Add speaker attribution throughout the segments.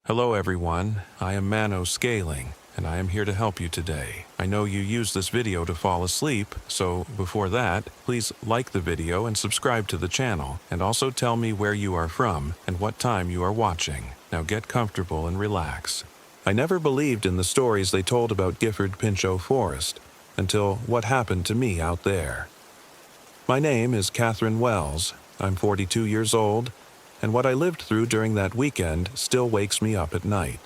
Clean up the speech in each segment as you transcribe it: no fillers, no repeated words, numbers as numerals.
Speaker 1: Hello everyone, I am Mano Scaling, and I am here to help you today. I know you use this video to fall asleep, so before that, please like the video and subscribe to the channel, and also tell me where you are from and what time you are watching. Now get comfortable and relax. I never believed in the stories they told about Gifford Pinchot Forest, until what happened to me out there. My name is Catherine Wells, I'm 42 years old, and what I lived through during that weekend still wakes me up at night.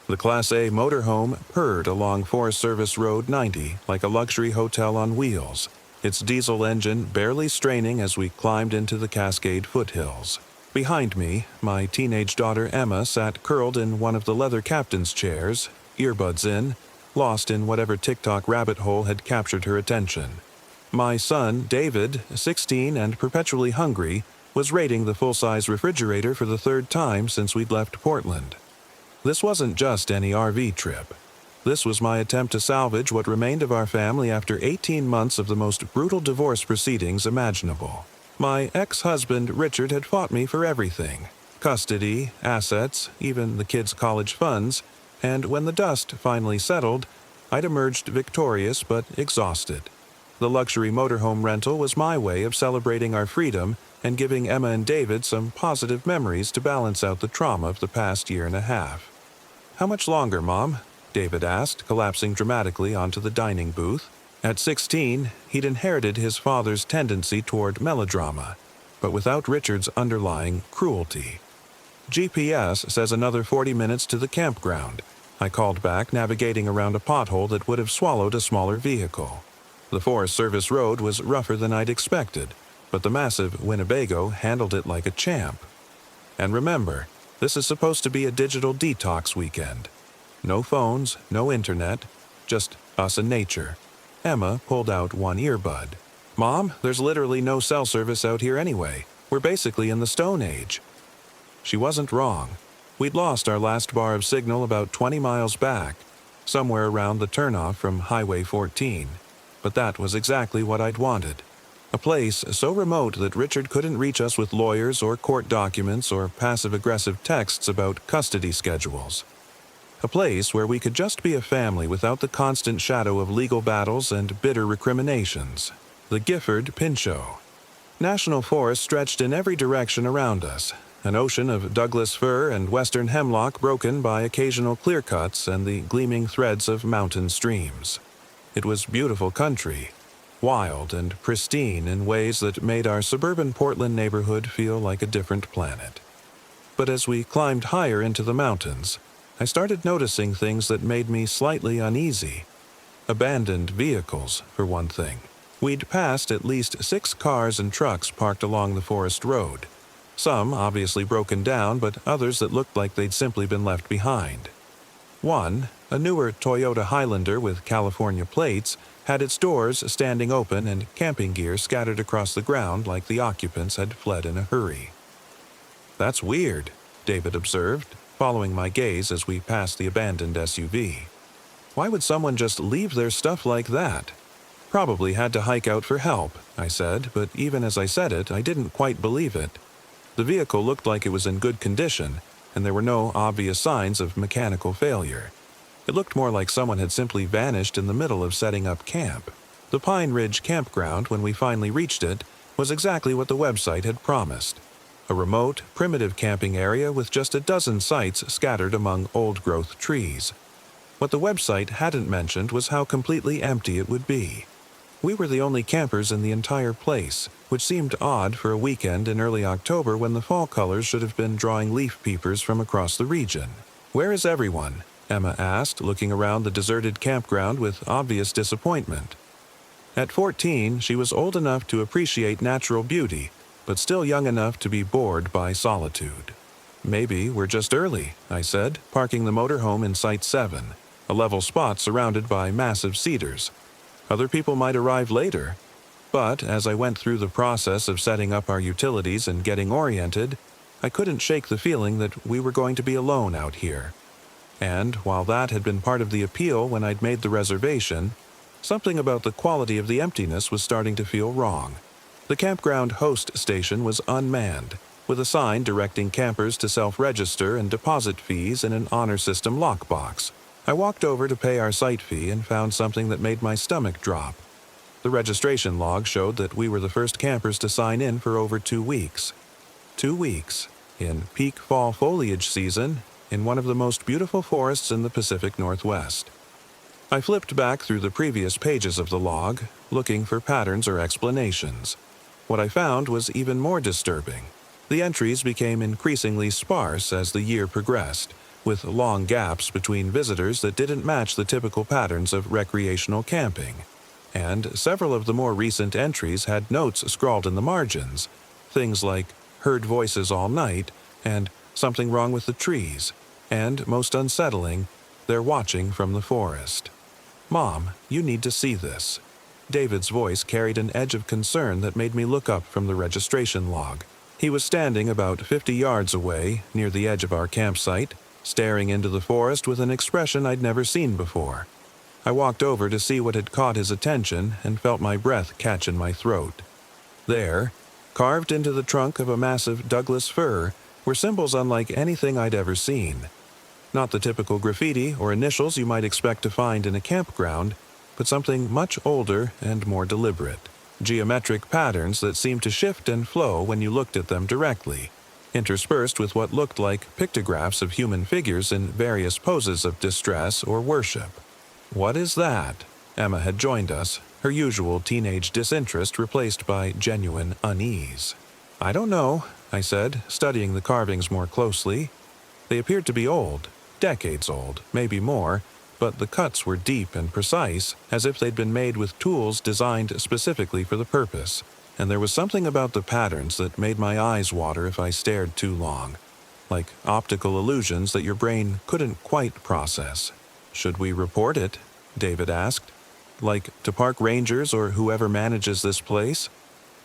Speaker 1: The Class A motorhome purred along Forest Service Road 90 like a luxury hotel on wheels, its diesel engine barely straining as we climbed into the Cascade foothills. Behind me, my teenage daughter Emma sat curled in one of the leather captain's chairs, earbuds in, lost in whatever TikTok rabbit hole had captured her attention. My son, David, 16 and perpetually hungry, was raiding the full-size refrigerator for the third time since we'd left Portland. This wasn't just any RV trip. This was my attempt to salvage what remained of our family after 18 months of the most brutal divorce proceedings imaginable. My ex-husband, Richard, had fought me for everything: custody, assets, even the kids' college funds, and when the dust finally settled, I'd emerged victorious but exhausted. The luxury motorhome rental was my way of celebrating our freedom and giving Emma and David some positive memories to balance out the trauma of the past year and a half. "How much longer, Mom?" David asked, collapsing dramatically onto the dining booth. At 16, he'd inherited his father's tendency toward melodrama, but without Richard's underlying cruelty. "GPS says another 40 minutes to the campground," I called back, navigating around a pothole that would have swallowed a smaller vehicle. The Forest Service road was rougher than I'd expected, but the massive Winnebago handled it like a champ. And remember, this is supposed to be a digital detox weekend. No phones, no internet, just us and nature. Emma pulled out one earbud. "Mom, there's literally no cell service out here anyway. We're basically in the Stone Age." She wasn't wrong. We'd lost our last bar of signal about 20 miles back, somewhere around the turnoff from Highway 14. But that was exactly what I'd wanted. A place so remote that Richard couldn't reach us with lawyers or court documents or passive-aggressive texts about custody schedules. A place where we could just be a family without the constant shadow of legal battles and bitter recriminations. The Gifford Pinchot. National Forest stretched in every direction around us, an ocean of Douglas fir and western hemlock broken by occasional clear-cuts and the gleaming threads of mountain streams. It was beautiful country, wild and pristine in ways that made our suburban Portland neighborhood feel like a different planet. But as we climbed higher into the mountains, I started noticing things that made me slightly uneasy. Abandoned vehicles, for one thing. We'd passed at least 6 cars and trucks parked along the forest road. Some obviously broken down, but others that looked like they'd simply been left behind. One, a newer Toyota Highlander with California plates, had its doors standing open and camping gear scattered across the ground like the occupants had fled in a hurry. "That's weird," David observed, following my gaze as we passed the abandoned SUV. "Why would someone just leave their stuff like that?" "Probably had to hike out for help," I said, but even as I said it, I didn't quite believe it. The vehicle looked like it was in good condition, and there were no obvious signs of mechanical failure. It looked more like someone had simply vanished in the middle of setting up camp. The Pine Ridge campground, when we finally reached it, was exactly what the website had promised. A remote, primitive camping area with just a dozen sites scattered among old-growth trees. What the website hadn't mentioned was how completely empty it would be. We were the only campers in the entire place, which seemed odd for a weekend in early October when the fall colors should have been drawing leaf peepers from across the region. "Where is everyone?" Emma asked, looking around the deserted campground with obvious disappointment. At 14, she was old enough to appreciate natural beauty, but still young enough to be bored by solitude. "Maybe we're just early," I said, parking the motorhome in Site 7, a level spot surrounded by massive cedars. "Other people might arrive later." But as I went through the process of setting up our utilities and getting oriented, I couldn't shake the feeling that we were going to be alone out here. And while that had been part of the appeal when I'd made the reservation, something about the quality of the emptiness was starting to feel wrong. The campground host station was unmanned, with a sign directing campers to self-register and deposit fees in an honor system lockbox. I walked over to pay our site fee and found something that made my stomach drop. The registration log showed that we were the first campers to sign in for over 2 weeks. 2 weeks, in peak fall foliage season, in one of the most beautiful forests in the Pacific Northwest. I flipped back through the previous pages of the log, looking for patterns or explanations. What I found was even more disturbing. The entries became increasingly sparse as the year progressed, with long gaps between visitors that didn't match the typical patterns of recreational camping. And several of the more recent entries had notes scrawled in the margins, things like "heard voices all night" and "something wrong with the trees," and, most unsettling, "they're watching from the forest." "Mom, you need to see this." David's voice carried an edge of concern that made me look up from the registration log. He was standing about 50 yards away, near the edge of our campsite, staring into the forest with an expression I'd never seen before. I walked over to see what had caught his attention and felt my breath catch in my throat. There, carved into the trunk of a massive Douglas fir, were symbols unlike anything I'd ever seen. Not the typical graffiti or initials you might expect to find in a campground, but something much older and more deliberate. Geometric patterns that seemed to shift and flow when you looked at them directly, interspersed with what looked like pictographs of human figures in various poses of distress or worship. "What is that?" Emma had joined us, her usual teenage disinterest replaced by genuine unease. "I don't know," I said, studying the carvings more closely. They appeared to be old, decades old, maybe more, but the cuts were deep and precise, as if they'd been made with tools designed specifically for the purpose. And there was something about the patterns that made my eyes water if I stared too long, like optical illusions that your brain couldn't quite process. "Should we report it?" David asked. "Like to park rangers or whoever manages this place?"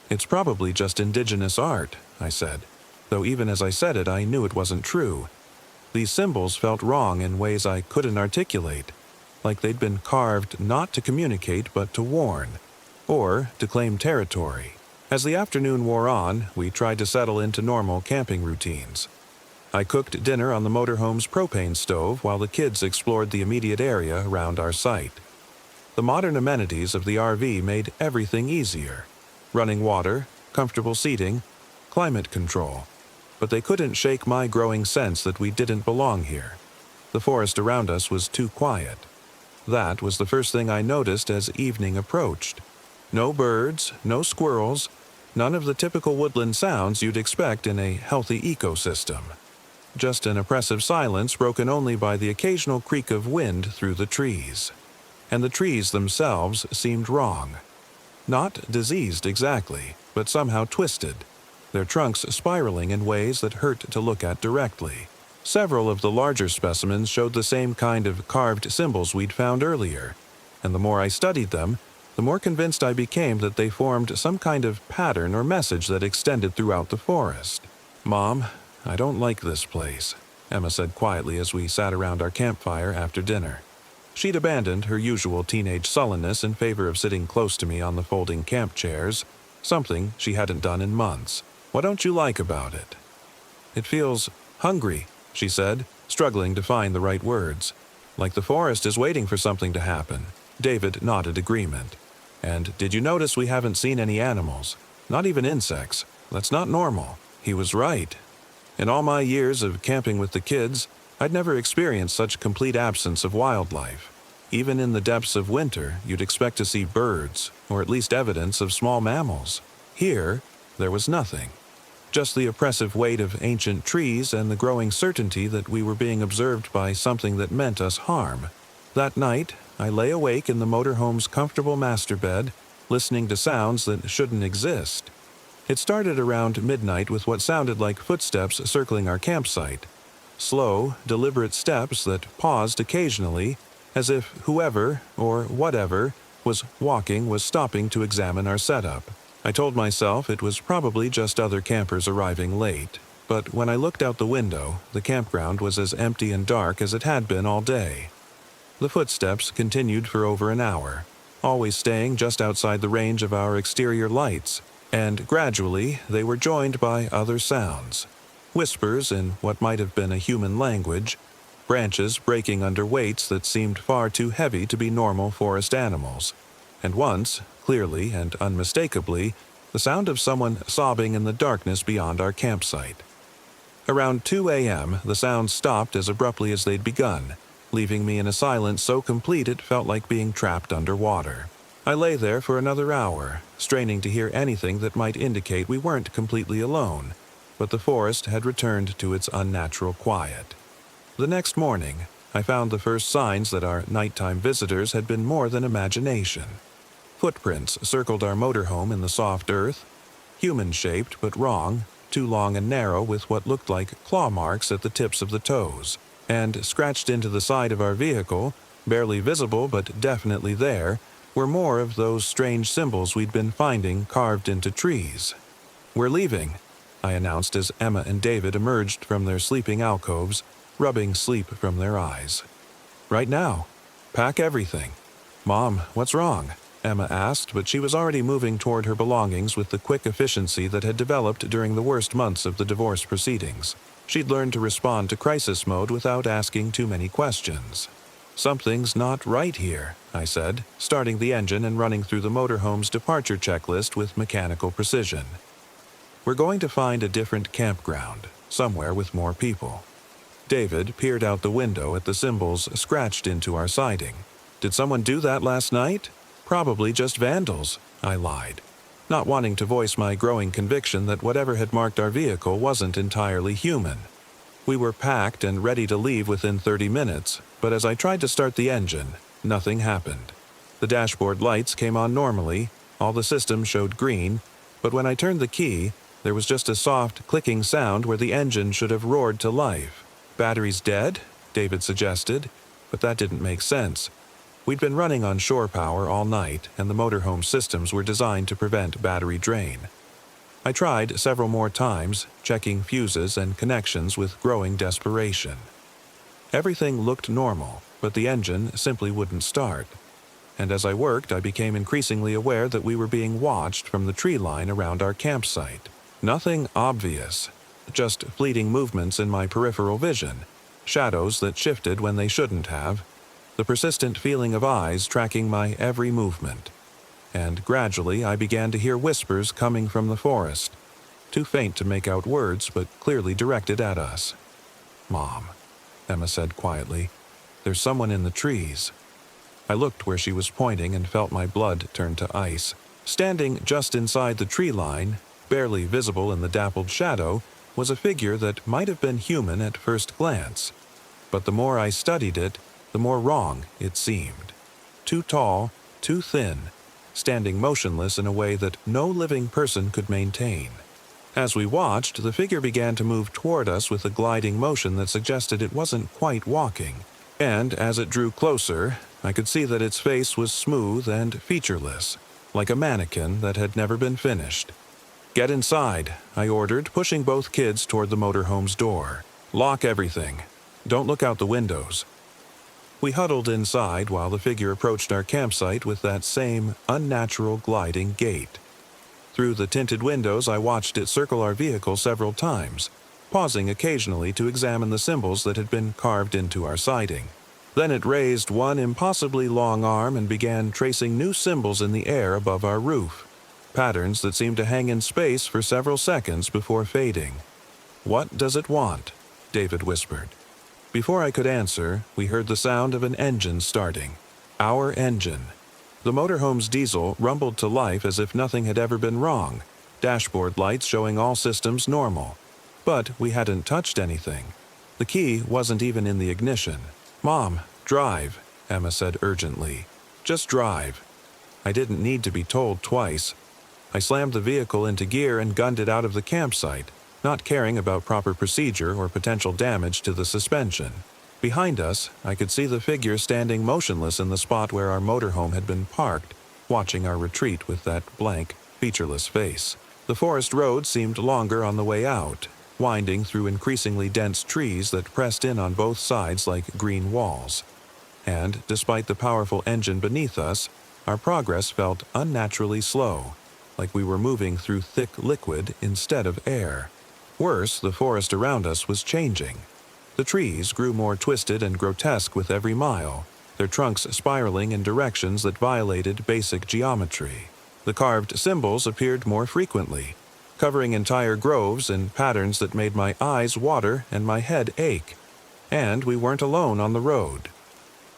Speaker 1: "It's probably just indigenous art," I said, though even as I said it I knew it wasn't true. These symbols felt wrong in ways I couldn't articulate, like they'd been carved not to communicate but to warn, or to claim territory. As the afternoon wore on, we tried to settle into normal camping routines. I cooked dinner on the motorhome's propane stove while the kids explored the immediate area around our site. The modern amenities of the RV made everything easier. Running water, comfortable seating, climate control. But they couldn't shake my growing sense that we didn't belong here. The forest around us was too quiet. That was the first thing I noticed as evening approached. No birds, no squirrels, none of the typical woodland sounds you'd expect in a healthy ecosystem. Just an oppressive silence broken only by the occasional creak of wind through the trees. And the trees themselves seemed wrong. Not diseased exactly, but somehow twisted, their trunks spiraling in ways that hurt to look at directly. Several of the larger specimens showed the same kind of carved symbols we'd found earlier, and the more I studied them, the more convinced I became that they formed some kind of pattern or message that extended throughout the forest. "Mom, I don't like this place," Emma said quietly as we sat around our campfire after dinner. She'd abandoned her usual teenage sullenness in favor of sitting close to me on the folding camp chairs, something she hadn't done in months. "What don't you like about it?" "It feels hungry," she said, struggling to find the right words. "Like the forest is waiting for something to happen." David nodded agreement. "And did you notice we haven't seen any animals? Not even insects. That's not normal." He was right. In all my years of camping with the kids, I'd never experienced such complete absence of wildlife. Even in the depths of winter, you'd expect to see birds, or at least evidence of small mammals. Here, there was nothing. Just the oppressive weight of ancient trees and the growing certainty that we were being observed by something that meant us harm. That night, I lay awake in the motorhome's comfortable master bed, listening to sounds that shouldn't exist. It started around midnight with what sounded like footsteps circling our campsite. Slow, deliberate steps that paused occasionally, as if whoever, or whatever, was walking was stopping to examine our setup. I told myself it was probably just other campers arriving late, but when I looked out the window, the campground was as empty and dark as it had been all day. The footsteps continued for over an hour, always staying just outside the range of our exterior lights, And gradually they were joined by other sounds. Whispers in what might have been a human language, branches breaking under weights that seemed far too heavy to be normal forest animals, and once, clearly and unmistakably, the sound of someone sobbing in the darkness beyond our campsite. Around 2 a.m., the sounds stopped as abruptly as they'd begun, leaving me in a silence so complete it felt like being trapped underwater. I lay there for another hour, straining to hear anything that might indicate we weren't completely alone, but the forest had returned to its unnatural quiet. The next morning, I found the first signs that our nighttime visitors had been more than imagination. Footprints circled our motorhome in the soft earth, human-shaped but wrong, too long and narrow with what looked like claw marks at the tips of the toes, and scratched into the side of our vehicle, barely visible but definitely there, were more of those strange symbols we'd been finding carved into trees. "We're leaving," I announced as Emma and David emerged from their sleeping alcoves, rubbing sleep from their eyes. "Right now. Pack everything." "Mom, what's wrong?" Emma asked, but she was already moving toward her belongings with the quick efficiency that had developed during the worst months of the divorce proceedings. She'd learned to respond to crisis mode without asking too many questions. "Something's not right here," I said, starting the engine and running through the motorhome's departure checklist with mechanical precision. "We're going to find a different campground, somewhere with more people." David peered out the window at the symbols scratched into our siding. "Did someone do that last night?" "Probably just vandals," I lied, not wanting to voice my growing conviction that whatever had marked our vehicle wasn't entirely human. We were packed and ready to leave within 30 minutes, but as I tried to start the engine, nothing happened. The dashboard lights came on normally, all the systems showed green, but when I turned the key, there was just a soft, clicking sound where the engine should have roared to life. "Battery's dead?" David suggested, but that didn't make sense. We'd been running on shore power all night, and the motorhome systems were designed to prevent battery drain. I tried several more times, checking fuses and connections with growing desperation. Everything looked normal, but the engine simply wouldn't start. And as I worked, I became increasingly aware that we were being watched from the tree line around our campsite. Nothing obvious, just fleeting movements in my peripheral vision, shadows that shifted when they shouldn't have, the persistent feeling of eyes tracking my every movement. And gradually I began to hear whispers coming from the forest, too faint to make out words but clearly directed at us. "Mom," Emma said quietly, "there's someone in the trees." I looked where she was pointing and felt my blood turn to ice. Standing just inside the tree line, barely visible in the dappled shadow, was a figure that might have been human at first glance. But the more I studied it, the more wrong it seemed. Too tall, too thin, standing motionless in a way that no living person could maintain. As we watched, the figure began to move toward us with a gliding motion that suggested it wasn't quite walking. And as it drew closer, I could see that its face was smooth and featureless, like a mannequin that had never been finished. "Get inside," I ordered, pushing both kids toward the motorhome's door. "Lock everything. Don't look out the windows." We huddled inside while the figure approached our campsite with that same unnatural gliding gait. Through the tinted windows, I watched it circle our vehicle several times, pausing occasionally to examine the symbols that had been carved into our siding. Then it raised one impossibly long arm and began tracing new symbols in the air above our roof, patterns that seemed to hang in space for several seconds before fading. "What does it want?" David whispered. Before I could answer, we heard the sound of an engine starting. Our engine. The motorhome's diesel rumbled to life as if nothing had ever been wrong, dashboard lights showing all systems normal. But we hadn't touched anything. The key wasn't even in the ignition. "Mom, drive," Emma said urgently. "Just drive." I didn't need to be told twice. I slammed the vehicle into gear and gunned it out of the campsite, not caring about proper procedure or potential damage to the suspension. Behind us, I could see the figure standing motionless in the spot where our motorhome had been parked, watching our retreat with that blank, featureless face. The forest road seemed longer on the way out, winding through increasingly dense trees that pressed in on both sides like green walls. And, despite the powerful engine beneath us, our progress felt unnaturally slow. like we were moving through thick liquid instead of air. Worse, the forest around us was changing. The trees grew more twisted and grotesque with every mile, their trunks spiraling in directions that violated basic geometry. The carved symbols appeared more frequently, covering entire groves in patterns that made my eyes water and my head ache. And we weren't alone on the road.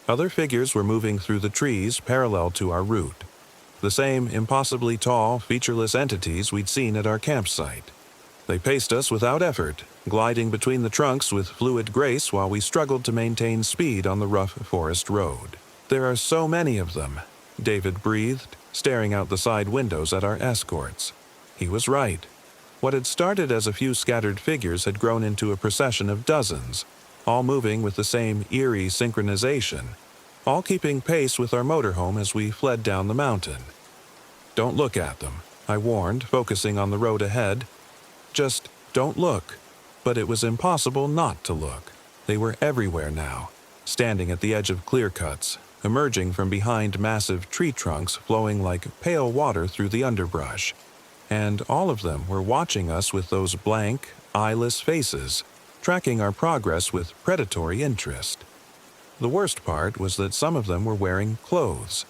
Speaker 1: Other figures were moving through the trees parallel to our route. The same impossibly tall, featureless entities we'd seen at our campsite. They paced us without effort, gliding between the trunks with fluid grace while we struggled to maintain speed on the rough forest road. "There are so many of them," David breathed, staring out the side windows at our escorts. He was right. What had started as a few scattered figures had grown into a procession of dozens, all moving with the same eerie synchronization, all keeping pace with our motorhome as we fled down the mountain. "Don't look at them," I warned, focusing on the road ahead. "Just don't look." But it was impossible not to look. They were everywhere now, standing at the edge of clear cuts, emerging from behind massive tree trunks flowing like pale water through the underbrush. And all of them were watching us with those blank, eyeless faces, tracking our progress with predatory interest. The worst part was that some of them were wearing clothes.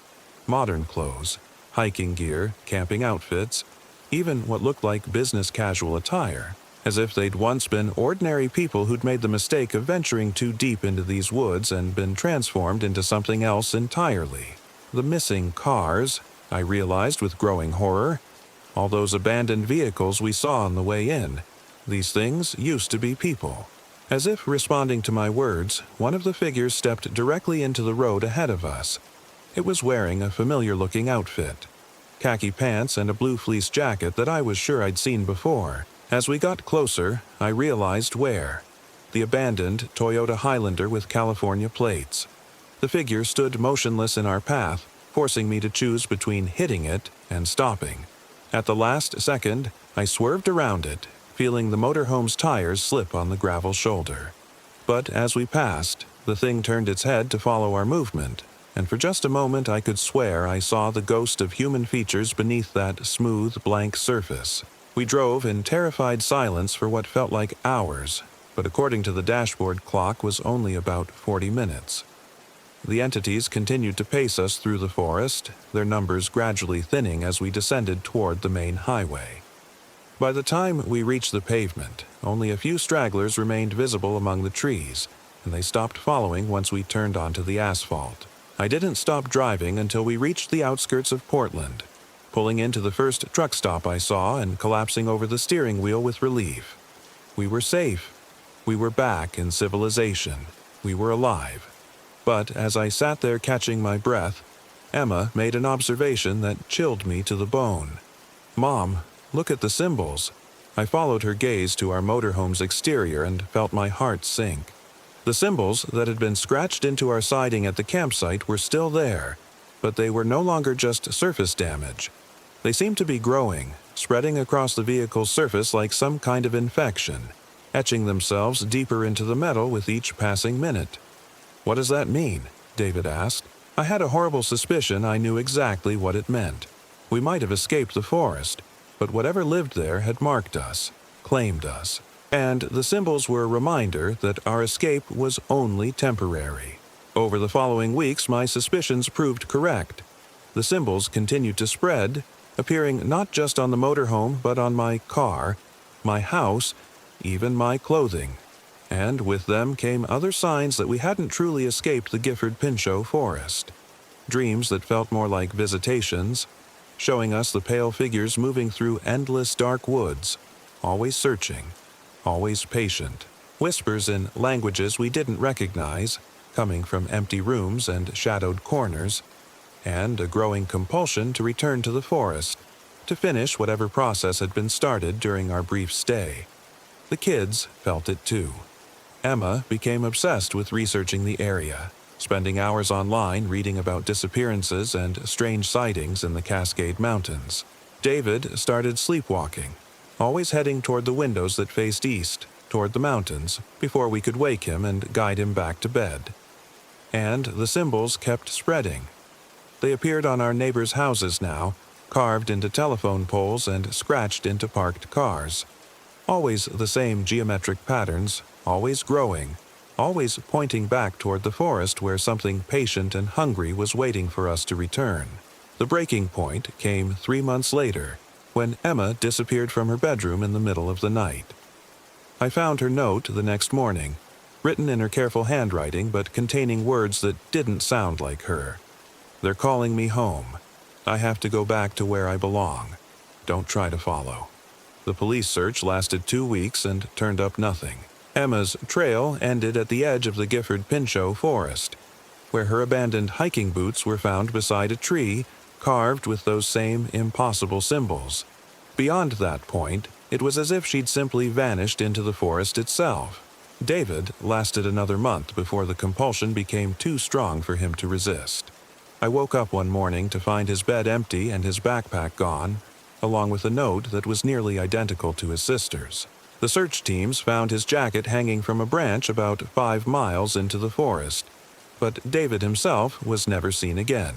Speaker 1: Modern clothes, hiking gear, camping outfits, even what looked like business casual attire, as if they'd once been ordinary people who'd made the mistake of venturing too deep into these woods and been transformed into something else entirely. The missing cars, I realized with growing horror. All those abandoned vehicles we saw on the way in. These things used to be people. As if responding to my words, one of the figures stepped directly into the road ahead of us. It was wearing a familiar-looking outfit. Khaki pants and a blue fleece jacket that I was sure I'd seen before. As we got closer, I realized where. The abandoned Toyota Highlander with California plates. The figure stood motionless in our path, forcing me to choose between hitting it and stopping. At the last second, I swerved around it, feeling the motorhome's tires slip on the gravel shoulder. But as we passed, the thing turned its head to follow our movement, and for just a moment I could swear I saw the ghost of human features beneath that smooth, blank surface. We drove in terrified silence for what felt like hours, but according to the dashboard clock was only about 40 minutes. The entities continued to pace us through the forest, their numbers gradually thinning as we descended toward the main highway. By the time we reached the pavement, only a few stragglers remained visible among the trees, and they stopped following once we turned onto the asphalt. I didn't stop driving until we reached the outskirts of Portland, pulling into the first truck stop I saw and collapsing over the steering wheel with relief. We were safe. We were back in civilization. We were alive. But as I sat there catching my breath, Emma made an observation that chilled me to the bone. "Mom, look at the symbols." I followed her gaze to our motorhome's exterior and felt my heart sink. The symbols that had been scratched into our siding at the campsite were still there, but they were no longer just surface damage. They seemed to be growing, spreading across the vehicle's surface like some kind of infection, etching themselves deeper into the metal with each passing minute. "What does that mean?" David asked. I had a horrible suspicion I knew exactly what it meant. We might have escaped the forest, but whatever lived there had marked us, claimed us. And the symbols were a reminder that our escape was only temporary. Over the following weeks, my suspicions proved correct. The symbols continued to spread, appearing not just on the motorhome but on my car, my house, even my clothing. And with them came other signs that we hadn't truly escaped the Gifford Pinchot forest. Dreams that felt more like visitations, showing us the pale figures moving through endless dark woods, always searching, always patient. Whispers in languages we didn't recognize, coming from empty rooms and shadowed corners, and a growing compulsion to return to the forest, to finish whatever process had been started during our brief stay. The kids felt it too. Emma became obsessed with researching the area, spending hours online reading about disappearances and strange sightings in the Cascade Mountains. David started sleepwalking, always heading toward the windows that faced east, toward the mountains, before we could wake him and guide him back to bed. And the symbols kept spreading. They appeared on our neighbors' houses now, carved into telephone poles and scratched into parked cars. Always the same geometric patterns, always growing, always pointing back toward the forest where something patient and hungry was waiting for us to return. The breaking point came 3 months later, when Emma disappeared from her bedroom in the middle of the night. I found her note the next morning, written in her careful handwriting but containing words that didn't sound like her. "They're calling me home. I have to go back to where I belong. Don't try to follow." The police search lasted 2 weeks and turned up nothing. Emma's trail ended at the edge of the Gifford-Pinchot forest, where her abandoned hiking boots were found beside a tree carved with those same impossible symbols. Beyond that point, it was as if she'd simply vanished into the forest itself. David lasted another month before the compulsion became too strong for him to resist. I woke up one morning to find his bed empty and his backpack gone, along with a note that was nearly identical to his sister's. The search teams found his jacket hanging from a branch about 5 miles into the forest, but David himself was never seen again.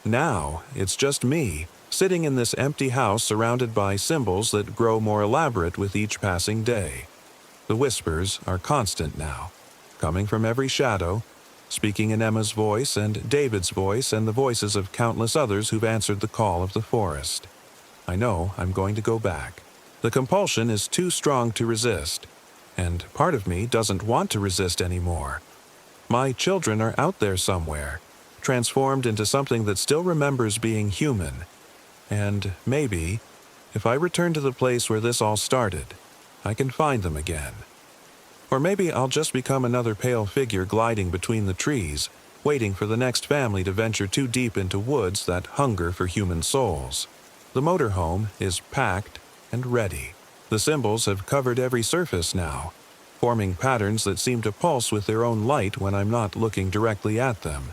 Speaker 1: Now, it's just me, sitting in this empty house surrounded by symbols that grow more elaborate with each passing day. The whispers are constant now, coming from every shadow, speaking in Emma's voice and David's voice and the voices of countless others who've answered the call of the forest. I know I'm going to go back. The compulsion is too strong to resist, and part of me doesn't want to resist anymore. My children are out there somewhere, transformed into something that still remembers being human. And maybe, if I return to the place where this all started, I can find them again. Or maybe I'll just become another pale figure gliding between the trees, waiting for the next family to venture too deep into woods that hunger for human souls. The motorhome is packed and ready. The symbols have covered every surface now, forming patterns that seem to pulse with their own light when I'm not looking directly at them.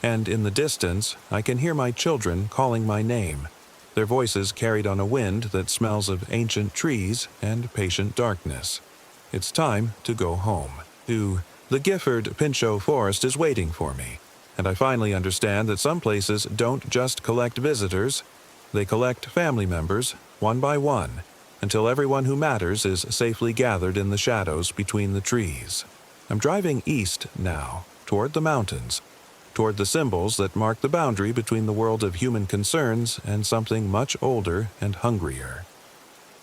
Speaker 1: And in the distance, I can hear my children calling my name, their voices carried on a wind that smells of ancient trees and patient darkness. It's time to go home. The Gifford-Pinchot forest is waiting for me, and I finally understand that some places don't just collect visitors, they collect family members, one by one, until everyone who matters is safely gathered in the shadows between the trees. I'm driving east now, toward the mountains, toward the symbols that mark the boundary between the world of human concerns and something much older and hungrier.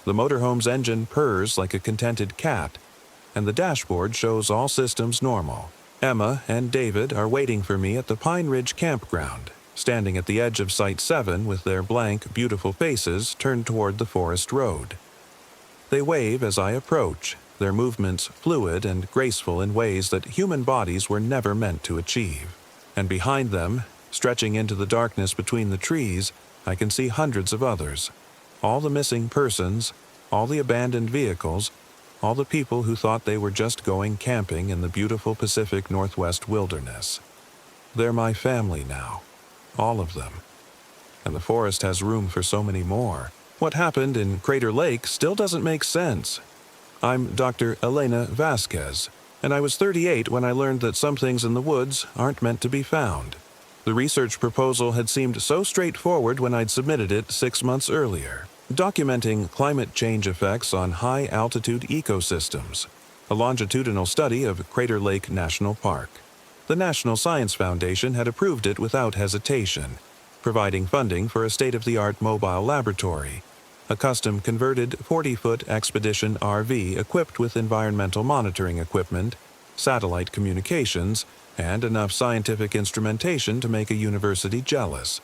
Speaker 1: The motorhome's engine purrs like a contented cat, and the dashboard shows all systems normal. Emma and David are waiting for me at the Pine Ridge campground, standing at the edge of Site 7 with their blank, beautiful faces turned toward the forest road. They wave as I approach, their movements fluid and graceful in ways that human bodies were never meant to achieve. And behind them, stretching into the darkness between the trees, I can see hundreds of others. All the missing persons, all the abandoned vehicles, all the people who thought they were just going camping in the beautiful Pacific Northwest wilderness. They're my family now, all of them. And the forest has room for so many more. What happened in Crater Lake still doesn't make sense. I'm Dr. Elena Vasquez, and I was 38 when I learned that some things in the woods aren't meant to be found. The research proposal had seemed so straightforward when I'd submitted it 6 months earlier, documenting climate change effects on high-altitude ecosystems, a longitudinal study of Crater Lake National Park. The National Science Foundation had approved it without hesitation, providing funding for a state-of-the-art mobile laboratory, a custom-converted 40-foot expedition RV equipped with environmental monitoring equipment, satellite communications, and enough scientific instrumentation to make a university jealous.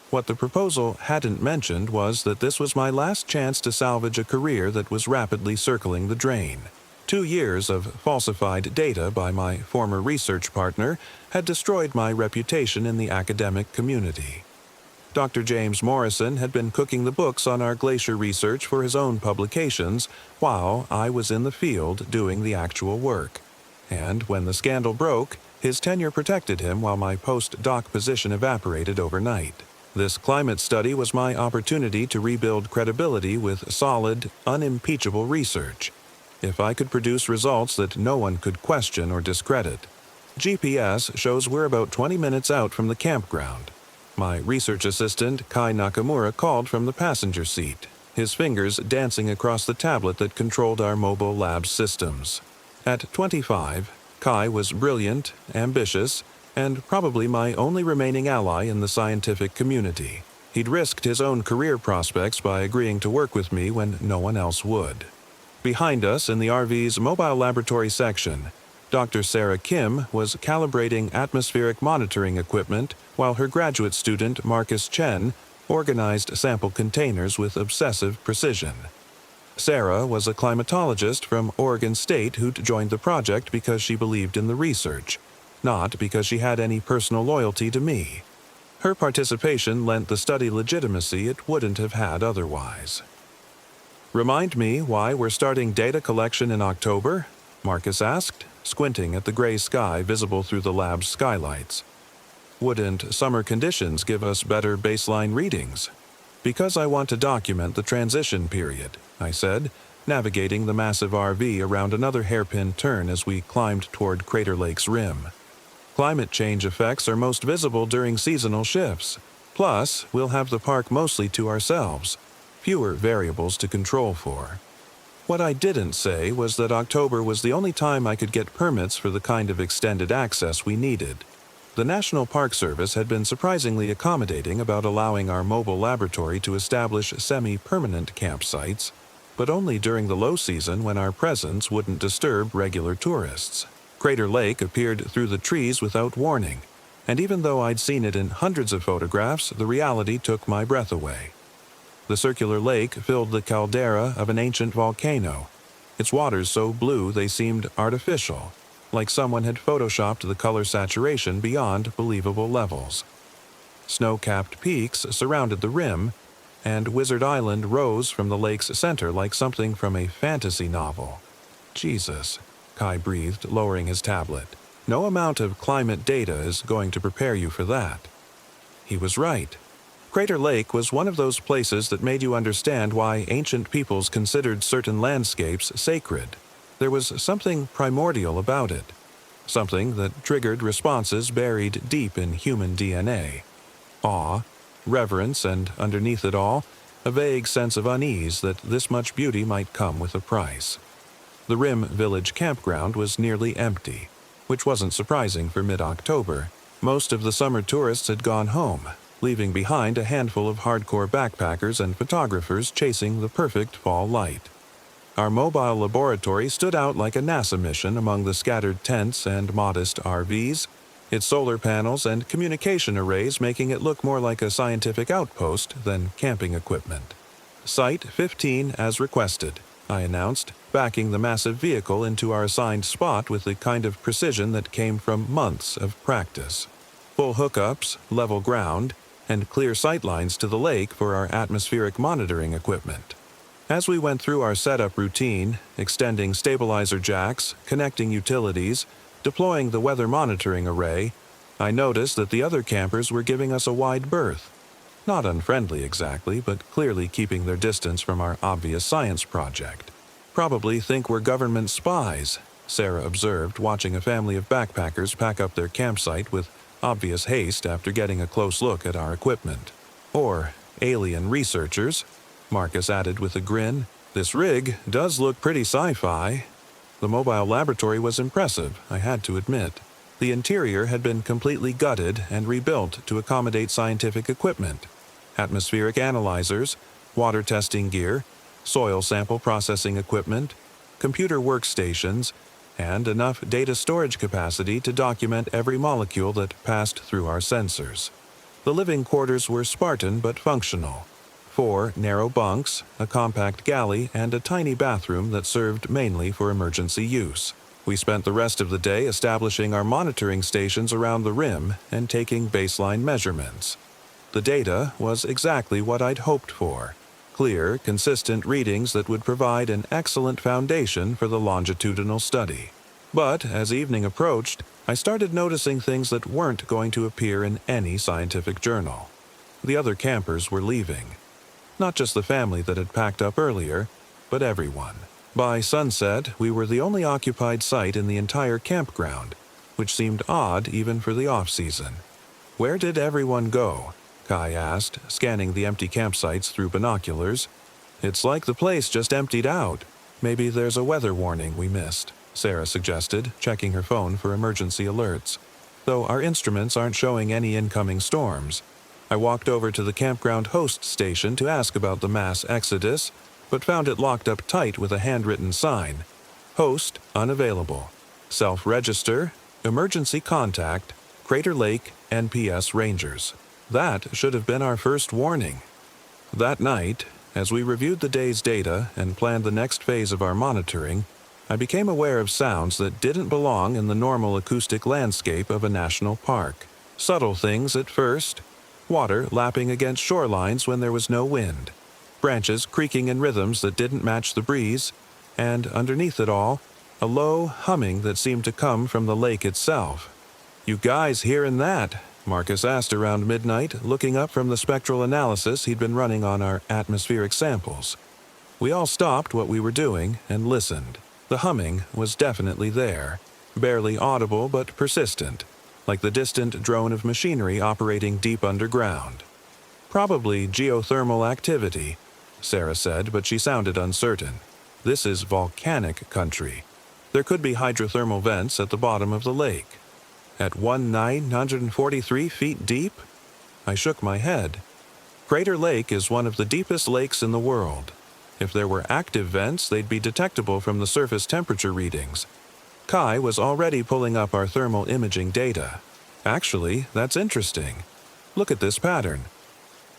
Speaker 1: What the proposal hadn't mentioned was that this was my last chance to salvage a career that was rapidly circling the drain. 2 years of falsified data by my former research partner had destroyed my reputation in the academic community. Dr. James Morrison had been cooking the books on our glacier research for his own publications while I was in the field doing the actual work. And when the scandal broke, his tenure protected him while my post-doc position evaporated overnight. This climate study was my opportunity to rebuild credibility with solid, unimpeachable research. If I could produce results that no one could question or discredit. GPS shows we're about 20 minutes out from the campground. My research assistant, Kai Nakamura, called from the passenger seat, his fingers dancing across the tablet that controlled our mobile lab's systems. At 25, Kai was brilliant, ambitious, and probably my only remaining ally in the scientific community. He'd risked his own career prospects by agreeing to work with me when no one else would. Behind us, in the RV's mobile laboratory section, Dr. Sarah Kim was calibrating atmospheric monitoring equipment while her graduate student, Marcus Chen, organized sample containers with obsessive precision. Sarah was a climatologist from Oregon State who'd joined the project because she believed in the research, not because she had any personal loyalty to me. Her participation lent the study legitimacy it wouldn't have had otherwise. "Remind me why we're starting data collection in October?" Marcus asked, squinting at the gray sky visible through the lab's skylights. "Wouldn't summer conditions give us better baseline readings?" "Because I want to document the transition period," I said, navigating the massive RV around another hairpin turn as we climbed toward Crater Lake's rim. "Climate change effects are most visible during seasonal shifts. Plus, we'll have the park mostly to ourselves, fewer variables to control for." What I didn't say was that October was the only time I could get permits for the kind of extended access we needed. The National Park Service had been surprisingly accommodating about allowing our mobile laboratory to establish semi-permanent campsites, but only during the low season when our presence wouldn't disturb regular tourists. Crater Lake appeared through the trees without warning, and even though I'd seen it in hundreds of photographs, the reality took my breath away. The circular lake filled the caldera of an ancient volcano, its waters so blue they seemed artificial, like someone had photoshopped the color saturation beyond believable levels. Snow-capped peaks surrounded the rim, and Wizard Island rose from the lake's center like something from a fantasy novel. "Jesus," Kai breathed, lowering his tablet. "No amount of climate data is going to prepare you for that." He was right. Crater Lake was one of those places that made you understand why ancient peoples considered certain landscapes sacred. There was something primordial about it, something that triggered responses buried deep in human DNA. Awe, reverence, and underneath it all, a vague sense of unease that this much beauty might come with a price. The Rim Village campground was nearly empty, which wasn't surprising for mid-October. Most of the summer tourists had gone home, leaving behind a handful of hardcore backpackers and photographers chasing the perfect fall light. Our mobile laboratory stood out like a NASA mission among the scattered tents and modest RVs, its solar panels and communication arrays making it look more like a scientific outpost than camping equipment. "Site 15 as requested," I announced, backing the massive vehicle into our assigned spot with the kind of precision that came from months of practice. Full hookups, level ground, and clear sightlines to the lake for our atmospheric monitoring equipment. As we went through our setup routine, extending stabilizer jacks, connecting utilities, deploying the weather monitoring array, I noticed that the other campers were giving us a wide berth. Not unfriendly exactly, but clearly keeping their distance from our obvious science project. "Probably think we're government spies," Sarah observed, watching a family of backpackers pack up their campsite with obvious haste after getting a close look at our equipment. "Or alien researchers," Marcus added with a grin. "This rig does look pretty sci-fi." The mobile laboratory was impressive, I had to admit. The interior had been completely gutted and rebuilt to accommodate scientific equipment. Atmospheric analyzers, water testing gear, soil sample processing equipment, computer workstations, and enough data storage capacity to document every molecule that passed through our sensors. The living quarters were Spartan but functional. 4 narrow bunks, a compact galley, and a tiny bathroom that served mainly for emergency use. We spent the rest of the day establishing our monitoring stations around the rim and taking baseline measurements. The data was exactly what I'd hoped for. Clear, consistent readings that would provide an excellent foundation for the longitudinal study. But as evening approached, I started noticing things that weren't going to appear in any scientific journal. The other campers were leaving. Not just the family that had packed up earlier, but everyone. By sunset, we were the only occupied site in the entire campground, which seemed odd even for the off-season. Where did everyone go? Kai asked, scanning the empty campsites through binoculars. It's like the place just emptied out. Maybe there's a weather warning we missed, Sarah suggested, checking her phone for emergency alerts. Though our instruments aren't showing any incoming storms. I walked over to the campground host station to ask about the mass exodus, but found it locked up tight with a handwritten sign. Host unavailable. Self-register, emergency contact, Crater Lake, NPS Rangers. That should have been our first warning. That night, as we reviewed the day's data and planned the next phase of our monitoring, I became aware of sounds that didn't belong in the normal acoustic landscape of a national park. Subtle things at first. Water lapping against shorelines when there was no wind. Branches creaking in rhythms that didn't match the breeze. And underneath it all, a low humming that seemed to come from the lake itself. "You guys hearing that?" Marcus asked around midnight, looking up from the spectral analysis he'd been running on our atmospheric samples. We all stopped what we were doing and listened. The humming was definitely there, barely audible but persistent, like the distant drone of machinery operating deep underground. "Probably geothermal activity," Sarah said, but she sounded uncertain. "This is volcanic country. There could be hydrothermal vents at the bottom of the lake." At 1,943 feet deep? I shook my head. Crater Lake is one of the deepest lakes in the world. If there were active vents, they'd be detectable from the surface temperature readings. Kai was already pulling up our thermal imaging data. "Actually, that's interesting. Look at this pattern."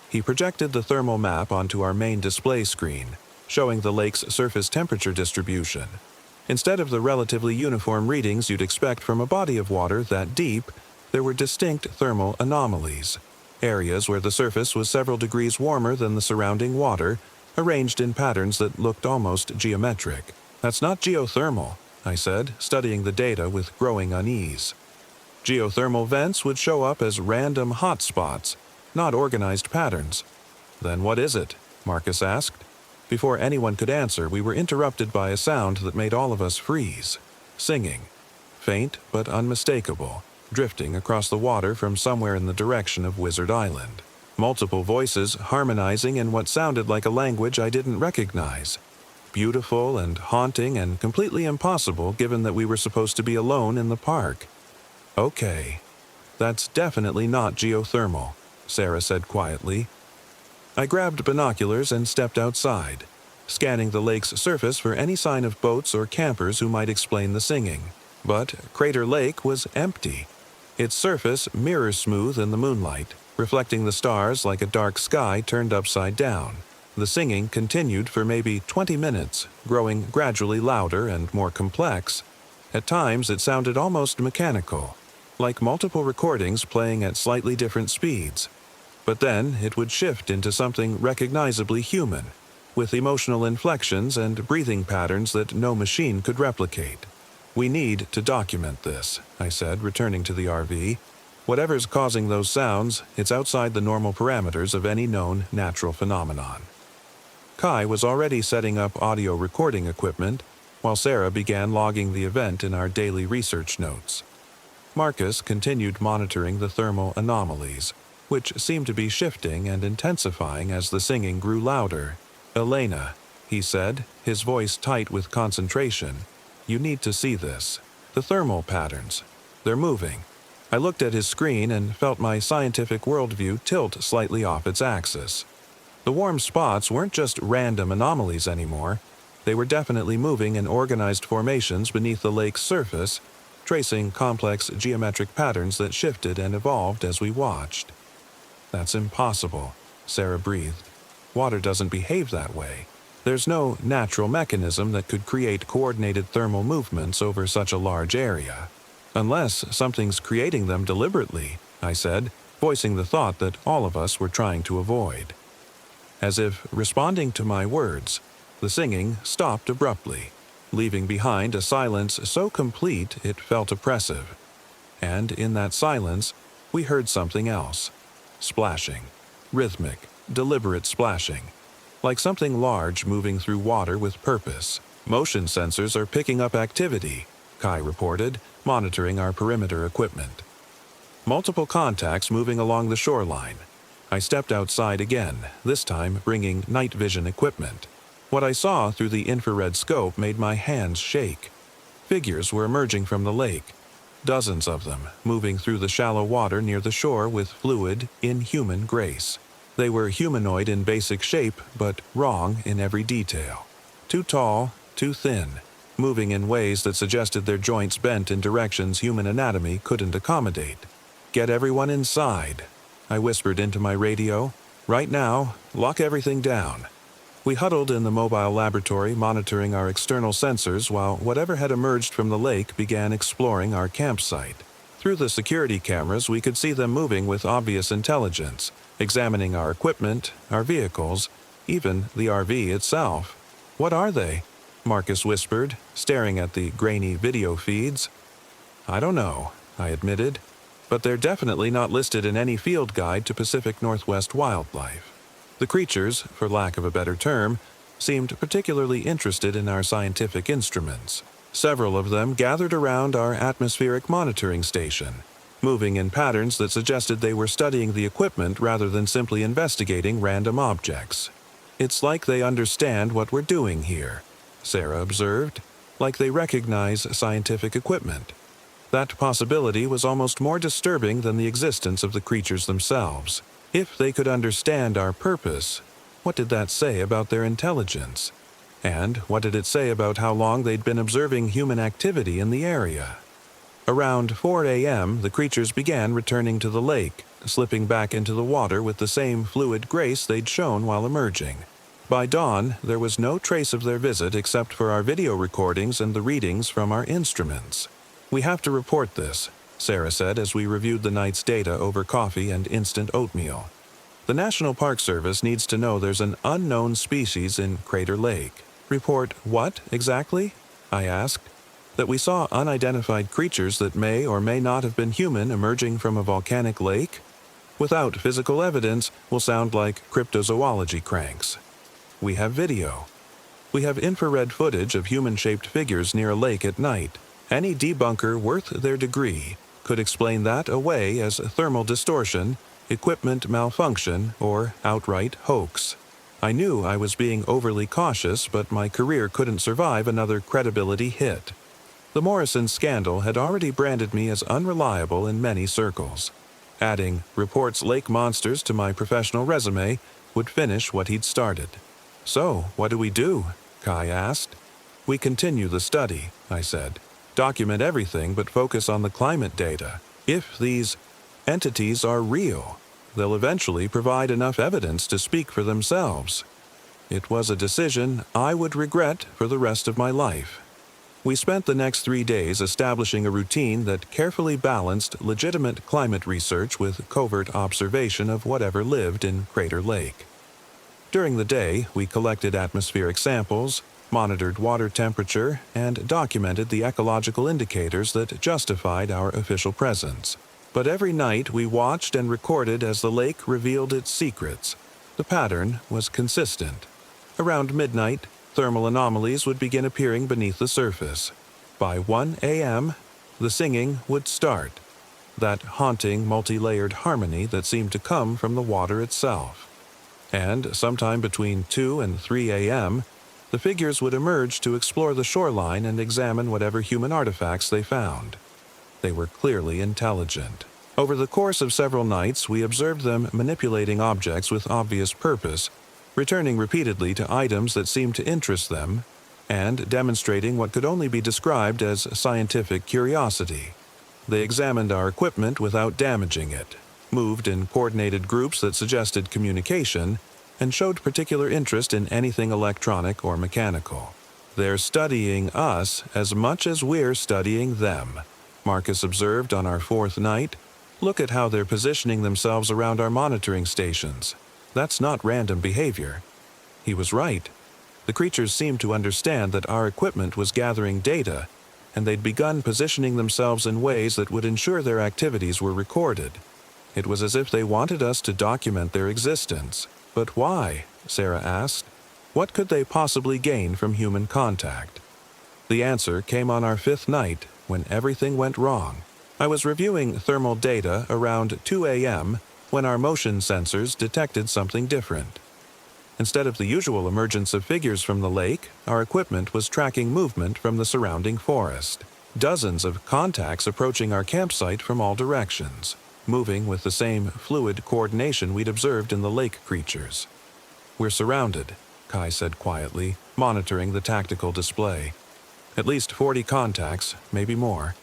Speaker 1: He projected the thermal map onto our main display screen, showing the lake's surface temperature distribution. Instead of the relatively uniform readings you'd expect from a body of water that deep, there were distinct thermal anomalies. Areas where the surface was several degrees warmer than the surrounding water, arranged in patterns that looked almost geometric. "That's not geothermal," I said, studying the data with growing unease. "Geothermal vents would show up as random hotspots, not organized patterns." "Then what is it?" Marcus asked. Before anyone could answer, we were interrupted by a sound that made all of us freeze. Singing. Faint but unmistakable, drifting across the water from somewhere in the direction of Wizard Island. Multiple voices harmonizing in what sounded like a language I didn't recognize. Beautiful and haunting and completely impossible given that we were supposed to be alone in the park. "Okay, that's definitely not geothermal," Sarah said quietly. I grabbed binoculars and stepped outside, scanning the lake's surface for any sign of boats or campers who might explain the singing. But Crater Lake was empty. Its surface mirror-smooth in the moonlight, reflecting the stars like a dark sky turned upside down. The singing continued for maybe 20 minutes, growing gradually louder and more complex. At times it sounded almost mechanical, like multiple recordings playing at slightly different speeds. But then it would shift into something recognizably human, with emotional inflections and breathing patterns that no machine could replicate. "We need to document this," I said, returning to the RV. "Whatever's causing those sounds, it's outside the normal parameters of any known natural phenomenon." Kai was already setting up audio recording equipment, while Sarah began logging the event in our daily research notes. Marcus continued monitoring the thermal anomalies, which seemed to be shifting and intensifying as the singing grew louder. "Elena," he said, his voice tight with concentration, "you need to see this. The thermal patterns. They're moving." I looked at his screen and felt my scientific worldview tilt slightly off its axis. The warm spots weren't just random anomalies anymore. They were definitely moving in organized formations beneath the lake's surface, tracing complex geometric patterns that shifted and evolved as we watched. "That's impossible," Sarah breathed. "Water doesn't behave that way. There's no natural mechanism that could create coordinated thermal movements over such a large area. Unless something's creating them deliberately," I said, voicing the thought that all of us were trying to avoid. As if responding to my words, the singing stopped abruptly, leaving behind a silence so complete it felt oppressive. And in that silence, we heard something else. Splashing. Rhythmic, deliberate splashing. Like something large moving through water with purpose. "Motion sensors are picking up activity," Kai reported, monitoring our perimeter equipment. "Multiple contacts moving along the shoreline. I stepped outside again, this time bringing night vision equipment. What I saw through the infrared scope made my hands shake. Figures were emerging from the lake, dozens of them, moving through the shallow water near the shore with fluid, inhuman grace. They were humanoid in basic shape, but wrong in every detail. Too tall, too thin, moving in ways that suggested their joints bent in directions human anatomy couldn't accommodate. "Get everyone inside," I whispered into my radio. "Right now, lock everything down." We huddled in the mobile laboratory, monitoring our external sensors while whatever had emerged from the lake began exploring our campsite. Through the security cameras, we could see them moving with obvious intelligence, examining our equipment, our vehicles, even the RV itself. "What are they?" Marcus whispered, staring at the grainy video feeds. "I don't know," I admitted, "but they're definitely not listed in any field guide to Pacific Northwest wildlife." The creatures, for lack of a better term, seemed particularly interested in our scientific instruments. Several of them gathered around our atmospheric monitoring station, moving in patterns that suggested they were studying the equipment rather than simply investigating random objects. "It's like they understand what we're doing here," Sarah observed, "like they recognize scientific equipment." That possibility was almost more disturbing than the existence of the creatures themselves. If they could understand our purpose, what did that say about their intelligence? And what did it say about how long they'd been observing human activity in the area? Around 4 a.m., the creatures began returning to the lake, slipping back into the water with the same fluid grace they'd shown while emerging. By dawn, there was no trace of their visit except for our video recordings and the readings from our instruments. "We have to report this," Sarah said as we reviewed the night's data over coffee and instant oatmeal. "The National Park Service needs to know there's an unknown species in Crater Lake." "Report what, exactly?" I asked. "That we saw unidentified creatures that may or may not have been human emerging from a volcanic lake? Without physical evidence, will sound like cryptozoology cranks." "We have video. We have infrared footage of human-shaped figures near a lake at night. Any debunker worth their degree could explain that away as thermal distortion, equipment malfunction, or outright hoax." I knew I was being overly cautious, but my career couldn't survive another credibility hit. The Morrison scandal had already branded me as unreliable in many circles. Adding "reports lake monsters" to my professional resume would finish what he'd started. "So, what do we do?" Kai asked. "We continue the study," I said. "Document everything but focus on the climate data. If these entities are real, they'll eventually provide enough evidence to speak for themselves." It was a decision I would regret for the rest of my life. We spent the next 3 days establishing a routine that carefully balanced legitimate climate research with covert observation of whatever lived in Crater Lake. During the day, we collected atmospheric samples, monitored water temperature, and documented the ecological indicators that justified our official presence. But every night we watched and recorded as the lake revealed its secrets. The pattern was consistent. Around midnight, thermal anomalies would begin appearing beneath the surface. By 1 a.m., the singing would start, that haunting, multi-layered harmony that seemed to come from the water itself. And sometime between 2 and 3 a.m., the figures would emerge to explore the shoreline and examine whatever human artifacts they found. They were clearly intelligent. Over the course of several nights, we observed them manipulating objects with obvious purpose, returning repeatedly to items that seemed to interest them, and demonstrating what could only be described as scientific curiosity. They examined our equipment without damaging it, moved in coordinated groups that suggested communication, and showed particular interest in anything electronic or mechanical. "They're studying us as much as we're studying them," Marcus observed on our 4th night. "Look at how they're positioning themselves around our monitoring stations. That's not random behavior." He was right. The creatures seemed to understand that our equipment was gathering data, and they'd begun positioning themselves in ways that would ensure their activities were recorded. It was as if they wanted us to document their existence. "But why?" Sarah asked. "What could they possibly gain from human contact?" The answer came on our 5th night, when everything went wrong. I was reviewing thermal data around 2 a.m. when our motion sensors detected something different. Instead of the usual emergence of figures from the lake, our equipment was tracking movement from the surrounding forest. Dozens of contacts approaching our campsite from all directions, moving with the same fluid coordination we'd observed in the lake creatures. "We're surrounded," Kai said quietly, monitoring the tactical display. "At least 40 contacts, maybe more.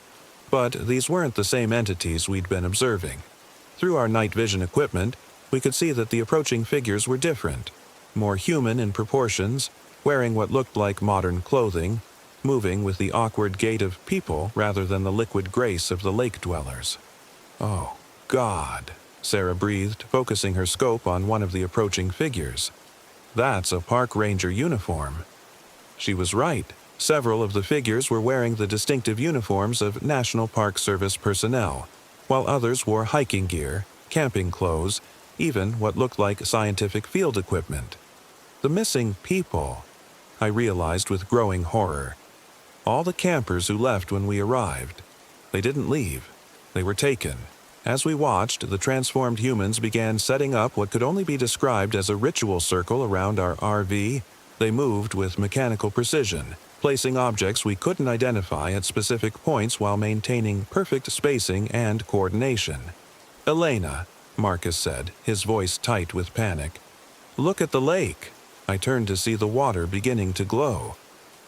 Speaker 1: But these weren't the same entities we'd been observing. Through our night vision equipment, we could see that the approaching figures were different, more human in proportions, wearing what looked like modern clothing, moving with the awkward gait of people rather than the liquid grace of the lake dwellers. "Oh, God," Sarah breathed, focusing her scope on one of the approaching figures. "That's a park ranger uniform." She was right. Several of the figures were wearing the distinctive uniforms of National Park Service personnel, while others wore hiking gear, camping clothes, even what looked like scientific field equipment. The missing people, I realized with growing horror. All the campers who left when we arrived. They didn't leave. They were taken. As we watched, the transformed humans began setting up what could only be described as a ritual circle around our RV. They moved with mechanical precision, placing objects we couldn't identify at specific points while maintaining perfect spacing and coordination. "Elena," Marcus said, his voice tight with panic. "Look at the lake." I turned to see the water beginning to glow.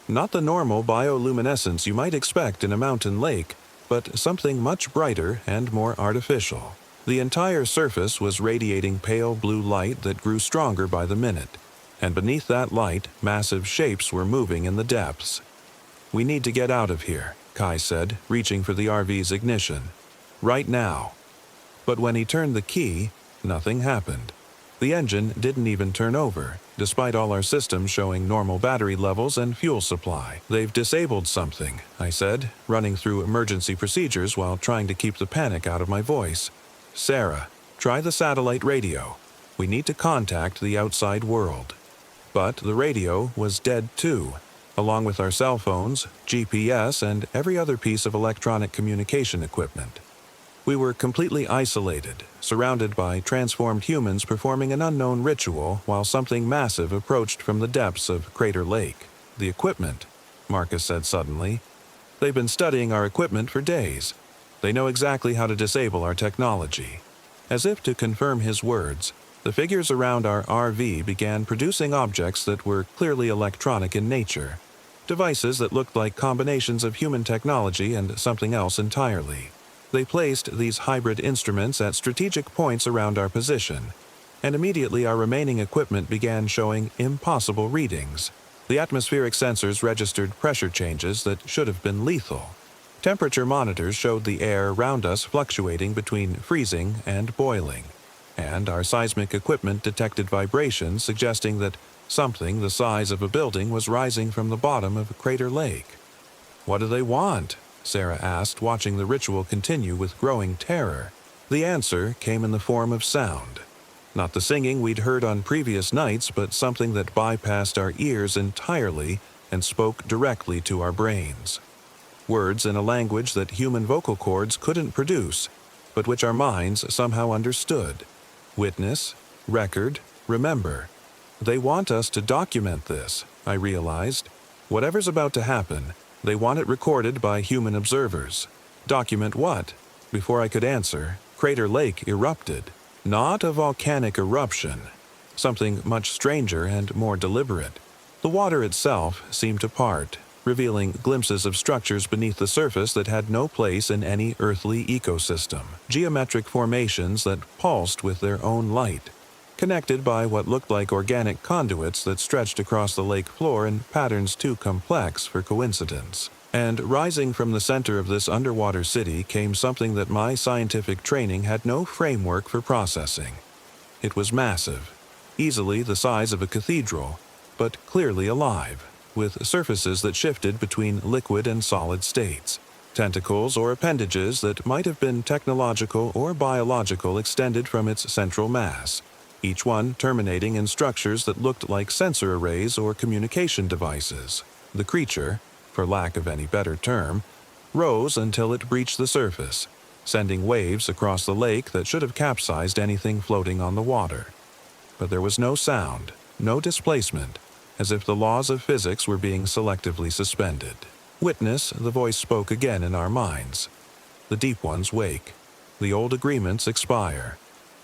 Speaker 1: Not the normal bioluminescence you might expect in a mountain lake, but something much brighter and more artificial. The entire surface was radiating pale blue light that grew stronger by the minute, and beneath that light, massive shapes were moving in the depths. "We need to get out of here," Kai said, reaching for the RV's ignition. "Right now." But when he turned the key, nothing happened. The engine didn't even turn over, despite all our systems showing normal battery levels and fuel supply. "They've disabled something," I said, running through emergency procedures while trying to keep the panic out of my voice. "Sarah, try the satellite radio. We need to contact the outside world." But the radio was dead too, along with our cell phones, GPS, and every other piece of electronic communication equipment. We were completely isolated, surrounded by transformed humans performing an unknown ritual while something massive approached from the depths of Crater Lake. "The equipment," Marcus said suddenly. "They've been studying our equipment for days. They know exactly how to disable our technology." As if to confirm his words, the figures around our RV began producing objects that were clearly electronic in nature, devices that looked like combinations of human technology and something else entirely. They placed these hybrid instruments at strategic points around our position, and immediately our remaining equipment began showing impossible readings. The atmospheric sensors registered pressure changes that should have been lethal. Temperature monitors showed the air around us fluctuating between freezing and boiling, and our seismic equipment detected vibrations suggesting that something the size of a building was rising from the bottom of Crater Lake. "What do they want?" Sarah asked, watching the ritual continue with growing terror. The answer came in the form of sound. Not the singing we'd heard on previous nights, but something that bypassed our ears entirely and spoke directly to our brains. Words in a language that human vocal cords couldn't produce, but which our minds somehow understood. Witness, record, remember. They want us to document this, I realized. Whatever's about to happen, they want it recorded by human observers. Document what? Before I could answer, Crater Lake erupted. Not a volcanic eruption. Something much stranger and more deliberate. The water itself seemed to part, revealing glimpses of structures beneath the surface that had no place in any earthly ecosystem. Geometric formations that pulsed with their own light, connected by what looked like organic conduits that stretched across the lake floor in patterns too complex for coincidence. And rising from the center of this underwater city came something that my scientific training had no framework for processing. It was massive, easily the size of a cathedral, but clearly alive, with surfaces that shifted between liquid and solid states. Tentacles or appendages that might have been technological or biological extended from its central mass, each one terminating in structures that looked like sensor arrays or communication devices. The creature, for lack of any better term, rose until it breached the surface, sending waves across the lake that should have capsized anything floating on the water. But there was no sound, no displacement, as if the laws of physics were being selectively suspended. Witness, the voice spoke again in our minds. The deep ones wake. The old agreements expire.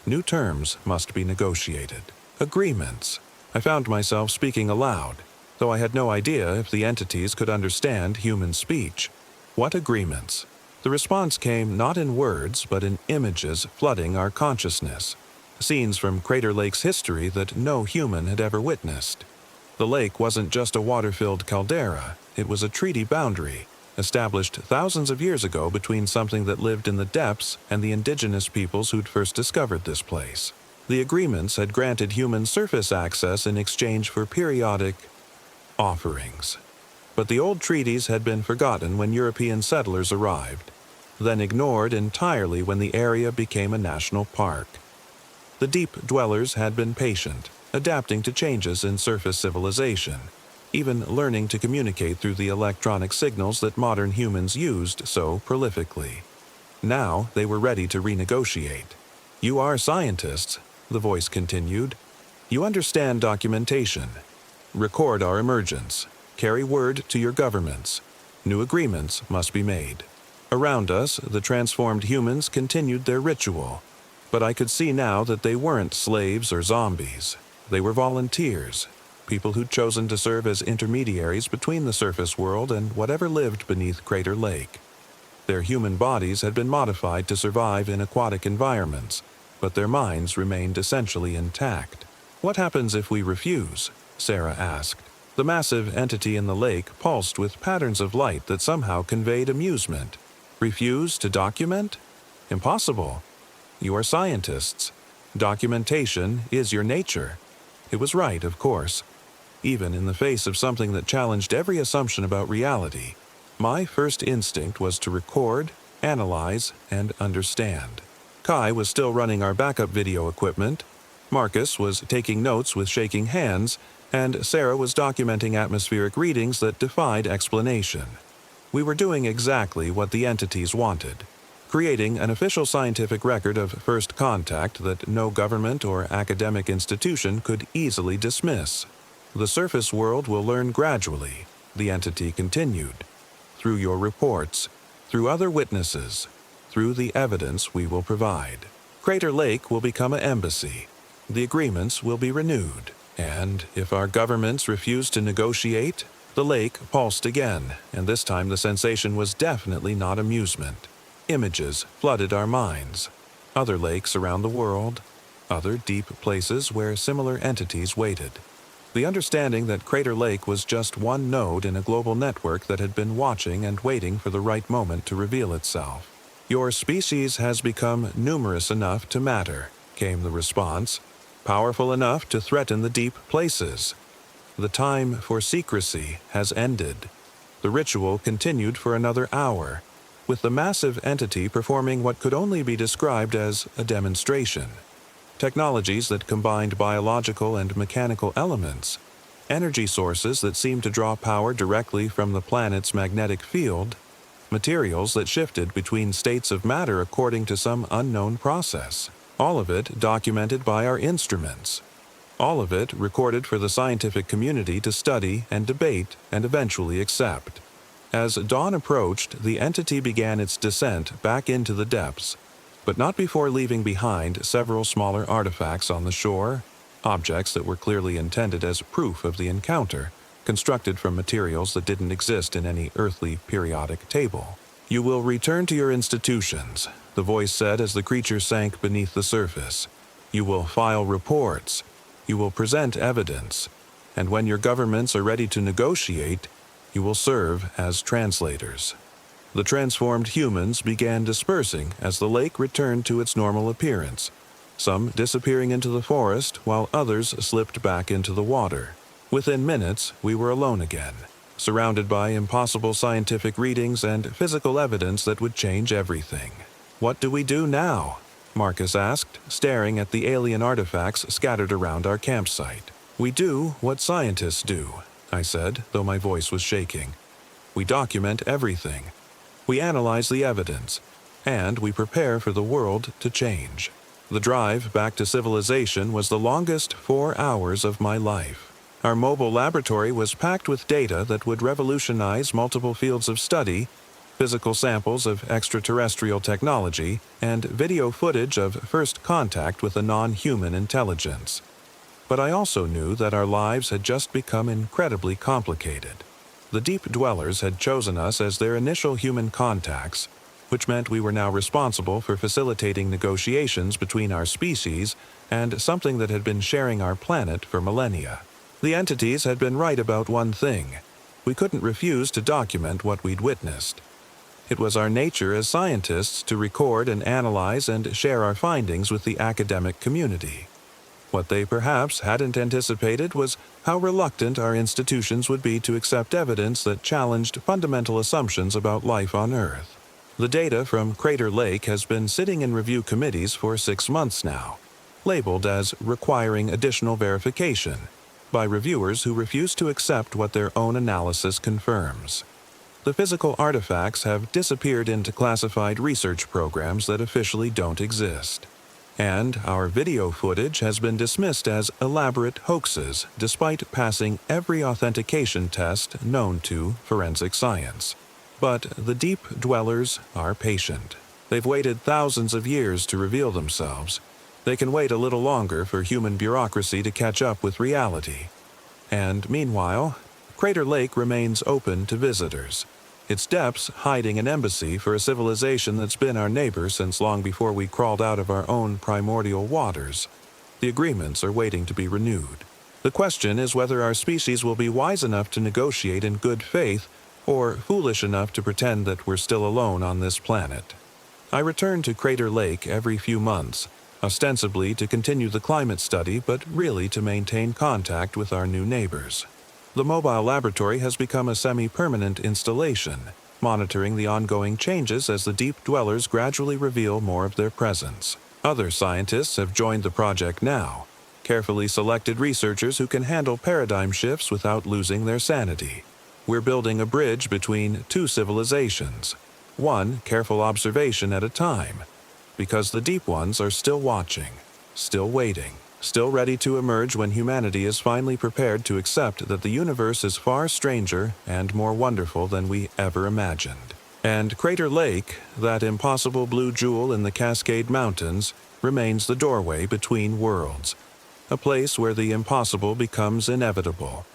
Speaker 1: New terms must be negotiated. Agreements. I found myself speaking aloud, though I had no idea if the entities could understand human speech. What agreements? The response came not in words, but in images flooding our consciousness. Scenes from Crater Lake's history that no human had ever witnessed. The lake wasn't just a water-filled caldera, it was a treaty boundary, established thousands of years ago between something that lived in the depths and the indigenous peoples who'd first discovered this place. The agreements had granted human surface access in exchange for periodic offerings. But the old treaties had been forgotten when European settlers arrived, then ignored entirely when the area became a national park. The deep dwellers had been patient, adapting to changes in surface civilization, even learning to communicate through the electronic signals that modern humans used so prolifically. Now they were ready to renegotiate. "You are scientists," the voice continued. "You understand documentation. Record our emergence. Carry word to your governments. New agreements must be made." Around us, the transformed humans continued their ritual, but I could see now that they weren't slaves or zombies. They were volunteers, people who'd chosen to serve as intermediaries between the surface world and whatever lived beneath Crater Lake. Their human bodies had been modified to survive in aquatic environments, but their minds remained essentially intact. "What happens if we refuse?" Sarah asked. The massive entity in the lake pulsed with patterns of light that somehow conveyed amusement. "Refuse to document? Impossible. You are scientists. Documentation is your nature." It was right, of course. Even in the face of something that challenged every assumption about reality, my first instinct was to record, analyze, and understand. Kai was still running our backup video equipment. Marcus was taking notes with shaking hands, and Sarah was documenting atmospheric readings that defied explanation. We were doing exactly what the entities wanted, creating an official scientific record of first contact that no government or academic institution could easily dismiss. "The surface world will learn gradually," the entity continued, "through your reports, through other witnesses, through the evidence we will provide. Crater Lake will become an embassy. The agreements will be renewed. And if our governments refuse to negotiate," the lake pulsed again, and this time the sensation was definitely not amusement. Images flooded our minds. Other lakes around the world, other deep places where similar entities waited. The understanding that Crater Lake was just one node in a global network that had been watching and waiting for the right moment to reveal itself. "Your species has become numerous enough to matter," came the response. "Powerful enough to threaten the deep places. The time for secrecy has ended." The ritual continued for another hour, with the massive entity performing what could only be described as a demonstration. Technologies that combined biological and mechanical elements, energy sources that seemed to draw power directly from the planet's magnetic field, materials that shifted between states of matter according to some unknown process. All of it documented by our instruments. All of it recorded for the scientific community to study and debate and eventually accept. As dawn approached, the entity began its descent back into the depths, but not before leaving behind several smaller artifacts on the shore, objects that were clearly intended as proof of the encounter, constructed from materials that didn't exist in any earthly periodic table. "You will return to your institutions," the voice said as the creature sank beneath the surface. "You will file reports. You will present evidence. And when your governments are ready to negotiate, you will serve as translators." The transformed humans began dispersing as the lake returned to its normal appearance, some disappearing into the forest while others slipped back into the water. Within minutes, we were alone again, surrounded by impossible scientific readings and physical evidence that would change everything. "What do we do now?" Marcus asked, staring at the alien artifacts scattered around our campsite. "We do what scientists do," I said, though my voice was shaking. "We document everything. We analyze the evidence, and we prepare for the world to change. The drive back to civilization was the longest 4 hours of my life. Our mobile laboratory was packed with data that would revolutionize multiple fields of study, physical samples of extraterrestrial technology, and video footage of first contact with a non-human intelligence. But I also knew that our lives had just become incredibly complicated. The deep dwellers had chosen us as their initial human contacts, which meant we were now responsible for facilitating negotiations between our species and something that had been sharing our planet for millennia. The entities had been right about one thing: we couldn't refuse to document what we'd witnessed. It was our nature as scientists to record and analyze and share our findings with the academic community. What they perhaps hadn't anticipated was how reluctant our institutions would be to accept evidence that challenged fundamental assumptions about life on Earth. The data from Crater Lake has been sitting in review committees for 6 months now, labeled as requiring additional verification, by reviewers who refuse to accept what their own analysis confirms. The physical artifacts have disappeared into classified research programs that officially don't exist. And our video footage has been dismissed as elaborate hoaxes despite passing every authentication test known to forensic science. But the deep dwellers are patient. They've waited thousands of years to reveal themselves. They can wait a little longer for human bureaucracy to catch up with reality. And meanwhile, Crater Lake remains open to visitors, its depths hiding an embassy for a civilization that's been our neighbor since long before we crawled out of our own primordial waters. The agreements are waiting to be renewed. The question is whether our species will be wise enough to negotiate in good faith or foolish enough to pretend that we're still alone on this planet. I return to Crater Lake every few months, ostensibly to continue the climate study, but really to maintain contact with our new neighbors. The mobile laboratory has become a semi-permanent installation, monitoring the ongoing changes as the deep dwellers gradually reveal more of their presence. Other scientists have joined the project now, carefully selected researchers who can handle paradigm shifts without losing their sanity. We're building a bridge between two civilizations, one careful observation at a time, because the deep ones are still watching, still waiting, still ready to emerge when humanity is finally prepared to accept that the universe is far stranger and more wonderful than we ever imagined. And Crater Lake, that impossible blue jewel in the Cascade Mountains, remains the doorway between worlds, a place where the impossible becomes inevitable,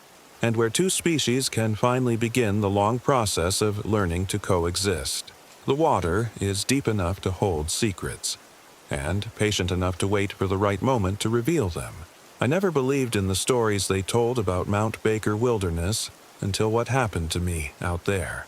Speaker 1: and where two species can finally begin the long process of learning to coexist. The water is deep enough to hold secrets, and patient enough to wait for the right moment to reveal them. I never believed in the stories they told about Mount Baker Wilderness until what happened to me out there.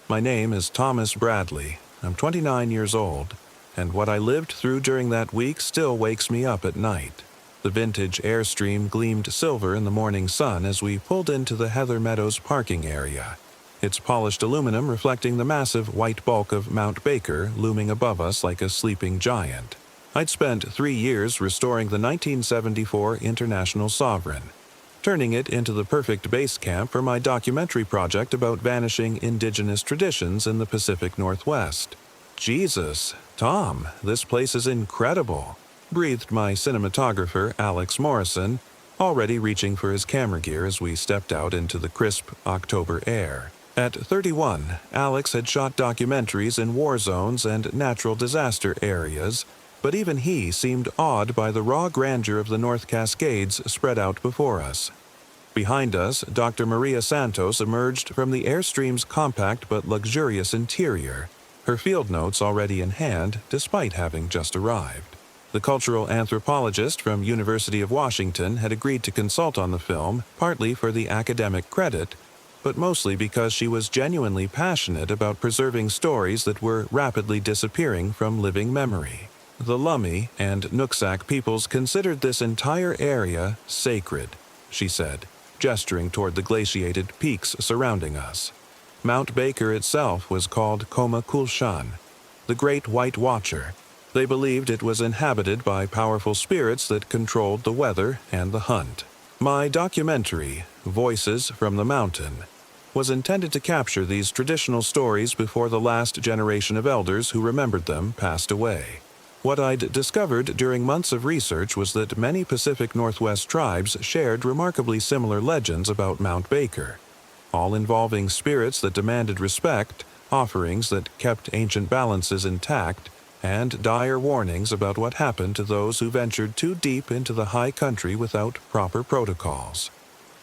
Speaker 1: My name is Thomas Bradley. I'm 29 years old, and what I lived through during that week still wakes me up at night. The vintage Airstream gleamed silver in the morning sun as we pulled into the Heather Meadows parking area, its polished aluminum reflecting the massive white bulk of Mount Baker looming above us like a sleeping giant. I'd spent 3 years restoring the 1974 International Sovereign, turning it into the perfect base camp for my documentary project about vanishing indigenous traditions in the Pacific Northwest. Jesus, Tom, this place is incredible, breathed my cinematographer, Alex Morrison, already reaching for his camera gear as we stepped out into the crisp October air. At 31, Alex had shot documentaries in war zones and natural disaster areas, but even he seemed awed by the raw grandeur of the North Cascades spread out before us. Behind us, Dr. Maria Santos emerged from the Airstream's compact but luxurious interior, her field notes already in hand despite having just arrived. The cultural anthropologist from University of Washington had agreed to consult on the film, partly for the academic credit, but mostly because she was genuinely passionate about preserving stories that were rapidly disappearing from living memory. The Lummi and Nooksack peoples considered this entire area sacred, she said, gesturing toward the glaciated peaks surrounding us. Mount Baker itself was called Koma Kulshan, the Great White Watcher. They believed it was inhabited by powerful spirits that controlled the weather and the hunt. My documentary, Voices from the Mountain, was intended to capture these traditional stories before the last generation of elders who remembered them passed away. What I'd discovered during months of research was that many Pacific Northwest tribes shared remarkably similar legends about Mount Baker, all involving spirits that demanded respect, offerings that kept ancient balances intact, and dire warnings about what happened to those who ventured too deep into the high country without proper protocols.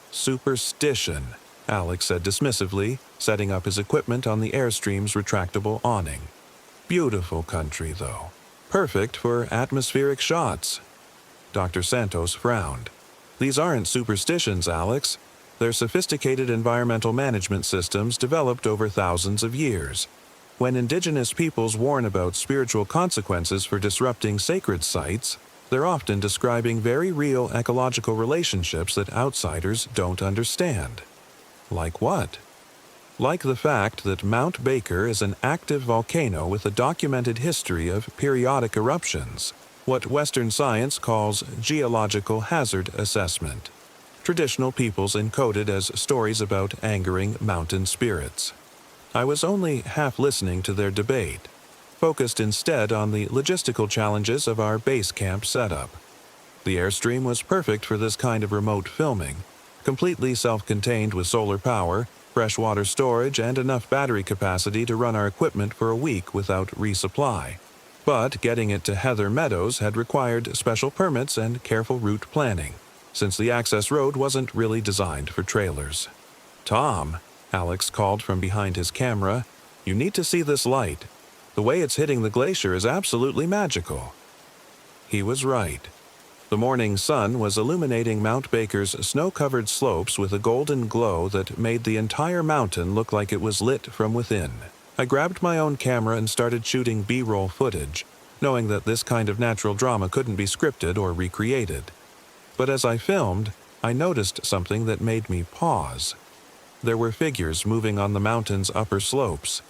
Speaker 1: Superstition, Alex said dismissively, setting up his equipment on the Airstream's retractable awning. Beautiful country, though. Perfect for atmospheric shots. Dr. Santos frowned. These aren't superstitions, Alex. They're sophisticated environmental management systems developed over thousands of years. When indigenous peoples warn about spiritual consequences for disrupting sacred sites, they're often describing very real ecological relationships that outsiders don't understand. Like what? Like the fact that Mount Baker is an active volcano with a documented history of periodic eruptions, what Western science calls geological hazard assessment. Traditional peoples encoded as stories about angering mountain spirits. I was only half listening to their debate, focused instead on the logistical challenges of our base camp setup. The Airstream was perfect for this kind of remote filming, completely self-contained with solar power, freshwater storage, and enough battery capacity to run our equipment for a week without resupply. But getting it to Heather Meadows had required special permits and careful route planning, since the access road wasn't really designed for trailers. "Tom," Alex called from behind his camera, "you need to see this light. The way it's hitting the glacier is absolutely magical." He was right. The morning sun was illuminating Mount Baker's snow-covered slopes with a golden glow that made the entire mountain look like it was lit from within. I grabbed my own camera and started shooting B-roll footage, knowing that this kind of natural drama couldn't be scripted or recreated. But as I filmed, I noticed something that made me pause. There were figures moving on the mountain's upper slopes,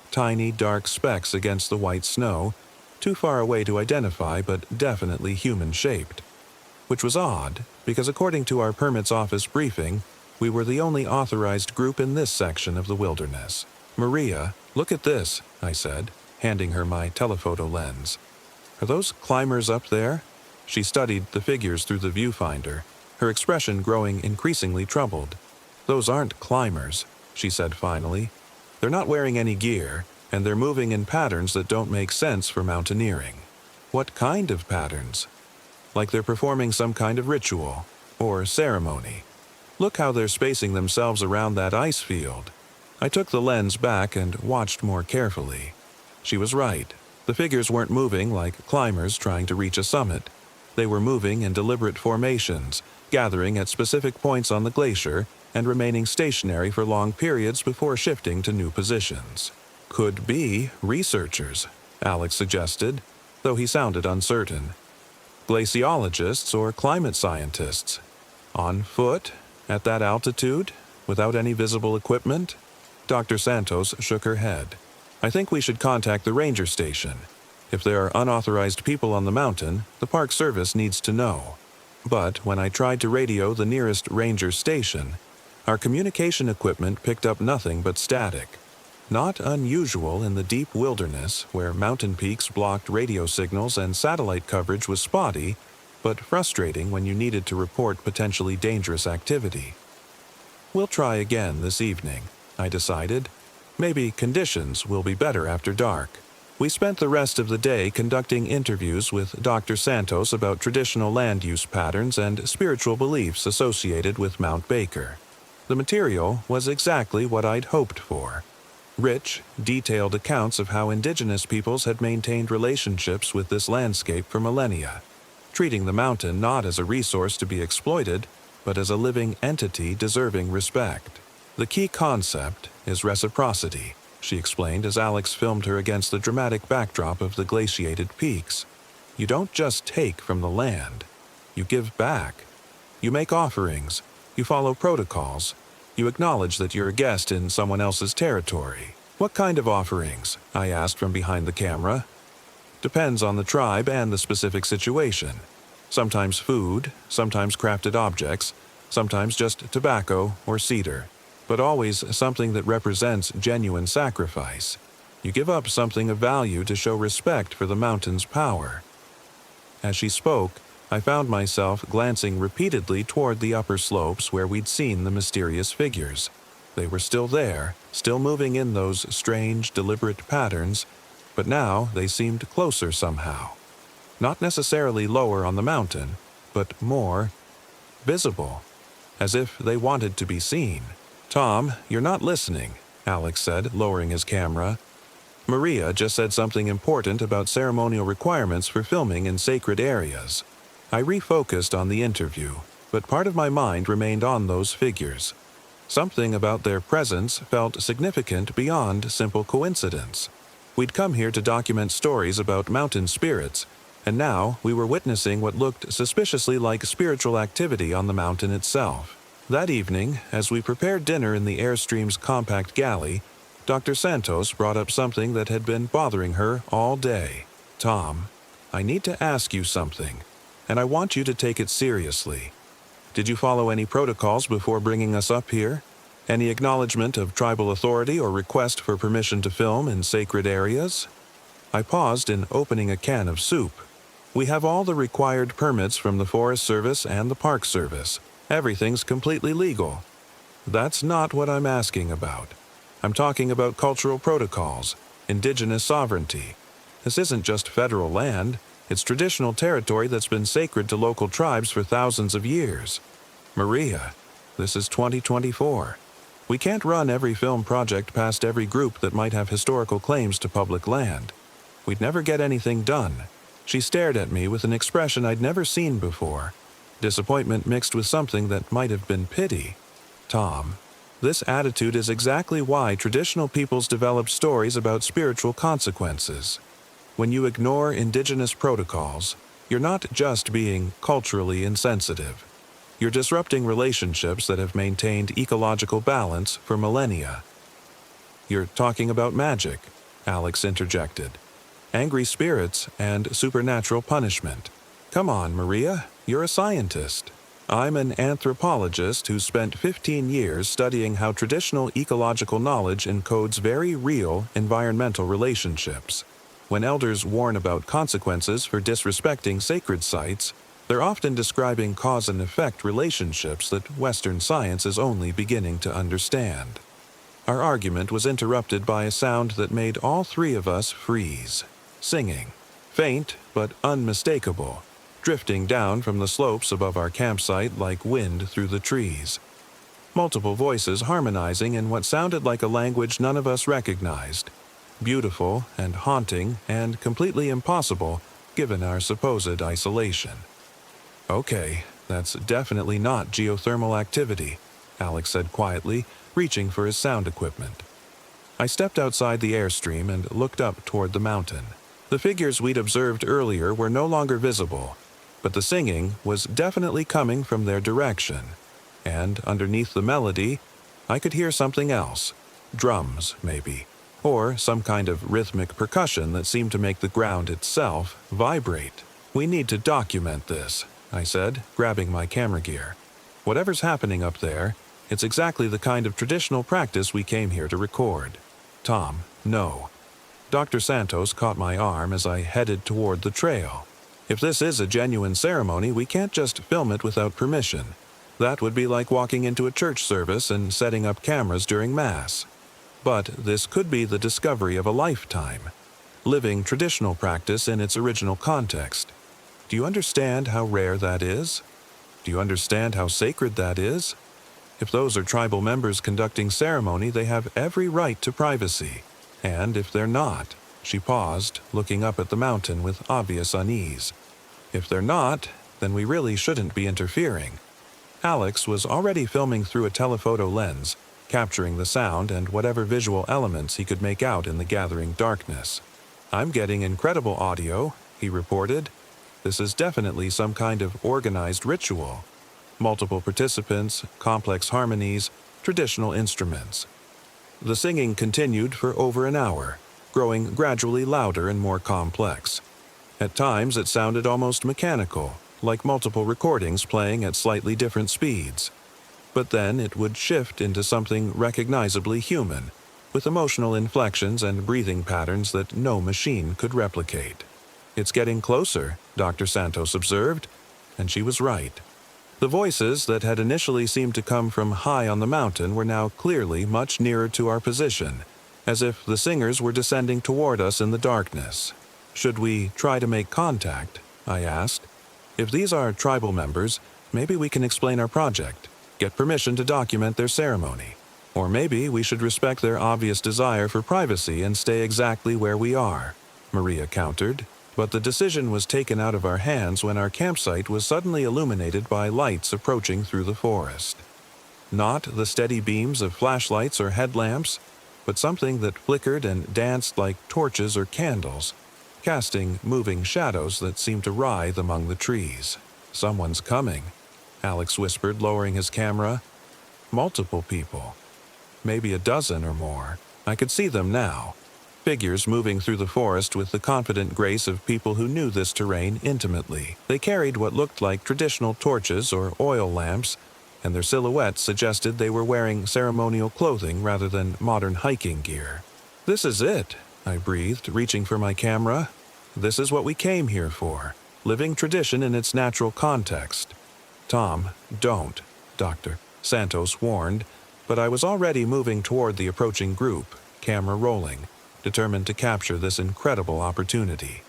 Speaker 1: tiny dark specks against the white snow, too far away to identify but definitely human-shaped. Which was odd, because according to our permits office briefing, we were the only authorized group in this section of the wilderness. "Maria, look at this," I said, handing her my telephoto lens. "Are those climbers up there?" She studied the figures through the viewfinder, her expression growing increasingly troubled. "Those aren't climbers," she said finally. "They're not wearing any gear, and they're moving in patterns that don't make sense for mountaineering." "What kind of patterns?" "Like they're performing some kind of ritual or ceremony. Look how they're spacing themselves around that ice field." I took the lens back and watched more carefully. She was right. The figures weren't moving like climbers trying to reach a summit. They were moving in deliberate formations, gathering at specific points on the glacier and remaining stationary for long periods before shifting to new positions. "Could be researchers," Alex suggested, though he sounded uncertain. "Glaciologists or climate scientists. On foot, at that altitude, without any visible equipment?" Dr. Santos shook her head. "I think we should contact the ranger station. If there are unauthorized people on the mountain, the Park Service needs to know." But when I tried to radio the nearest ranger station, our communication equipment picked up nothing but static. Not unusual in the deep wilderness where mountain peaks blocked radio signals and satellite coverage was spotty, but frustrating when you needed to report potentially dangerous activity. "We'll try again this evening," I decided. "Maybe conditions will be better after dark." We spent the rest of the day conducting interviews with Dr. Santos about traditional land use patterns and spiritual beliefs associated with Mount Baker. The material was exactly what I'd hoped for. Rich, detailed accounts of how indigenous peoples had maintained relationships with this landscape for millennia, treating the mountain not as a resource to be exploited, but as a living entity deserving respect. "The key concept is reciprocity," she explained as Alex filmed her against the dramatic backdrop of the glaciated peaks. "You don't just take from the land. You give back. You make offerings. You follow protocols. You acknowledge that you're a guest in someone else's territory." "What kind of offerings?" I asked from behind the camera. "Depends on the tribe and the specific situation. Sometimes food, sometimes crafted objects, sometimes just tobacco or cedar. but always something that represents genuine sacrifice. You give up something of value to show respect for the mountain's power. As she spoke, I found myself glancing repeatedly toward the upper slopes where we'd seen the mysterious figures. They were still there, still moving in those strange, deliberate patterns, but now they seemed closer somehow. Not necessarily lower on the mountain, but more visible, as if they wanted to be seen. "Tom, you're not listening," Alex said, lowering his camera. "Maria just said something important about ceremonial requirements for filming in sacred areas." I refocused on the interview, but part of my mind remained on those figures. Something about their presence felt significant beyond simple coincidence. We'd come here to document stories about mountain spirits, and now we were witnessing what looked suspiciously like spiritual activity on the mountain itself. That evening, as we prepared dinner in the Airstream's compact galley, Dr. Santos brought up something that had been bothering her all day. "Tom, I need to ask you something, and I want you to take it seriously. Did you follow any protocols before bringing us up here? Any acknowledgement of tribal authority or request for permission to film in sacred areas?" I paused in opening a can of soup. "We have all the required permits from the Forest Service and the Park Service. Everything's completely legal." "That's not what I'm asking about. I'm talking about cultural protocols, indigenous sovereignty. This isn't just federal land. It's traditional territory that's been sacred to local tribes for thousands of years. Maria, this is 2024. We can't run every film project past every group that might have historical claims to public land. We'd never get anything done." She stared at me with an expression I'd never seen before, disappointment mixed with something that might have been pity. "Tom, this attitude is exactly why traditional peoples developed stories about spiritual consequences. When you ignore indigenous protocols, you're not just being culturally insensitive. You're disrupting relationships that have maintained ecological balance for millennia." "You're talking about magic," Alex interjected. "Angry spirits and supernatural punishment. Come on, Maria, you're a scientist." "I'm an anthropologist who spent 15 years studying how traditional ecological knowledge encodes very real environmental relationships. When elders warn about consequences for disrespecting sacred sites, they're often describing cause and effect relationships that Western science is only beginning to understand." Our argument was interrupted by a sound that made all three of us freeze. Singing. Faint but unmistakable, drifting down from the slopes above our campsite like wind through the trees. Multiple voices harmonizing in what sounded like a language none of us recognized. Beautiful and haunting and completely impossible given our supposed isolation. "Okay, that's definitely not geothermal activity," Alex said quietly, reaching for his sound equipment. I stepped outside the Airstream and looked up toward the mountain. The figures we'd observed earlier were no longer visible, but the singing was definitely coming from their direction. And underneath the melody, I could hear something else. Drums, maybe. Or some kind of rhythmic percussion that seemed to make the ground itself vibrate. "We need to document this," I said, grabbing my camera gear. "Whatever's happening up there, it's exactly the kind of traditional practice we came here to record." "Tom, no." Dr. Santos caught my arm as I headed toward the trail. "If this is a genuine ceremony, we can't just film it without permission. That would be like walking into a church service and setting up cameras during Mass. But this could be the discovery of a lifetime, living traditional practice in its original context. Do you understand how rare that is? Do you understand how sacred that is? If those are tribal members conducting ceremony, they have every right to privacy. And if they're not," she paused, looking up at the mountain with obvious unease. "If they're not, then we really shouldn't be interfering." Alex was already filming through a telephoto lens, capturing the sound and whatever visual elements he could make out in the gathering darkness. "I'm getting incredible audio," he reported. "This is definitely some kind of organized ritual. Multiple participants, complex harmonies, traditional instruments." The singing continued for over an hour, growing gradually louder and more complex. At times it sounded almost mechanical, like multiple recordings playing at slightly different speeds. but then it would shift into something recognizably human, with emotional inflections and breathing patterns that no machine could replicate. "It's getting closer," Dr. Santos observed, and she was right. The voices that had initially seemed to come from high on the mountain were now clearly much nearer to our position, as if the singers were descending toward us in the darkness. "Should we try to make contact?" I asked. "If these are tribal members, maybe we can explain our project, get permission to document their ceremony. Or maybe we should respect their obvious desire for privacy and stay exactly where we are," Maria countered. But the decision was taken out of our hands when our campsite was suddenly illuminated by lights approaching through the forest. Not the steady beams of flashlights or headlamps, but something that flickered and danced like torches or candles, casting moving shadows that seemed to writhe among the trees. "Someone's coming," Alex whispered, lowering his camera. "Multiple people. Maybe a dozen or more. I could see them now. Figures moving through the forest with the confident grace of people who knew this terrain intimately. They carried what looked like traditional torches or oil lamps, and their silhouettes suggested they were wearing ceremonial clothing rather than modern hiking gear. "This is it," I breathed, reaching for my camera. "This is what we came here for, living tradition in its natural context." "Tom, don't," Dr. Santos warned, but I was already moving toward the approaching group, camera rolling, determined to capture this incredible opportunity.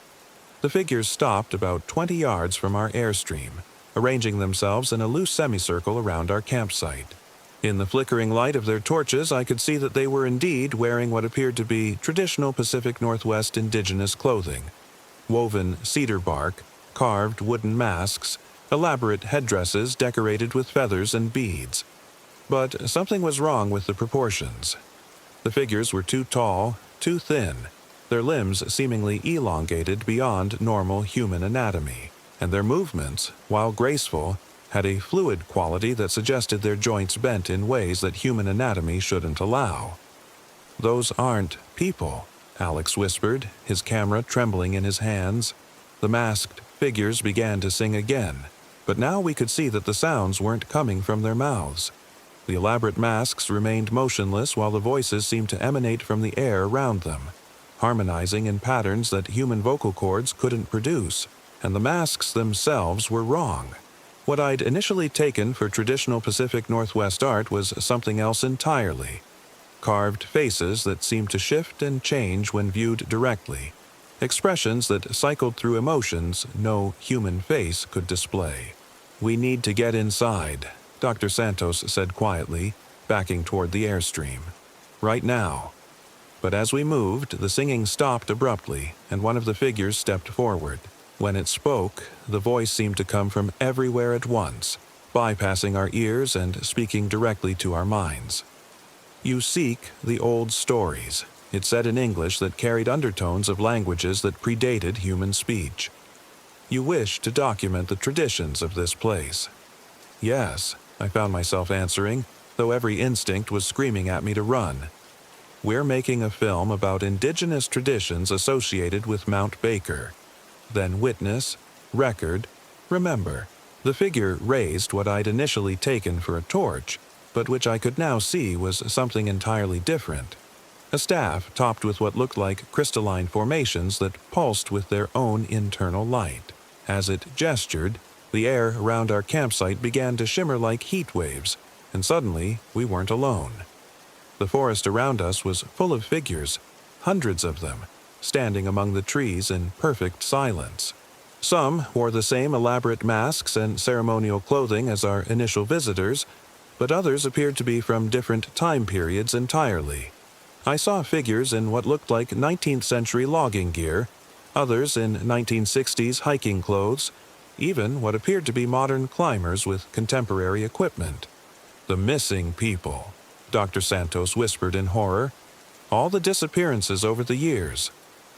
Speaker 1: The figures stopped about 20 yards from our airstream, arranging themselves in a loose semicircle around our campsite. In the flickering light of their torches, I could see that they were indeed wearing what appeared to be traditional Pacific Northwest indigenous clothing: woven cedar bark, carved wooden masks, elaborate headdresses decorated with feathers and beads. But something was wrong with the proportions. The figures were too tall, too thin, their limbs seemingly elongated beyond normal human anatomy, and their movements, while graceful, had a fluid quality that suggested their joints bent in ways that human anatomy shouldn't allow. "Those aren't people," Alex whispered, his camera trembling in his hands. The masked figures began to sing again, but now we could see that the sounds weren't coming from their mouths. The elaborate masks remained motionless while the voices seemed to emanate from the air around them, harmonizing in patterns that human vocal cords couldn't produce, and the masks themselves were wrong. What I'd initially taken for traditional Pacific Northwest art was something else entirely: carved faces that seemed to shift and change when viewed directly, expressions that cycled through emotions no human face could display. "We need to get inside," Dr. Santos said quietly, backing toward the airstream. "Right now." But as we moved, the singing stopped abruptly, and one of the figures stepped forward. When it spoke, the voice seemed to come from everywhere at once, bypassing our ears and speaking directly to our minds. "You seek the old stories," it said in English that carried undertones of languages that predated human speech. "You wish to document the traditions of this place." "Yes," I found myself answering, though every instinct was screaming at me to run. "We're making a film about indigenous traditions associated with Mount Baker." Then witness, record, remember. The figure raised what I'd initially taken for a torch, but which I could now see was something entirely different. A staff topped with what looked like crystalline formations that pulsed with their own internal light. As it gestured, the air around our campsite began to shimmer like heat waves, and suddenly we weren't alone. The forest around us was full of figures, hundreds of them, standing among the trees in perfect silence. Some wore the same elaborate masks and ceremonial clothing as our initial visitors, but others appeared to be from different time periods entirely. I saw figures in what looked like 19th century logging gear, others in 1960s hiking clothes, even what appeared to be modern climbers with contemporary equipment. "The missing people," Dr. Santos whispered in horror. "All the disappearances over the years.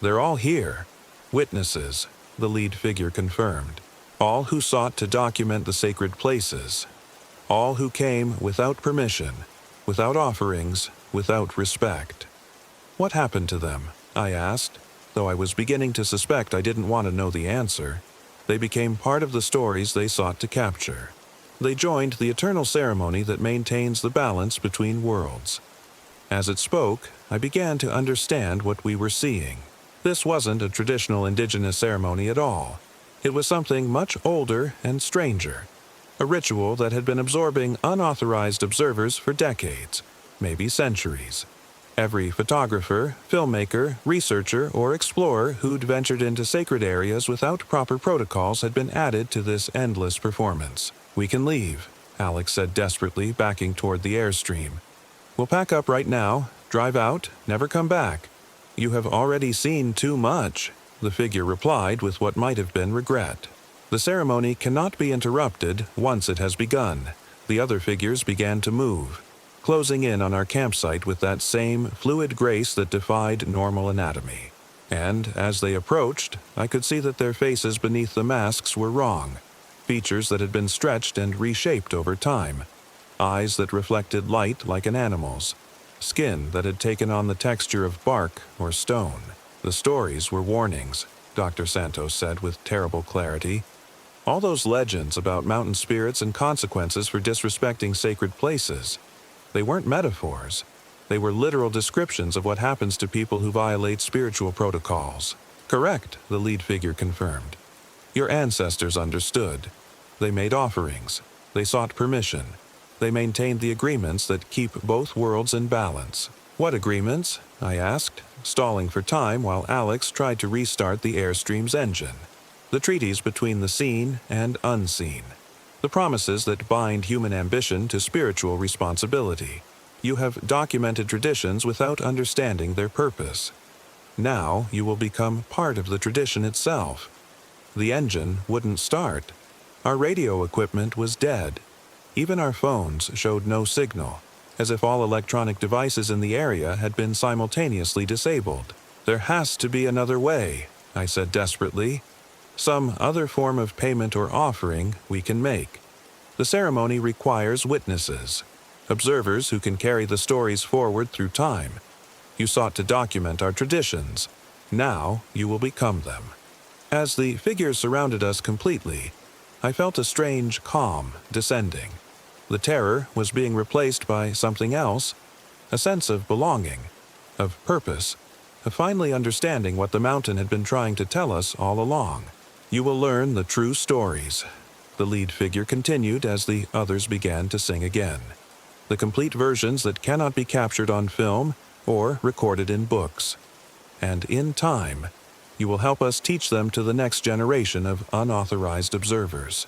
Speaker 1: They're all here. Witnesses," the lead figure confirmed. "All who sought to document the sacred places. All who came without permission, without offerings, without respect." "What happened to them?" I asked, though I was beginning to suspect I didn't want to know the answer. They became part of the stories they sought to capture. They joined the eternal ceremony that maintains the balance between worlds. As it spoke, I began to understand what we were seeing. This wasn't a traditional indigenous ceremony at all. It was something much older and stranger. A ritual that had been absorbing unauthorized observers for decades, maybe centuries. Every photographer, filmmaker, researcher, or explorer who'd ventured into sacred areas without proper protocols had been added to this endless performance. "We can leave," Alex said desperately, backing toward the airstream. "We'll pack up right now, drive out, never come back." "You have already seen too much," the figure replied with what might have been regret. "The ceremony cannot be interrupted once it has begun." The other figures began to move, closing in on our campsite with that same fluid grace that defied normal anatomy. And as they approached, I could see that their faces beneath the masks were wrong. Features that had been stretched and reshaped over time. Eyes that reflected light like an animal's. Skin that had taken on the texture of bark or stone. "The stories were warnings," Dr. Santos said with terrible clarity. "All those legends about mountain spirits and consequences for disrespecting sacred places. They weren't metaphors. They were literal descriptions of what happens to people who violate spiritual protocols." "Correct," the lead figure confirmed. "Your ancestors understood. They made offerings. They sought permission. They maintained the agreements that keep both worlds in balance." "What agreements?" I asked, stalling for time while Alex tried to restart the Airstream's engine. "The treaties between the seen and unseen. The promises that bind human ambition to spiritual responsibility. You have documented traditions without understanding their purpose. Now you will become part of the tradition itself." The engine wouldn't start. Our radio equipment was dead. Even our phones showed no signal, as if all electronic devices in the area had been simultaneously disabled. "There has to be another way," I said desperately. "Some other form of payment or offering we can make. The ceremony requires witnesses, observers who can carry the stories forward through time. You sought to document our traditions. Now you will become them." As the figures surrounded us completely, I felt a strange calm descending. The terror was being replaced by something else, a sense of belonging, of purpose, of finally understanding what the mountain had been trying to tell us all along. "You will learn the true stories," the lead figure continued as the others began to sing again. "The complete versions that cannot be captured on film or recorded in books. And in time, you will help us teach them to the next generation of unauthorized observers."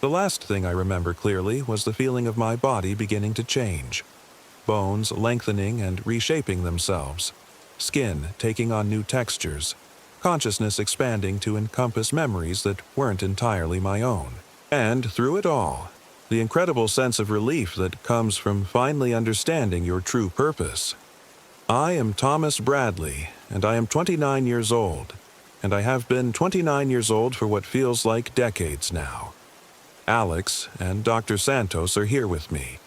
Speaker 1: The last thing I remember clearly was the feeling of my body beginning to change. Bones lengthening and reshaping themselves. Skin taking on new textures. Consciousness expanding to encompass memories that weren't entirely my own. And through it all, the incredible sense of relief that comes from finally understanding your true purpose. "I am Thomas Bradley, and I am 29 years old, and I have been 29 years old for what feels like decades now. Alex and Dr. Santos are here with me,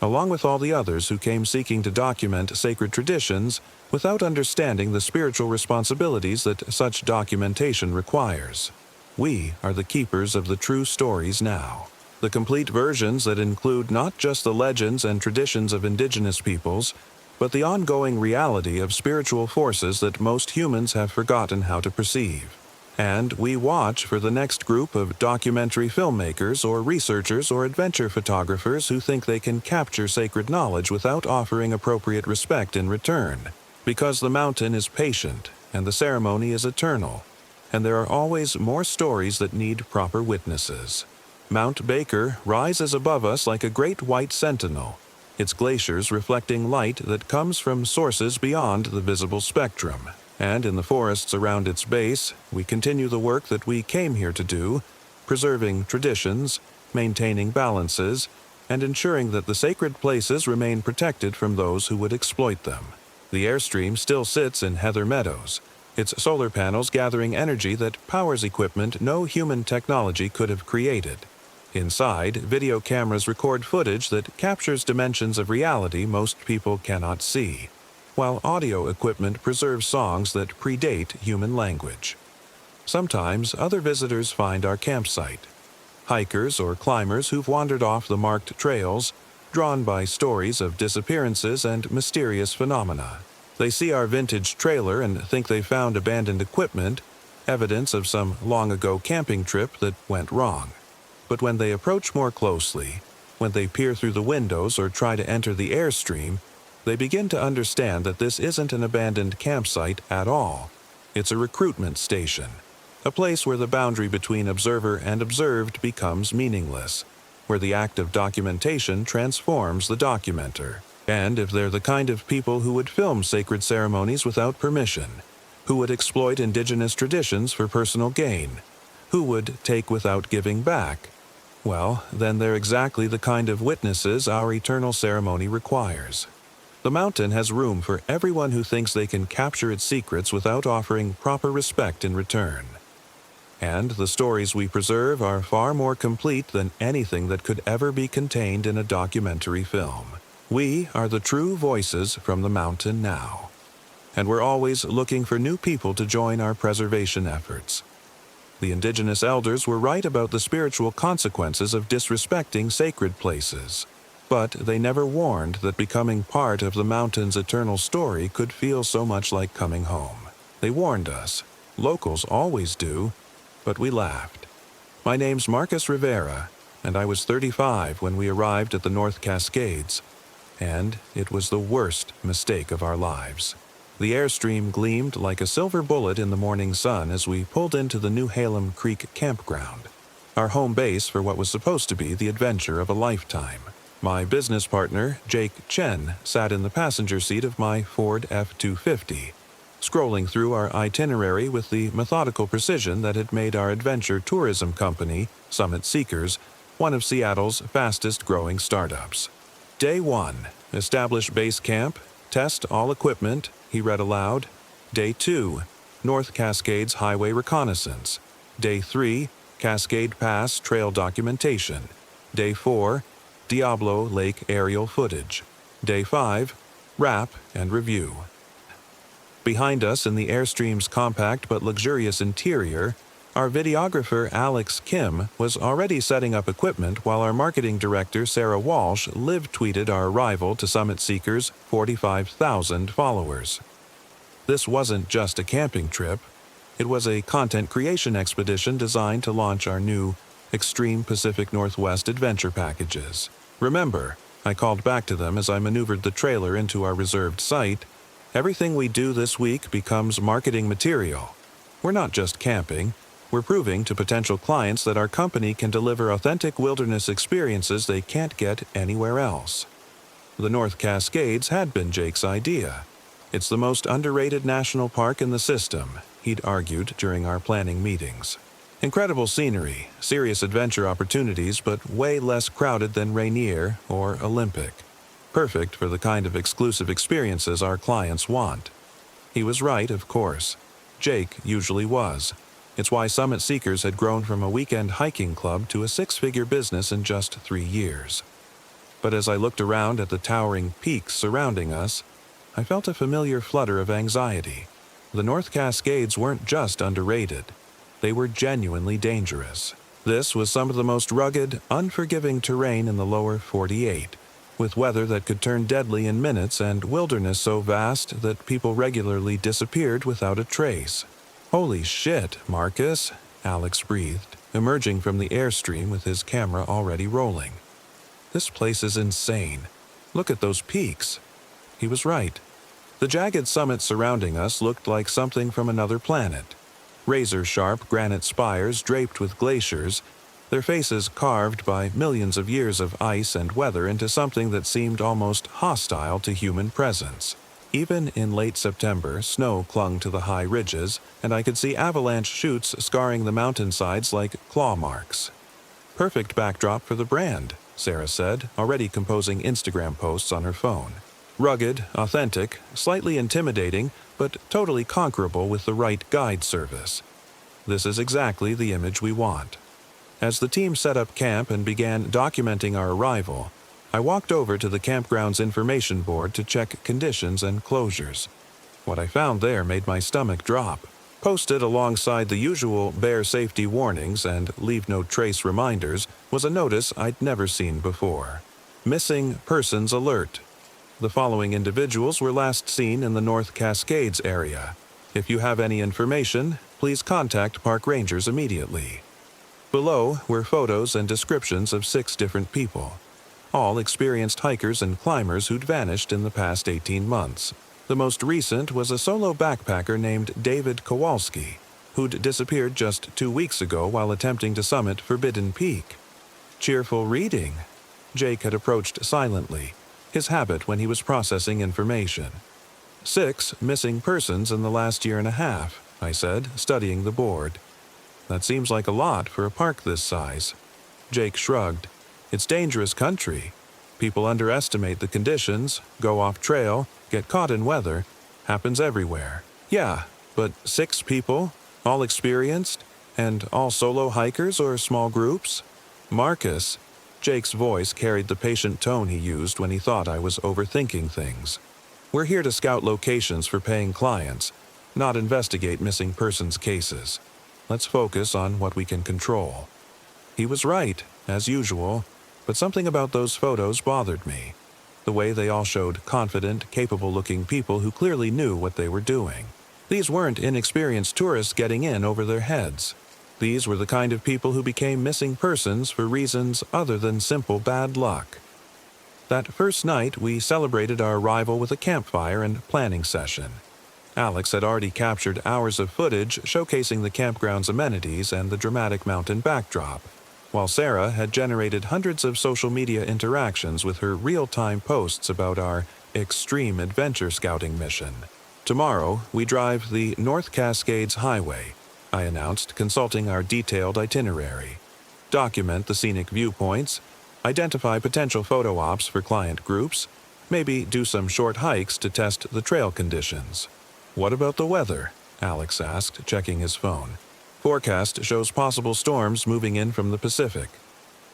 Speaker 1: along with all the others who came seeking to document sacred traditions without understanding the spiritual responsibilities that such documentation requires. We are the keepers of the true stories now. The complete versions that include not just the legends and traditions of indigenous peoples, but the ongoing reality of spiritual forces that most humans have forgotten how to perceive. And we watch for the next group of documentary filmmakers or researchers or adventure photographers who think they can capture sacred knowledge without offering appropriate respect in return. Because the mountain is patient and the ceremony is eternal, and there are always more stories that need proper witnesses. Mount Baker rises above us like a great white sentinel, its glaciers reflecting light that comes from sources beyond the visible spectrum. And in the forests around its base, we continue the work that we came here to do, preserving traditions, maintaining balances, and ensuring that the sacred places remain protected from those who would exploit them. The Airstream still sits in Heather Meadows, its solar panels gathering energy that powers equipment no human technology could have created. Inside, video cameras record footage that captures dimensions of reality most people cannot see, while audio equipment preserves songs that predate human language. Sometimes other visitors find our campsite, hikers or climbers who've wandered off the marked trails, drawn by stories of disappearances and mysterious phenomena. They see our vintage trailer and think they found abandoned equipment, evidence of some long-ago camping trip that went wrong. But when they approach more closely, when they peer through the windows or try to enter the airstream, they begin to understand that this isn't an abandoned campsite at all. It's a recruitment station, a place where the boundary between observer and observed becomes meaningless, where the act of documentation transforms the documenter. And if they're the kind of people who would film sacred ceremonies without permission, who would exploit indigenous traditions for personal gain, who would take without giving back, well, then they're exactly the kind of witnesses our eternal ceremony requires. The mountain has room for everyone who thinks they can capture its secrets without offering proper respect in return. And the stories we preserve are far more complete than anything that could ever be contained in a documentary film. We are the true voices from the mountain now. And we're always looking for new people to join our preservation efforts. The indigenous elders were right about the spiritual consequences of disrespecting sacred places. But they never warned that becoming part of the mountain's eternal story could feel so much like coming home. They warned us. Locals always do. But we laughed. My name's Marcus Rivera, and I was 35 when we arrived at the North Cascades. And it was the worst mistake of our lives. The airstream gleamed like a silver bullet in the morning sun as we pulled into the New Halem Creek campground, our home base for what was supposed to be the adventure of a lifetime. My business partner, Jake Chen, sat in the passenger seat of my Ford F-250, scrolling through our itinerary with the methodical precision that had made our adventure tourism company, Summit Seekers, one of Seattle's fastest-growing startups. Day 1. Establish base camp. Test all equipment, he read aloud. Day 2. North Cascades Highway Reconnaissance. Day 3. Cascade Pass Trail Documentation. Day 4. Diablo Lake Aerial Footage. Day 5. Wrap and Review. Behind us in the Airstream's compact but luxurious interior, our videographer Alex Kim was already setting up equipment while our marketing director Sarah Walsh live-tweeted our arrival to Summit Seekers' 45,000 followers. This wasn't just a camping trip. It was a content creation expedition designed to launch our new Extreme Pacific Northwest adventure packages. Remember, I called back to them as I maneuvered the trailer into our reserved site, everything we do this week becomes marketing material. We're not just camping. We're proving to potential clients that our company can deliver authentic wilderness experiences they can't get anywhere else. The North Cascades had been Jake's idea. It's the most underrated national park in the system, he'd argued during our planning meetings. Incredible scenery, serious adventure opportunities, but way less crowded than Rainier or Olympic. Perfect for the kind of exclusive experiences our clients want. He was right, of course. Jake usually was. It's why Summit Seekers had grown from a weekend hiking club to a six-figure business in just 3 years. But as I looked around at the towering peaks surrounding us, I felt a familiar flutter of anxiety. The North Cascades weren't just underrated. They were genuinely dangerous. This was some of the most rugged, unforgiving terrain in the lower 48, with weather that could turn deadly in minutes and wilderness so vast that people regularly disappeared without a trace. "Holy shit, Marcus," Alex breathed, emerging from the airstream with his camera already rolling. "This place is insane. Look at those peaks." He was right. The jagged summits surrounding us looked like something from another planet. Razor-sharp granite spires draped with glaciers, their faces carved by millions of years of ice and weather into something that seemed almost hostile to human presence. Even in late September, snow clung to the high ridges, and I could see avalanche chutes scarring the mountainsides like claw marks. "Perfect backdrop for the brand," Sarah said, already composing Instagram posts on her phone. Rugged, authentic, slightly intimidating, but totally conquerable with the right guide service. This is exactly the image we want. As the team set up camp and began documenting our arrival, I walked over to the campground's information board to check conditions and closures. What I found there made my stomach drop. Posted alongside the usual bear safety warnings and leave no trace reminders was a notice I'd never seen before. Missing persons alert. The following individuals were last seen in the North Cascades area. If you have any information, please contact park rangers immediately. Below were photos and descriptions of 6 different people, all experienced hikers and climbers who'd vanished in the past 18 months. The most recent was a solo backpacker named David Kowalski, who'd disappeared just 2 weeks ago while attempting to summit Forbidden Peak. Cheerful reading. Jake had approached silently, his habit when he was processing information. 6 missing persons in the last year and a half, I said, studying the board. That seems like a lot for a park this size. Jake shrugged. It's dangerous country. People underestimate the conditions, go off trail, get caught in weather. Happens everywhere. Yeah, but 6 people, all experienced, and all solo hikers or small groups? Marcus. Jake's voice carried the patient tone he used when he thought I was overthinking things. We're here to scout locations for paying clients, not investigate missing persons cases. Let's focus on what we can control. He was right, as usual, but something about those photos bothered me. The way they all showed confident, capable-looking people who clearly knew what they were doing. These weren't inexperienced tourists getting in over their heads. These were the kind of people who became missing persons for reasons other than simple bad luck. That first night, we celebrated our arrival with a campfire and planning session. Alex had already captured hours of footage showcasing the campground's amenities and the dramatic mountain backdrop, while Sarah had generated hundreds of social media interactions with her real-time posts about our extreme adventure scouting mission. Tomorrow, we drive the North Cascades Highway, I announced, consulting our detailed itinerary. Document the scenic viewpoints, identify potential photo ops for client groups, maybe do some short hikes to test the trail conditions. What about the weather? Alex asked, checking his phone. Forecast shows possible storms moving in from the Pacific.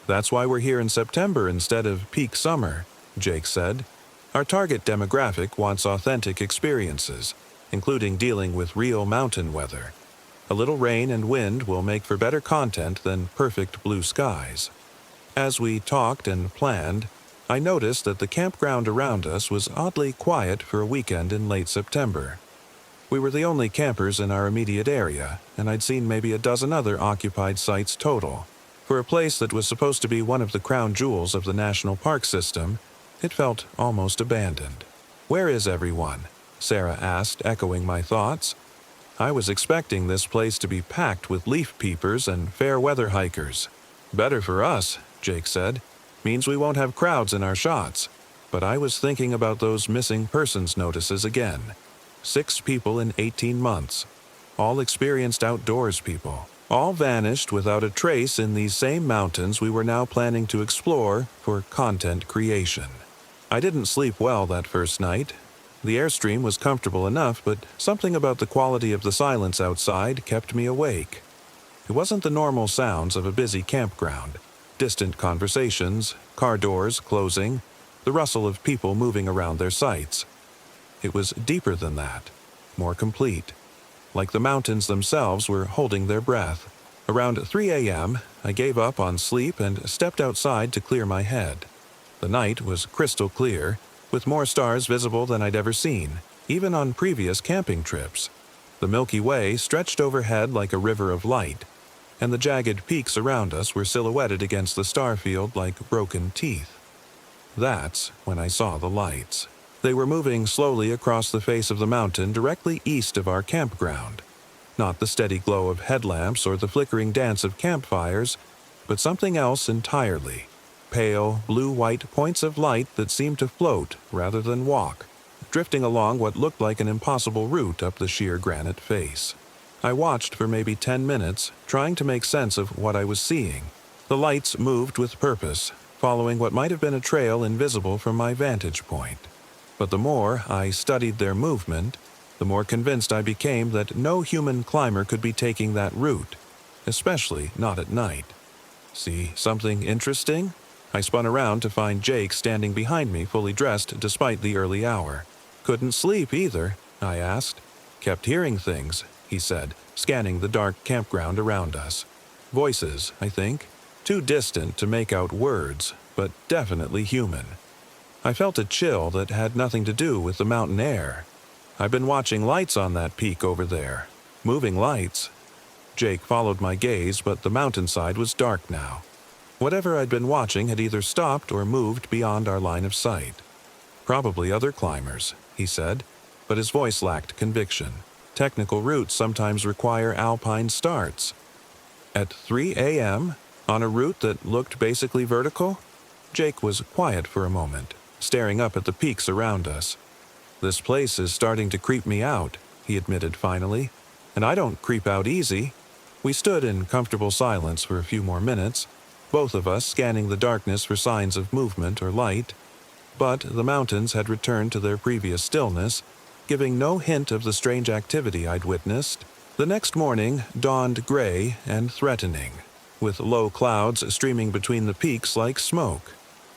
Speaker 1: That's why we're here in September instead of peak summer, Jake said. Our target demographic wants authentic experiences, including dealing with real mountain weather. A little rain and wind will make for better content than perfect blue skies. As we talked and planned, I noticed that the campground around us was oddly quiet for a weekend in late September. We were the only campers in our immediate area, and I'd seen maybe a dozen other occupied sites total. For a place that was supposed to be one of the crown jewels of the national park system, it felt almost abandoned. Where is everyone? Sarah asked, echoing my thoughts. I was expecting this place to be packed with leaf peepers and fair weather hikers. Better for us, Jake said. Means we won't have crowds in our shots. But I was thinking about those missing persons notices again. 6 people in 18 months. All experienced outdoors people. All vanished without a trace in these same mountains we were now planning to explore for content creation. I didn't sleep well that first night. The airstream was comfortable enough, but something about the quality of the silence outside kept me awake. It wasn't the normal sounds of a busy campground. Distant conversations, car doors closing, the rustle of people moving around their sites. It was deeper than that, more complete. Like the mountains themselves were holding their breath. Around 3 a.m., I gave up on sleep and stepped outside to clear my head. The night was crystal clear, with more stars visible than I'd ever seen, even on previous camping trips. The Milky Way stretched overhead like a river of light, and the jagged peaks around us were silhouetted against the starfield like broken teeth. That's when I saw the lights. They were moving slowly across the face of the mountain directly east of our campground. Not the steady glow of headlamps or the flickering dance of campfires, but something else entirely. Pale, blue-white points of light that seemed to float rather than walk, drifting along what looked like an impossible route up the sheer granite face. I watched for maybe 10 minutes, trying to make sense of what I was seeing. The lights moved with purpose, following what might have been a trail invisible from my vantage point. But the more I studied their movement, the more convinced I became that no human climber could be taking that route, especially not at night. See something interesting? I spun around to find Jake standing behind me fully dressed despite the early hour. Couldn't sleep either, I asked. Kept hearing things, he he said, scanning the dark campground around us. Voices, I think. Too distant to make out words, but definitely human. I felt a chill that had nothing to do with the mountain air. I've been watching lights on that peak over there. Moving lights. Jake followed my gaze, but the mountainside was dark now. Whatever I'd been watching had either stopped or moved beyond our line of sight. Probably other climbers, he said, but his voice lacked conviction. Technical routes sometimes require alpine starts. At 3 a.m., on a route that looked basically vertical? Jake was quiet for a moment, staring up at the peaks around us. This place is starting to creep me out, he admitted finally, and I don't creep out easy. We stood in comfortable silence for a few more minutes, both of us scanning the darkness for signs of movement or light. But the mountains had returned to their previous stillness, giving no hint of the strange activity I'd witnessed. The next morning dawned gray and threatening, with low clouds streaming between the peaks like smoke.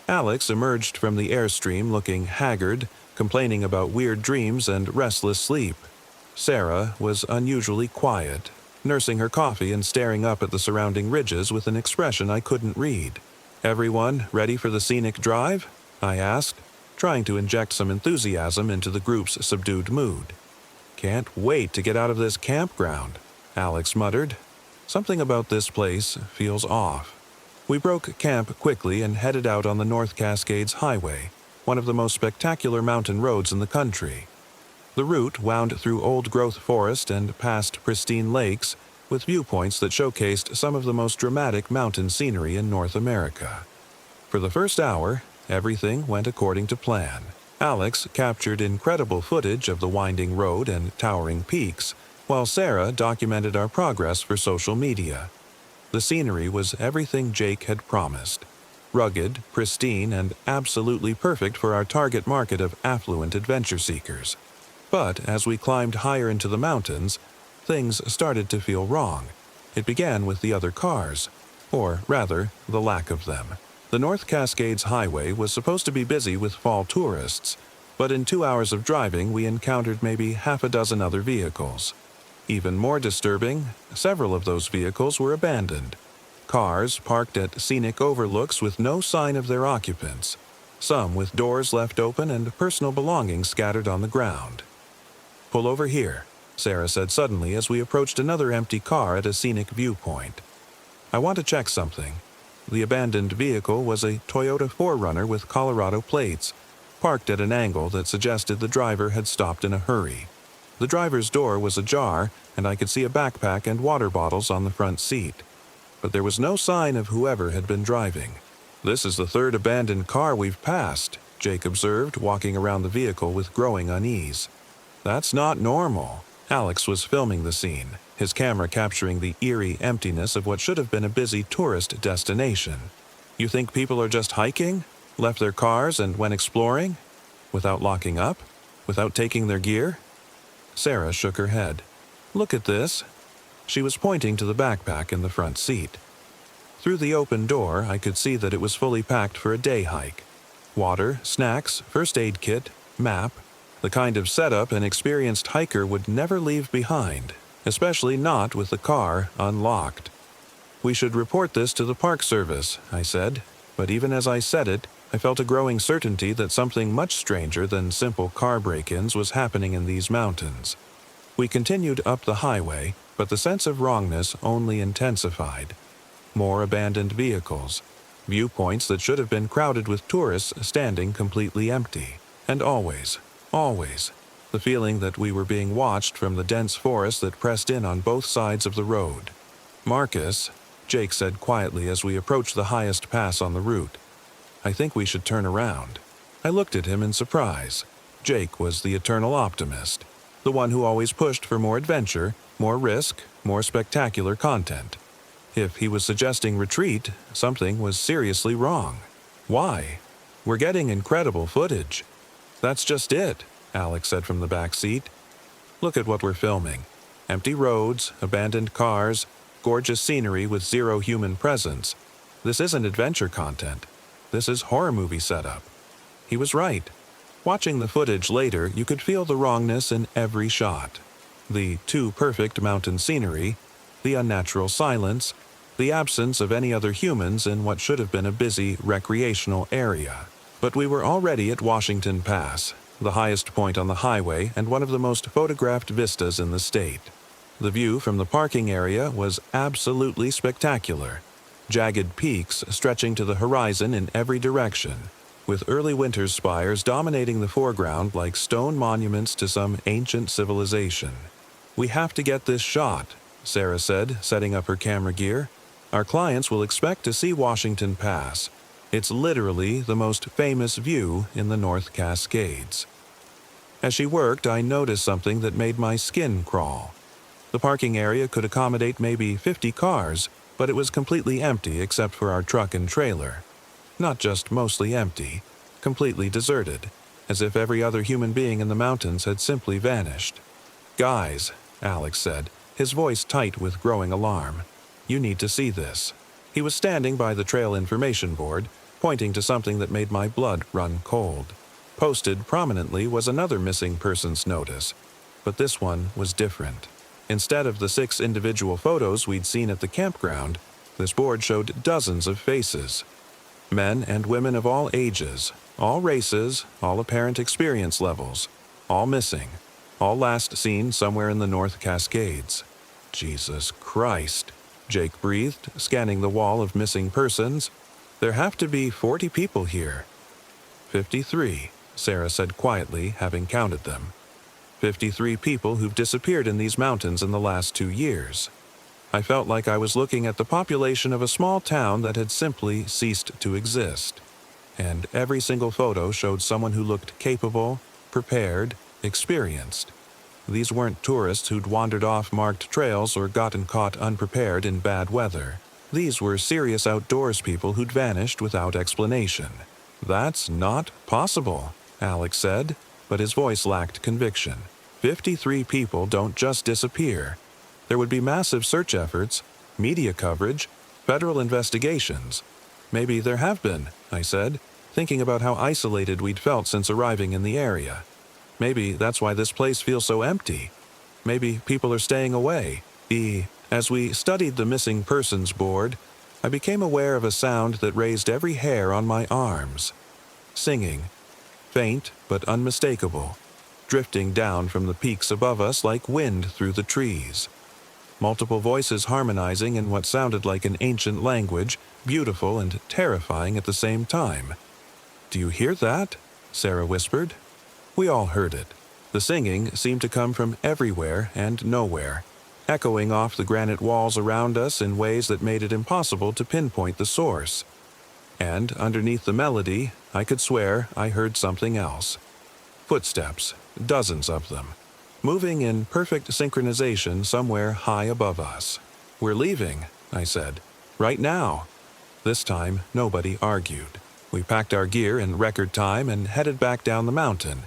Speaker 1: Alex emerged from the airstream looking haggard, complaining about weird dreams and restless sleep. Sarah was unusually quiet, nursing her coffee and staring up at the surrounding ridges with an expression I couldn't read. "Everyone ready for the scenic drive?" I asked, trying to inject some enthusiasm into the group's subdued mood. "Can't wait to get out of this campground," Alex muttered. "Something about this place feels off." We broke camp quickly and headed out on the North Cascades Highway, one of the most spectacular mountain roads in the country. The route wound through old-growth forest and past pristine lakes, with viewpoints that showcased some of the most dramatic mountain scenery in North America. For the first hour, everything went according to plan. Alex captured incredible footage of the winding road and towering peaks, while Sarah documented our progress for social media. The scenery was everything Jake had promised. Rugged, pristine, and absolutely perfect for our target market of affluent adventure seekers. But as we climbed higher into the mountains, things started to feel wrong. It began with the other cars, or rather, the lack of them. The North Cascades Highway was supposed to be busy with fall tourists, but in 2 hours of driving we encountered maybe half a dozen other vehicles. Even more disturbing, several of those vehicles were abandoned. Cars parked at scenic overlooks with no sign of their occupants, some with doors left open and personal belongings scattered on the ground. "Pull over here," Sarah said suddenly as we approached another empty car at a scenic viewpoint. "I want to check something." The abandoned vehicle was a Toyota 4Runner with Colorado plates, parked at an angle that suggested the driver had stopped in a hurry. The driver's door was ajar, and I could see a backpack and water bottles on the front seat. But there was no sign of whoever had been driving. "This is the third abandoned car we've passed," Jake observed, walking around the vehicle with growing unease. "That's not normal." Alex was filming the scene, his camera capturing the eerie emptiness of what should have been a busy tourist destination. "You think people are just hiking? Left their cars and went exploring? Without locking up? Without taking their gear?" Sarah shook her head. "Look at this." She was pointing to the backpack in the front seat. Through the open door, I could see that it was fully packed for a day hike. Water, snacks, first aid kit, map, the kind of setup an experienced hiker would never leave behind, especially not with the car unlocked. "We should report this to the Park Service," I said, but even as I said it, I felt a growing certainty that something much stranger than simple car break-ins was happening in these mountains. We continued up the highway, but the sense of wrongness only intensified. More abandoned vehicles, viewpoints that should have been crowded with tourists standing completely empty, and always, the feeling that we were being watched from the dense forest that pressed in on both sides of the road. "Marcus," Jake said quietly as we approached the highest pass on the route, "I think we should turn around." I looked at him in surprise. Jake was the eternal optimist, the one who always pushed for more adventure, more risk, more spectacular content. If he was suggesting retreat, something was seriously wrong. Why? "We're getting incredible footage." "That's just it," Alex said from the back seat. "Look at what we're filming. Empty roads, abandoned cars, gorgeous scenery with zero human presence. This isn't adventure content. This is horror movie setup." He was right. Watching the footage later, you could feel the wrongness in every shot. The too perfect mountain scenery, the unnatural silence, the absence of any other humans in what should have been a busy recreational area. But we were already at Washington Pass, the highest point on the highway and one of the most photographed vistas in the state. The view from the parking area was absolutely spectacular. Jagged peaks stretching to the horizon in every direction, with early winter spires dominating the foreground like stone monuments to some ancient civilization. "We have to get this shot," Sarah said, setting up her camera gear. "Our clients will expect to see Washington Pass. It's literally the most famous view in the North Cascades." As she worked, I noticed something that made my skin crawl. The parking area could accommodate maybe 50 cars, but it was completely empty except for our truck and trailer. Not just mostly empty, completely deserted, as if every other human being in the mountains had simply vanished. "Guys," Alex said, his voice tight with growing alarm, "you need to see this." He was standing by the trail information board, pointing to something that made my blood run cold. Posted prominently was another missing persons notice, but this one was different. Instead of the 6 individual photos we'd seen at the campground, this board showed dozens of faces. Men and women of all ages, all races, all apparent experience levels, all missing, all last seen somewhere in the North Cascades. "Jesus Christ," Jake breathed, scanning the wall of missing persons. "There have to be 40 people here." 53, Sarah said quietly, having counted them. 53 people who've disappeared in these mountains in the last 2 years. I felt like I was looking at the population of a small town that had simply ceased to exist. And every single photo showed someone who looked capable, prepared, experienced. These weren't tourists who'd wandered off marked trails or gotten caught unprepared in bad weather. These were serious outdoors people who'd vanished without explanation. "That's not possible," Alex said, but his voice lacked conviction. 53 people don't just disappear. There would be massive search efforts, media coverage, federal investigations. "Maybe there have been," I said, thinking about how isolated we'd felt since arriving in the area. "Maybe that's why this place feels so empty. Maybe people are staying away." As we studied the missing persons board, I became aware of a sound that raised every hair on my arms. Singing. Faint but unmistakable, drifting down from the peaks above us like wind through the trees. Multiple voices harmonizing in what sounded like an ancient language, beautiful and terrifying at the same time. "Do you hear that?" Sarah whispered. We all heard it. The singing seemed to come from everywhere and nowhere, echoing off the granite walls around us in ways that made it impossible to pinpoint the source. And underneath the melody, I could swear I heard something else. Footsteps, dozens of them, moving in perfect synchronization somewhere high above us. "We're leaving," I said. "Right now." This time, nobody argued. We packed our gear in record time and headed back down the mountain.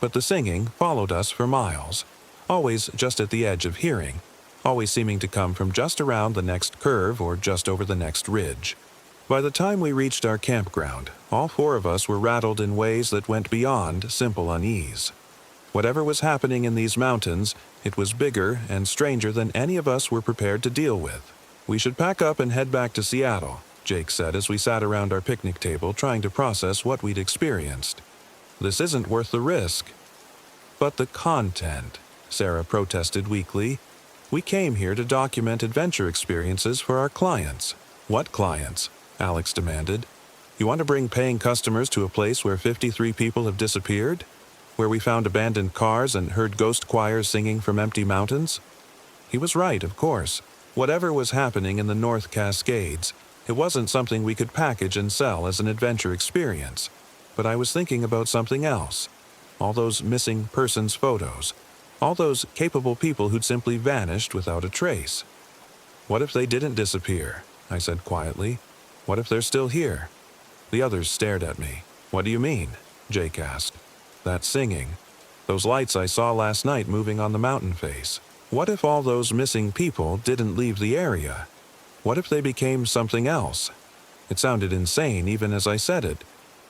Speaker 1: But the singing followed us for miles, always just at the edge of hearing, always seeming to come from just around the next curve or just over the next ridge. By the time we reached our campground, all 4 of us were rattled in ways that went beyond simple unease. Whatever was happening in these mountains, it was bigger and stranger than any of us were prepared to deal with. "We should pack up and head back to Seattle," Jake said as we sat around our picnic table trying to process what we'd experienced. "This isn't worth the risk." "But the content," Sarah protested weakly. "We came here to document adventure experiences for our clients." "What clients?" Alex demanded. "You want to bring paying customers to a place where 53 people have disappeared? Where we found abandoned cars and heard ghost choirs singing from empty mountains?" He was right, of course. Whatever was happening in the North Cascades, it wasn't something we could package and sell as an adventure experience. But I was thinking about something else. All those missing persons photos. All those capable people who'd simply vanished without a trace. "What if they didn't disappear?" I said quietly. "What if they're still here?" The others stared at me. "What do you mean?" Jake asked. "That singing. Those lights I saw last night moving on the mountain face. What if all those missing people didn't leave the area? What if they became something else?" It sounded insane even as I said it,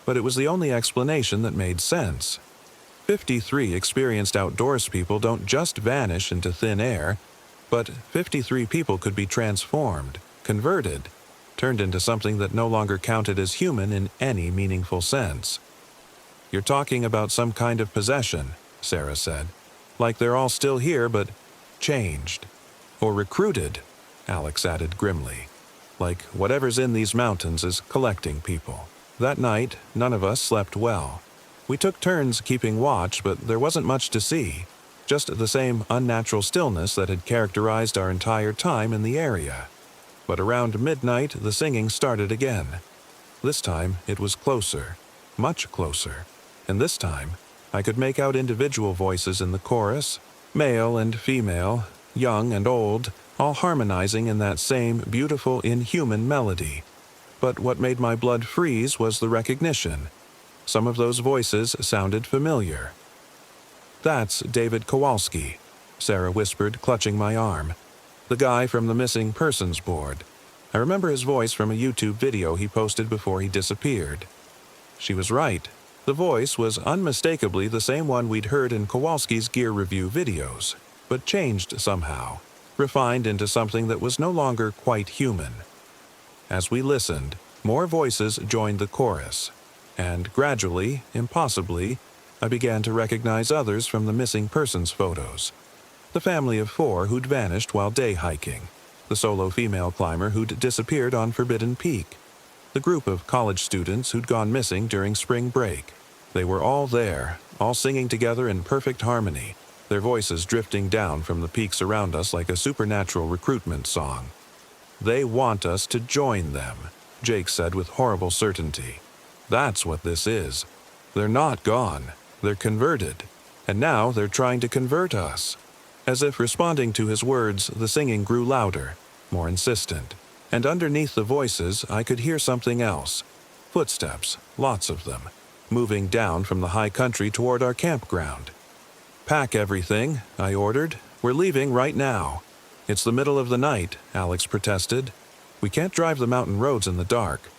Speaker 1: but it was the only explanation that made sense. 53 experienced outdoors people don't just vanish into thin air, but 53 people could be transformed, converted, turned into something that no longer counted as human in any meaningful sense. "You're talking about some kind of possession," Sarah said. "Like they're all still here but changed. Or recruited," Alex added grimly. "Like whatever's in these mountains is collecting people." That night, none of us slept well. We took turns keeping watch, but there wasn't much to see. Just the same unnatural stillness that had characterized our entire time in the area. But around midnight, the singing started again. This time, it was closer, much closer. And this time, I could make out individual voices in the chorus, male and female, young and old, all harmonizing in that same beautiful, inhuman melody. But what made my blood freeze was the recognition. Some of those voices sounded familiar. "That's David Kowalski," Sarah whispered, clutching my arm. "The guy from the missing persons board. I remember his voice from a YouTube video he posted before he disappeared." She was right. The voice was unmistakably the same one we'd heard in Kowalski's gear review videos, but changed somehow, refined into something that was no longer quite human. As we listened, more voices joined the chorus, and gradually, impossibly, I began to recognize others from the missing persons photos. The family of 4 who'd vanished while day hiking, the solo female climber who'd disappeared on Forbidden Peak, the group of college students who'd gone missing during spring break. They were all there, all singing together in perfect harmony, their voices drifting down from the peaks around us like a supernatural recruitment song. "They want us to join them," Jake said with horrible certainty. "That's what this is. They're not gone. They're converted. And now they're trying to convert us." As if responding to his words, the singing grew louder, more insistent. And underneath the voices, I could hear something else. Footsteps, lots of them, moving down from the high country toward our campground. "Pack everything," I ordered. "We're leaving right now." "It's the middle of the night," Alex protested. "We can't drive the mountain roads in the dark."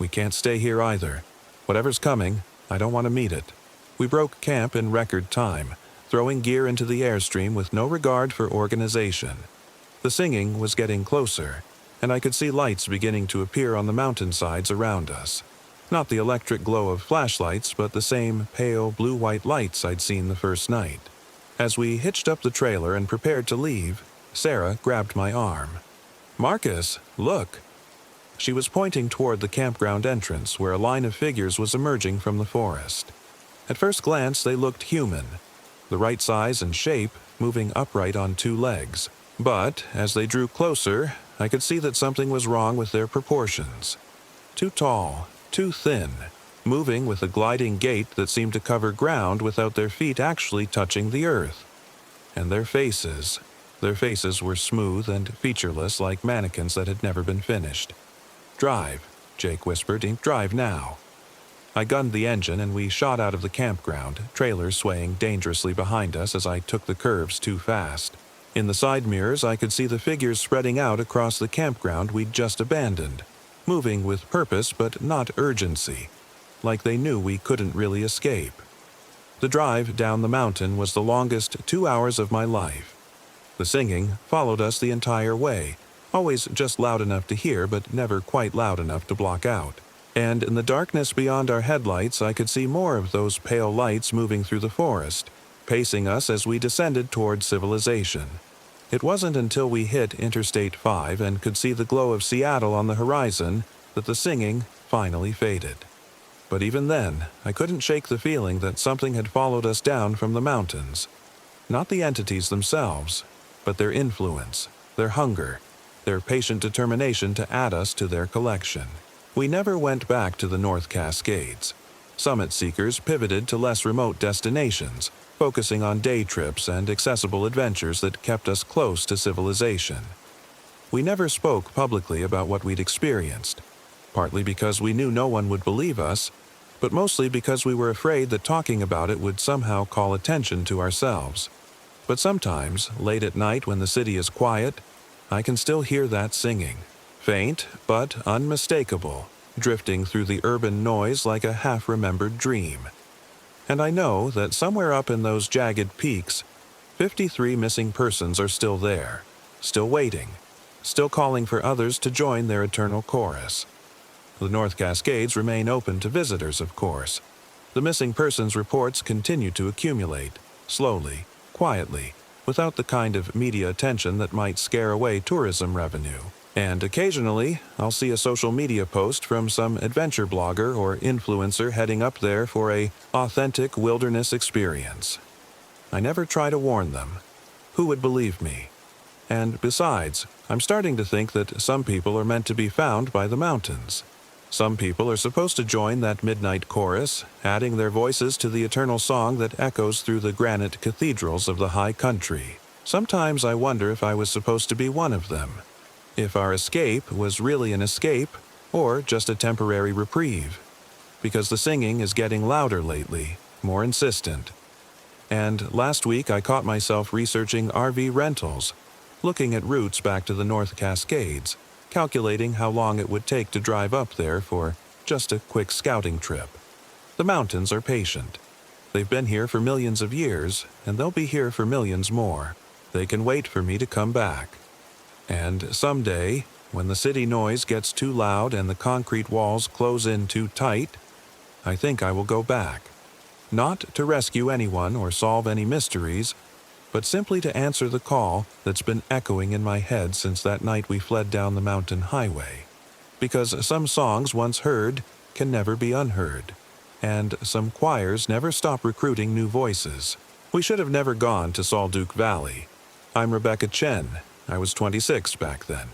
Speaker 1: "We can't stay here either. Whatever's coming, I don't want to meet it." We broke camp in record time, throwing gear into the airstream with no regard for organization. The singing was getting closer, and I could see lights beginning to appear on the mountainsides around us. Not the electric glow of flashlights, but the same pale blue-white lights I'd seen the first night. As we hitched up the trailer and prepared to leave, Sarah grabbed my arm. "Marcus, look." She was pointing toward the campground entrance where a line of figures was emerging from the forest. At first glance, they looked human, the right size and shape, moving upright on 2 legs. But as they drew closer, I could see that something was wrong with their proportions. Too tall, too thin, moving with a gliding gait that seemed to cover ground without their feet actually touching the earth. And their faces were smooth and featureless like mannequins that had never been finished. "Drive," Jake whispered. "Drive now." I gunned the engine and we shot out of the campground, trailer swaying dangerously behind us as I took the curves too fast. In the side mirrors, I could see the figures spreading out across the campground we'd just abandoned, moving with purpose but not urgency, like they knew we couldn't really escape. The drive down the mountain was the longest 2 hours of my life. The singing followed us the entire way, always just loud enough to hear but never quite loud enough to block out. And in the darkness beyond our headlights, I could see more of those pale lights moving through the forest, pacing us as we descended toward civilization. It wasn't until we hit Interstate 5 and could see the glow of Seattle on the horizon that the singing finally faded. But even then, I couldn't shake the feeling that something had followed us down from the mountains. Not the entities themselves, but their influence, their hunger, their patient determination to add us to their collection. We never went back to the North Cascades. Summit seekers pivoted to less remote destinations, focusing on day trips and accessible adventures that kept us close to civilization. We never spoke publicly about what we'd experienced, partly because we knew no one would believe us, but mostly because we were afraid that talking about it would somehow call attention to ourselves. But sometimes, late at night when the city is quiet, I can still hear that singing, faint but unmistakable, drifting through the urban noise like a half-remembered dream. And I know that somewhere up in those jagged peaks, 53 missing persons are still there, still waiting, still calling for others to join their eternal chorus. The North Cascades remain open to visitors, of course. The missing persons reports continue to accumulate, slowly, quietly, without the kind of media attention that might scare away tourism revenue. And occasionally, I'll see a social media post from some adventure blogger or influencer heading up there for a authentic wilderness experience. I never try to warn them. Who would believe me? And besides, I'm starting to think that some people are meant to be found by the mountains. Some people are supposed to join that midnight chorus, adding their voices to the eternal song that echoes through the granite cathedrals of the high country. Sometimes I wonder if I was supposed to be one of them. If our escape was really an escape, or just a temporary reprieve. Because the singing is getting louder lately, more insistent. And last week I caught myself researching RV rentals, looking at routes back to the North Cascades, calculating how long it would take to drive up there for just a quick scouting trip. The mountains are patient. They've been here for millions of years, and they'll be here for millions more. They can wait for me to come back. And someday, when the city noise gets too loud and the concrete walls close in too tight, I think I will go back. Not to rescue anyone or solve any mysteries, but simply to answer the call that's been echoing in my head since that night we fled down the mountain highway. Because some songs once heard can never be unheard, and some choirs never stop recruiting new voices. We should have never gone to Salduke Valley. I'm Rebecca Chen. I was 26 back then,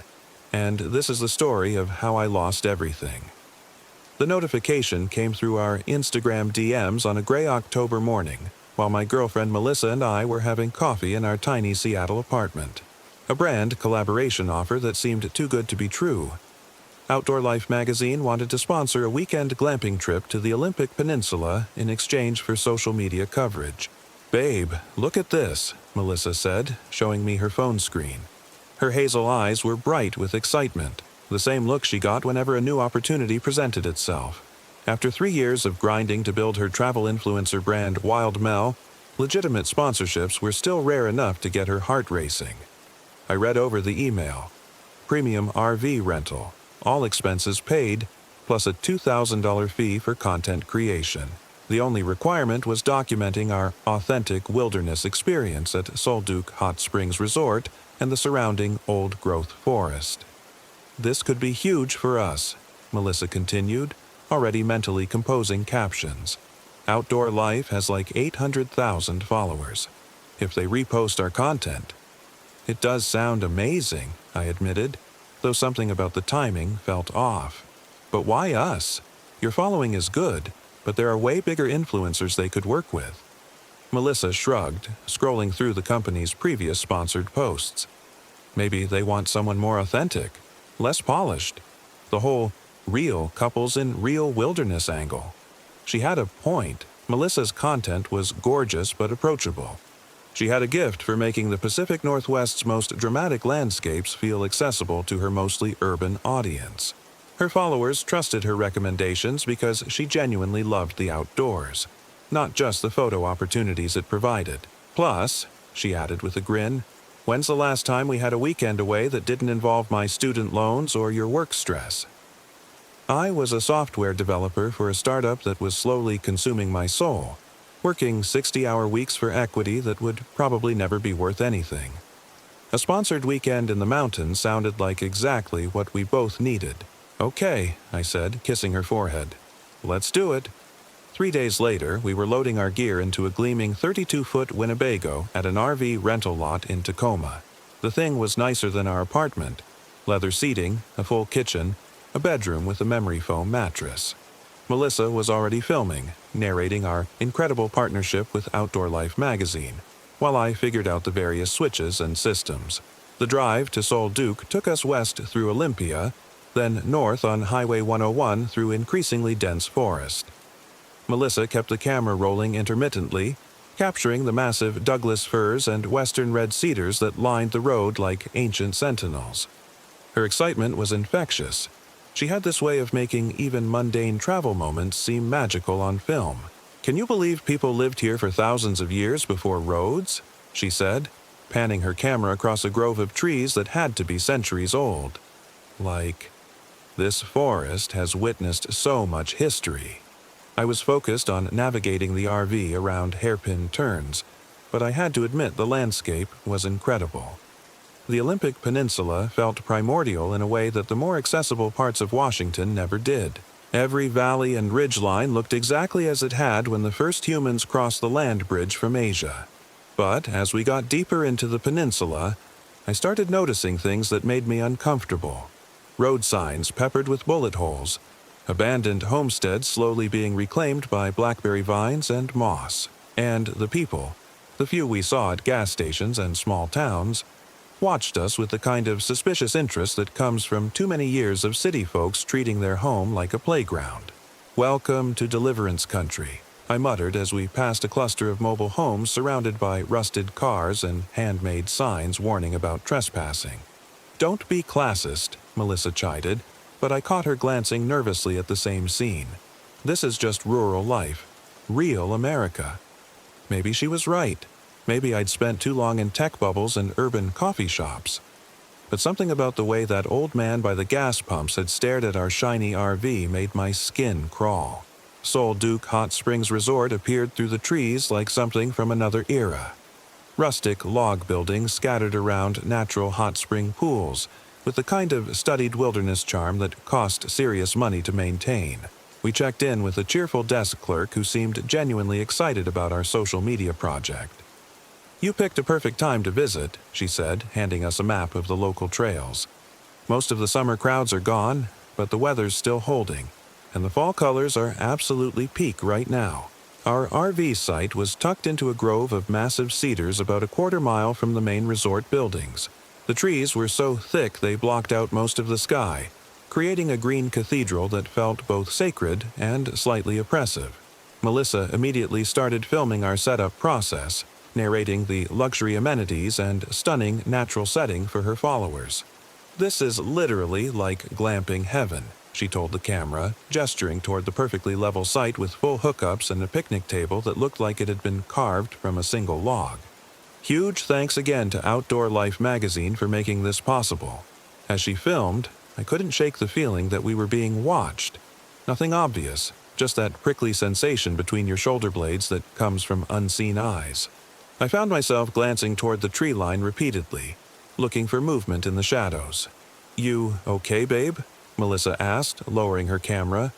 Speaker 1: and this is the story of how I lost everything. The notification came through our Instagram DMs on a gray October morning, while my girlfriend Melissa and I were having coffee in our tiny Seattle apartment. A brand collaboration offer that seemed too good to be true. Outdoor Life magazine wanted to sponsor a weekend glamping trip to the Olympic Peninsula in exchange for social media coverage. "Babe, look at this," Melissa said, showing me her phone screen. Her hazel eyes were bright with excitement, the same look she got whenever a new opportunity presented itself. After 3 years of grinding to build her travel influencer brand Wild Mel, legitimate sponsorships were still rare enough to get her heart racing. I read over the email. Premium RV rental, all expenses paid, plus a $2,000 fee for content creation. The only requirement was documenting our authentic wilderness experience at Salduke Hot Springs Resort and the surrounding old-growth forest. "This could be huge for us," Melissa continued, already mentally composing captions. "Outdoor Life has like 800,000 followers. If they repost our content..." "It does sound amazing," I admitted, though something about the timing felt off. "But why us? Your following is good, but there are way bigger influencers they could work with." Melissa shrugged, scrolling through the company's previous sponsored posts. "Maybe they want someone more authentic, less polished. The whole real couples in real wilderness angle." She had a point. Melissa's content was gorgeous but approachable. She had a gift for making the Pacific Northwest's most dramatic landscapes feel accessible to her mostly urban audience. Her followers trusted her recommendations because she genuinely loved the outdoors, not just the photo opportunities it provided. "Plus," she added with a grin, "when's the last time we had a weekend away that didn't involve my student loans or your work stress?" I was a software developer for a startup that was slowly consuming my soul, working 60-hour weeks for equity that would probably never be worth anything. A sponsored weekend in the mountains sounded like exactly what we both needed. "Okay," I said, kissing her forehead. "Let's do it." 3 days later, we were loading our gear into a gleaming 32-foot Winnebago at an RV rental lot in Tacoma. The thing was nicer than our apartment. Leather seating, a full kitchen, a bedroom with a memory foam mattress. Melissa was already filming, narrating our incredible partnership with Outdoor Life magazine, while I figured out the various switches and systems. The drive to Salduke took us west through Olympia, then north on Highway 101 through increasingly dense forest. Melissa kept the camera rolling intermittently, capturing the massive Douglas firs and western red cedars that lined the road like ancient sentinels. Her excitement was infectious. She had this way of making even mundane travel moments seem magical on film. Can you believe people lived here for thousands of years before roads? She said, panning her camera across a grove of trees that had to be centuries old. Like, this forest has witnessed so much history. I was focused on navigating the RV around hairpin turns, but I had to admit the landscape was incredible. The Olympic Peninsula felt primordial in a way that the more accessible parts of Washington never did. Every valley and ridgeline looked exactly as it had when the first humans crossed the land bridge from Asia. But as we got deeper into the peninsula, I started noticing things that made me uncomfortable. Road signs peppered with bullet holes, abandoned homesteads slowly being reclaimed by blackberry vines and moss, and the people, the few we saw at gas stations and small towns, watched us with the kind of suspicious interest that comes from too many years of city folks treating their home like a playground. "Welcome to Deliverance Country," I muttered as we passed a cluster of mobile homes surrounded by rusted cars and handmade signs warning about trespassing. "Don't be classist," Melissa chided, but I caught her glancing nervously at the same scene. This is just rural life. Real America. Maybe she was right. Maybe I'd spent too long in tech bubbles and urban coffee shops. But something about the way that old man by the gas pumps had stared at our shiny RV made my skin crawl. Sol Duke Hot Springs Resort appeared through the trees like something from another era. Rustic log buildings scattered around natural hot spring pools, with the kind of studied wilderness charm that cost serious money to maintain. We checked in with a cheerful desk clerk who seemed genuinely excited about our social media project. "You picked a perfect time to visit," she said, handing us a map of the local trails. "Most of the summer crowds are gone, but the weather's still holding, and the fall colors are absolutely peak right now." Our RV site was tucked into a grove of massive cedars about a quarter-mile from the main resort buildings. The trees were so thick they blocked out most of the sky, creating a green cathedral that felt both sacred and slightly oppressive. Melissa immediately started filming our setup process, narrating the luxury amenities and stunning natural setting for her followers. "This is literally like glamping heaven," she told the camera, gesturing toward the perfectly level site with full hookups and a picnic table that looked like it had been carved from a single log. "Huge thanks again to Outdoor Life magazine for making this possible." As she filmed, I couldn't shake the feeling that we were being watched. Nothing obvious, just that prickly sensation between your shoulder blades that comes from unseen eyes. I found myself glancing toward the tree line repeatedly, looking for movement in the shadows. "You okay, babe?" Melissa asked, lowering her camera.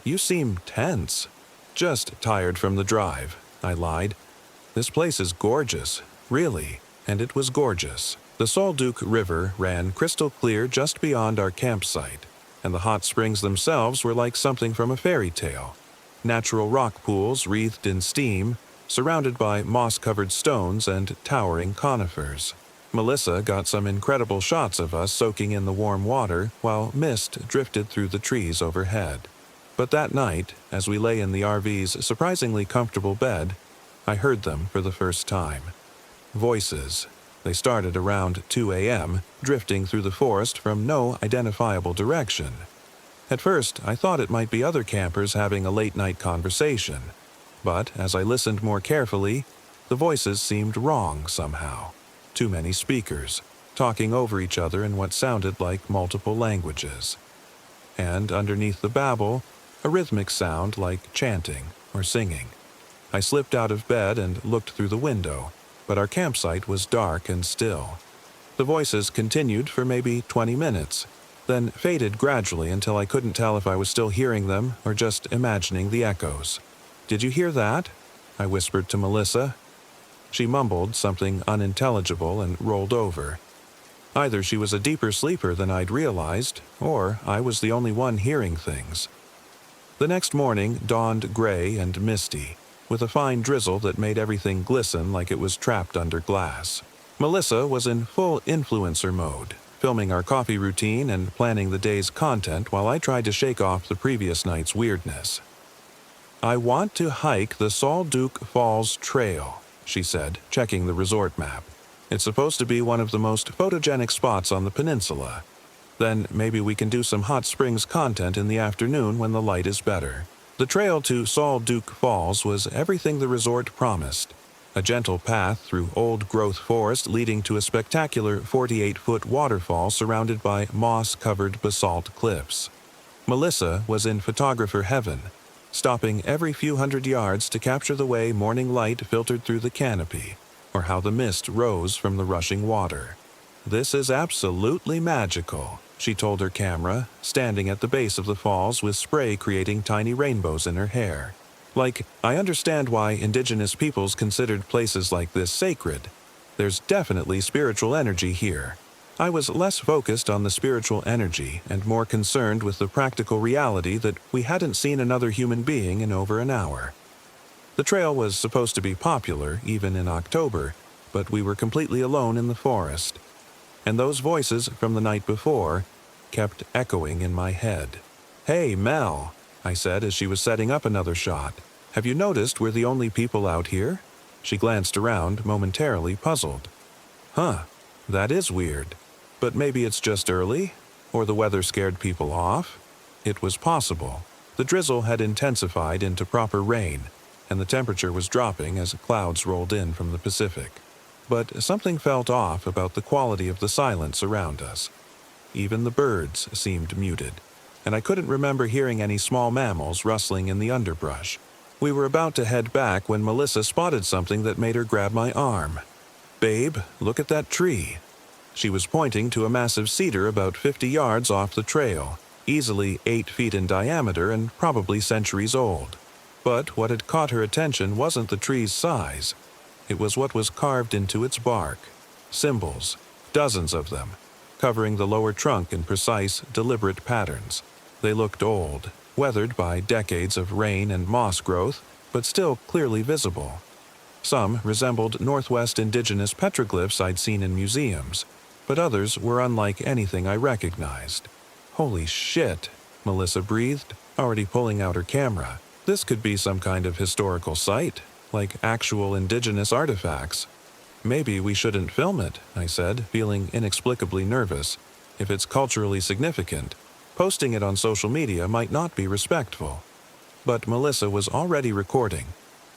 Speaker 1: "You seem tense." "Just tired from the drive," I lied. "This place is gorgeous, really," and it was gorgeous. The Sol Duke River ran crystal clear just beyond our campsite, and the hot springs themselves were like something from a fairy tale. Natural rock pools wreathed in steam, surrounded by moss-covered stones and towering conifers. Melissa got some incredible shots of us soaking in the warm water while mist drifted through the trees overhead. But that night, as we lay in the RV's surprisingly comfortable bed, I heard them for the first time. Voices. They started around 2 a.m., drifting through the forest from no identifiable direction. At first, I thought it might be other campers having a late-night conversation. But as I listened more carefully, the voices seemed wrong somehow. Too many speakers, talking over each other in what sounded like multiple languages. And underneath the babble, a rhythmic sound like chanting or singing. I slipped out of bed and looked through the window, but our campsite was dark and still. The voices continued for maybe 20 minutes, then faded gradually until I couldn't tell if I was still hearing them or just imagining the echoes. "Did you hear that?" I whispered to Melissa. She mumbled something unintelligible and rolled over. Either she was a deeper sleeper than I'd realized, or I was the only one hearing things. The next morning dawned gray and misty, with a fine drizzle that made everything glisten like it was trapped under glass. Melissa was in full influencer mode, filming our coffee routine and planning the day's content while I tried to shake off the previous night's weirdness. "I want to hike the Sol Duke Falls Trail," she said, checking the resort map. "It's supposed to be one of the most photogenic spots on the peninsula. Then maybe we can do some hot springs content in the afternoon when the light is better." The trail to Saul Duke Falls was everything the resort promised. A gentle path through old-growth forest leading to a spectacular 48-foot waterfall surrounded by moss-covered basalt cliffs. Melissa was in photographer heaven, stopping every few hundred yards to capture the way morning light filtered through the canopy, or how the mist rose from the rushing water. "This is absolutely magical," she told her camera, standing at the base of the falls with spray creating tiny rainbows in her hair. "Like, I understand why indigenous peoples considered places like this sacred. There's definitely spiritual energy here." I was less focused on the spiritual energy and more concerned with the practical reality that we hadn't seen another human being in over an hour. The trail was supposed to be popular, even in October, but we were completely alone in the forest. And those voices from the night before kept echoing in my head. "Hey, Mel," I said as she was setting up another shot. "Have you noticed we're the only people out here?" She glanced around, momentarily puzzled. "Huh, that is weird. But maybe it's just early? Or the weather scared people off?" It was possible. The drizzle had intensified into proper rain, and the temperature was dropping as clouds rolled in from the Pacific. But something felt off about the quality of the silence around us. Even the birds seemed muted, and I couldn't remember hearing any small mammals rustling in the underbrush. We were about to head back when Melissa spotted something that made her grab my arm. "Babe, look at that tree." She was pointing to a massive cedar about 50 yards off the trail, easily 8 feet in diameter and probably centuries old. But what had caught her attention wasn't the tree's size. It was what was carved into its bark. Symbols, dozens of them, covering the lower trunk in precise, deliberate patterns. They looked old, weathered by decades of rain and moss growth, but still clearly visible. Some resembled Northwest indigenous petroglyphs I'd seen in museums, but others were unlike anything I recognized. "Holy shit," Melissa breathed, already pulling out her camera. "This could be some kind of historical site, like actual indigenous artifacts." "Maybe we shouldn't film it," I said, feeling inexplicably nervous. "If it's culturally significant, posting it on social media might not be respectful." But Melissa was already recording,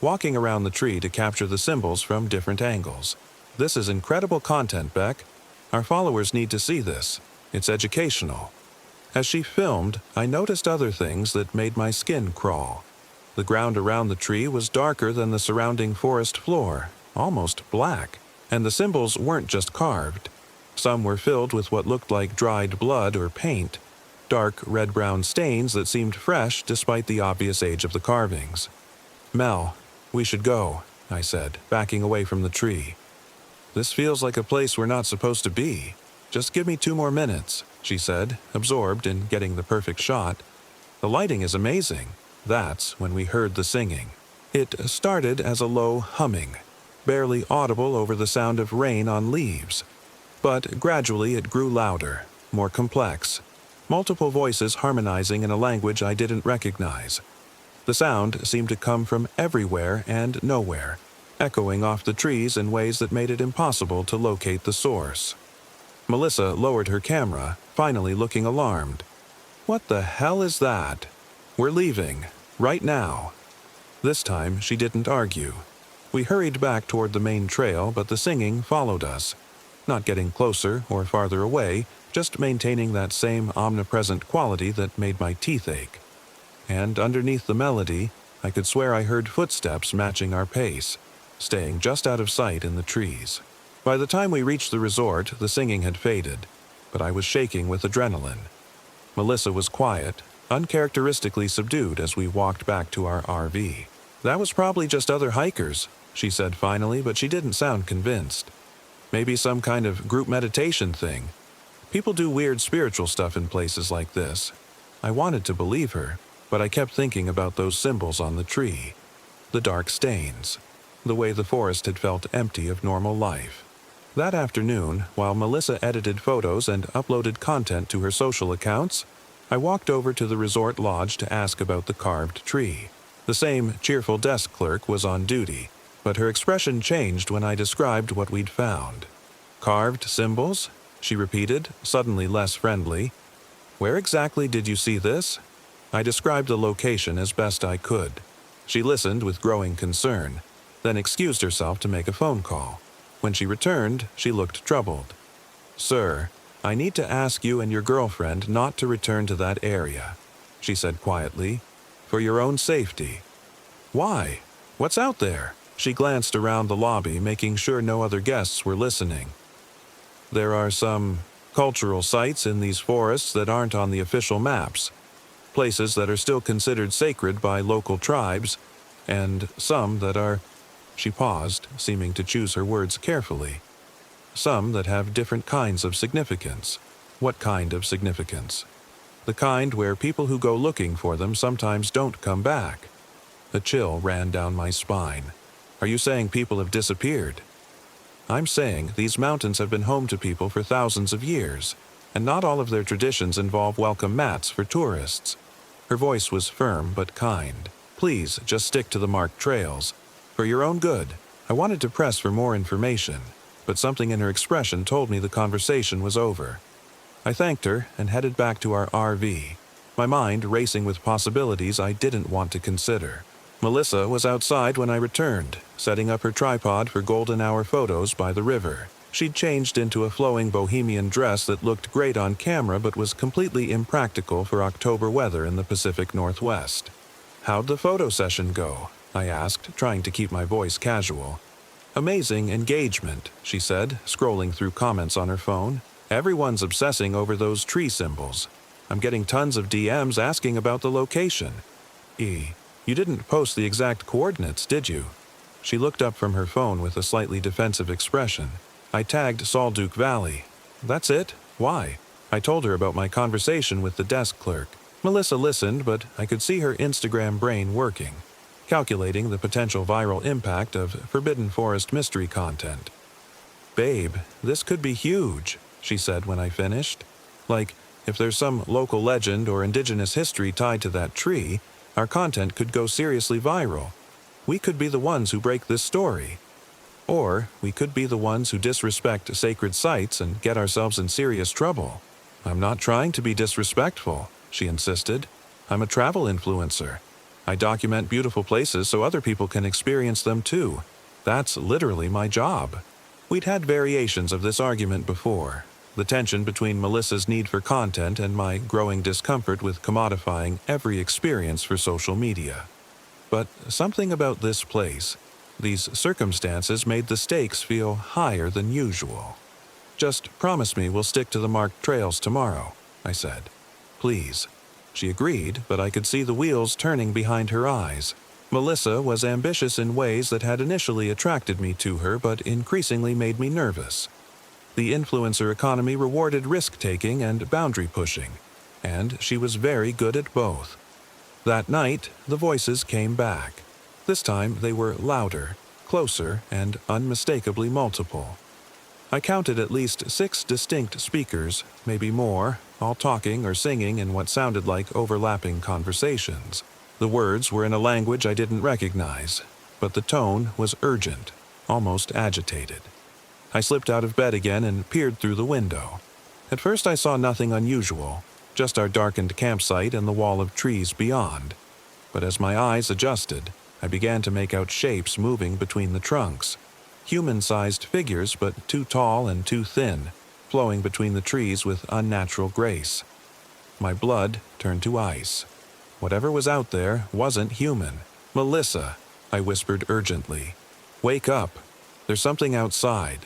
Speaker 1: walking around the tree to capture the symbols from different angles. "This is incredible content, Beck. Our followers need to see this. It's educational." As she filmed, I noticed other things that made my skin crawl. The ground around the tree was darker than the surrounding forest floor, almost black, and the symbols weren't just carved. Some were filled with what looked like dried blood or paint, dark red-brown stains that seemed fresh despite the obvious age of the carvings. "Mel, we should go," I said, backing away from the tree. "This feels like a place we're not supposed to be. Just give me 2 more minutes," she said, absorbed in getting the perfect shot. "The lighting is amazing." That's when we heard the singing. It started as a low humming, barely audible over the sound of rain on leaves. But gradually it grew louder, more complex, multiple voices harmonizing in a language I didn't recognize. The sound seemed to come from everywhere and nowhere, echoing off the trees in ways that made it impossible to locate the source. Melissa lowered her camera, finally looking alarmed. "What the hell is that? We're leaving, right now." This time she didn't argue. We hurried back toward the main trail, but the singing followed us, not getting closer or farther away, just maintaining that same omnipresent quality that made my teeth ache. And underneath the melody, I could swear I heard footsteps matching our pace, staying just out of sight in the trees. By the time we reached the resort, the singing had faded, but I was shaking with adrenaline. Melissa was quiet, uncharacteristically subdued as we walked back to our RV. "That was probably just other hikers," she said finally, but she didn't sound convinced. "Maybe some kind of group meditation thing. People do weird spiritual stuff in places like this." I wanted to believe her, but I kept thinking about those symbols on the tree. The dark stains. The way the forest had felt empty of normal life. That afternoon, while Melissa edited photos and uploaded content to her social accounts, I walked over to the resort lodge to ask about the carved tree. The same cheerful desk clerk was on duty, but her expression changed when I described what we'd found. "Carved symbols?" she repeated, suddenly less friendly. "Where exactly did you see this?" I described the location as best I could. She listened with growing concern, then excused herself to make a phone call. When she returned, she looked troubled. "Sir, I need to ask you and your girlfriend not to return to that area," she said quietly, "for your own safety." "Why? What's out there?" She glanced around the lobby, making sure no other guests were listening. "There are some cultural sites in these forests that aren't on the official maps, places that are still considered sacred by local tribes, and some that are—" She paused, seeming to choose her words carefully. "Some that have different kinds of significance." "What kind of significance?" "The kind where people who go looking for them sometimes don't come back." A chill ran down my spine. "Are you saying people have disappeared?" "I'm saying these mountains have been home to people for thousands of years, and not all of their traditions involve welcome mats for tourists." Her voice was firm but kind. "Please, just stick to the marked trails. For your own good." I wanted to press for more information, but something in her expression told me the conversation was over. I thanked her and headed back to our RV, my mind racing with possibilities I didn't want to consider. Melissa was outside when I returned, setting up her tripod for golden hour photos by the river. She'd changed into a flowing bohemian dress that looked great on camera but was completely impractical for October weather in the Pacific Northwest. "How'd the photo session go?" I asked, trying to keep my voice casual. "Amazing engagement," she said, scrolling through comments on her phone. "Everyone's obsessing over those tree symbols. I'm getting tons of DMs asking about the location." You didn't post the exact coordinates, did you?" She looked up from her phone with a slightly defensive expression. "I tagged Salduke Valley." "That's it? Why?" I told her about my conversation with the desk clerk. Melissa listened, but I could see her Instagram brain working, calculating the potential viral impact of Forbidden Forest mystery content. "Babe, this could be huge," she said when I finished. "Like, if there's some local legend or indigenous history tied to that tree, our content could go seriously viral. We could be the ones who break this story. Or we could be the ones who disrespect sacred sites and get ourselves in serious trouble." "I'm not trying to be disrespectful," she insisted. "I'm a travel influencer. I document beautiful places so other people can experience them too. That's literally my job." We'd had variations of this argument before. The tension between Melissa's need for content and my growing discomfort with commodifying every experience for social media. But something about this place, these circumstances, made the stakes feel higher than usual. "Just promise me we'll stick to the marked trails tomorrow," I said. "Please." She agreed, but I could see the wheels turning behind her eyes. Melissa was ambitious in ways that had initially attracted me to her but increasingly made me nervous. The influencer economy rewarded risk-taking and boundary-pushing, and she was very good at both. That night, the voices came back. This time they were louder, closer, and unmistakably multiple. I counted at least 6 distinct speakers, maybe more, all talking or singing in what sounded like overlapping conversations. The words were in a language I didn't recognize, but the tone was urgent, almost agitated. I slipped out of bed again and peered through the window. At first I saw nothing unusual, just our darkened campsite and the wall of trees beyond. But as my eyes adjusted, I began to make out shapes moving between the trunks. Human-sized figures, but too tall and too thin, flowing between the trees with unnatural grace. My blood turned to ice. Whatever was out there wasn't human. "Melissa," I whispered urgently. "Wake up. There's something outside."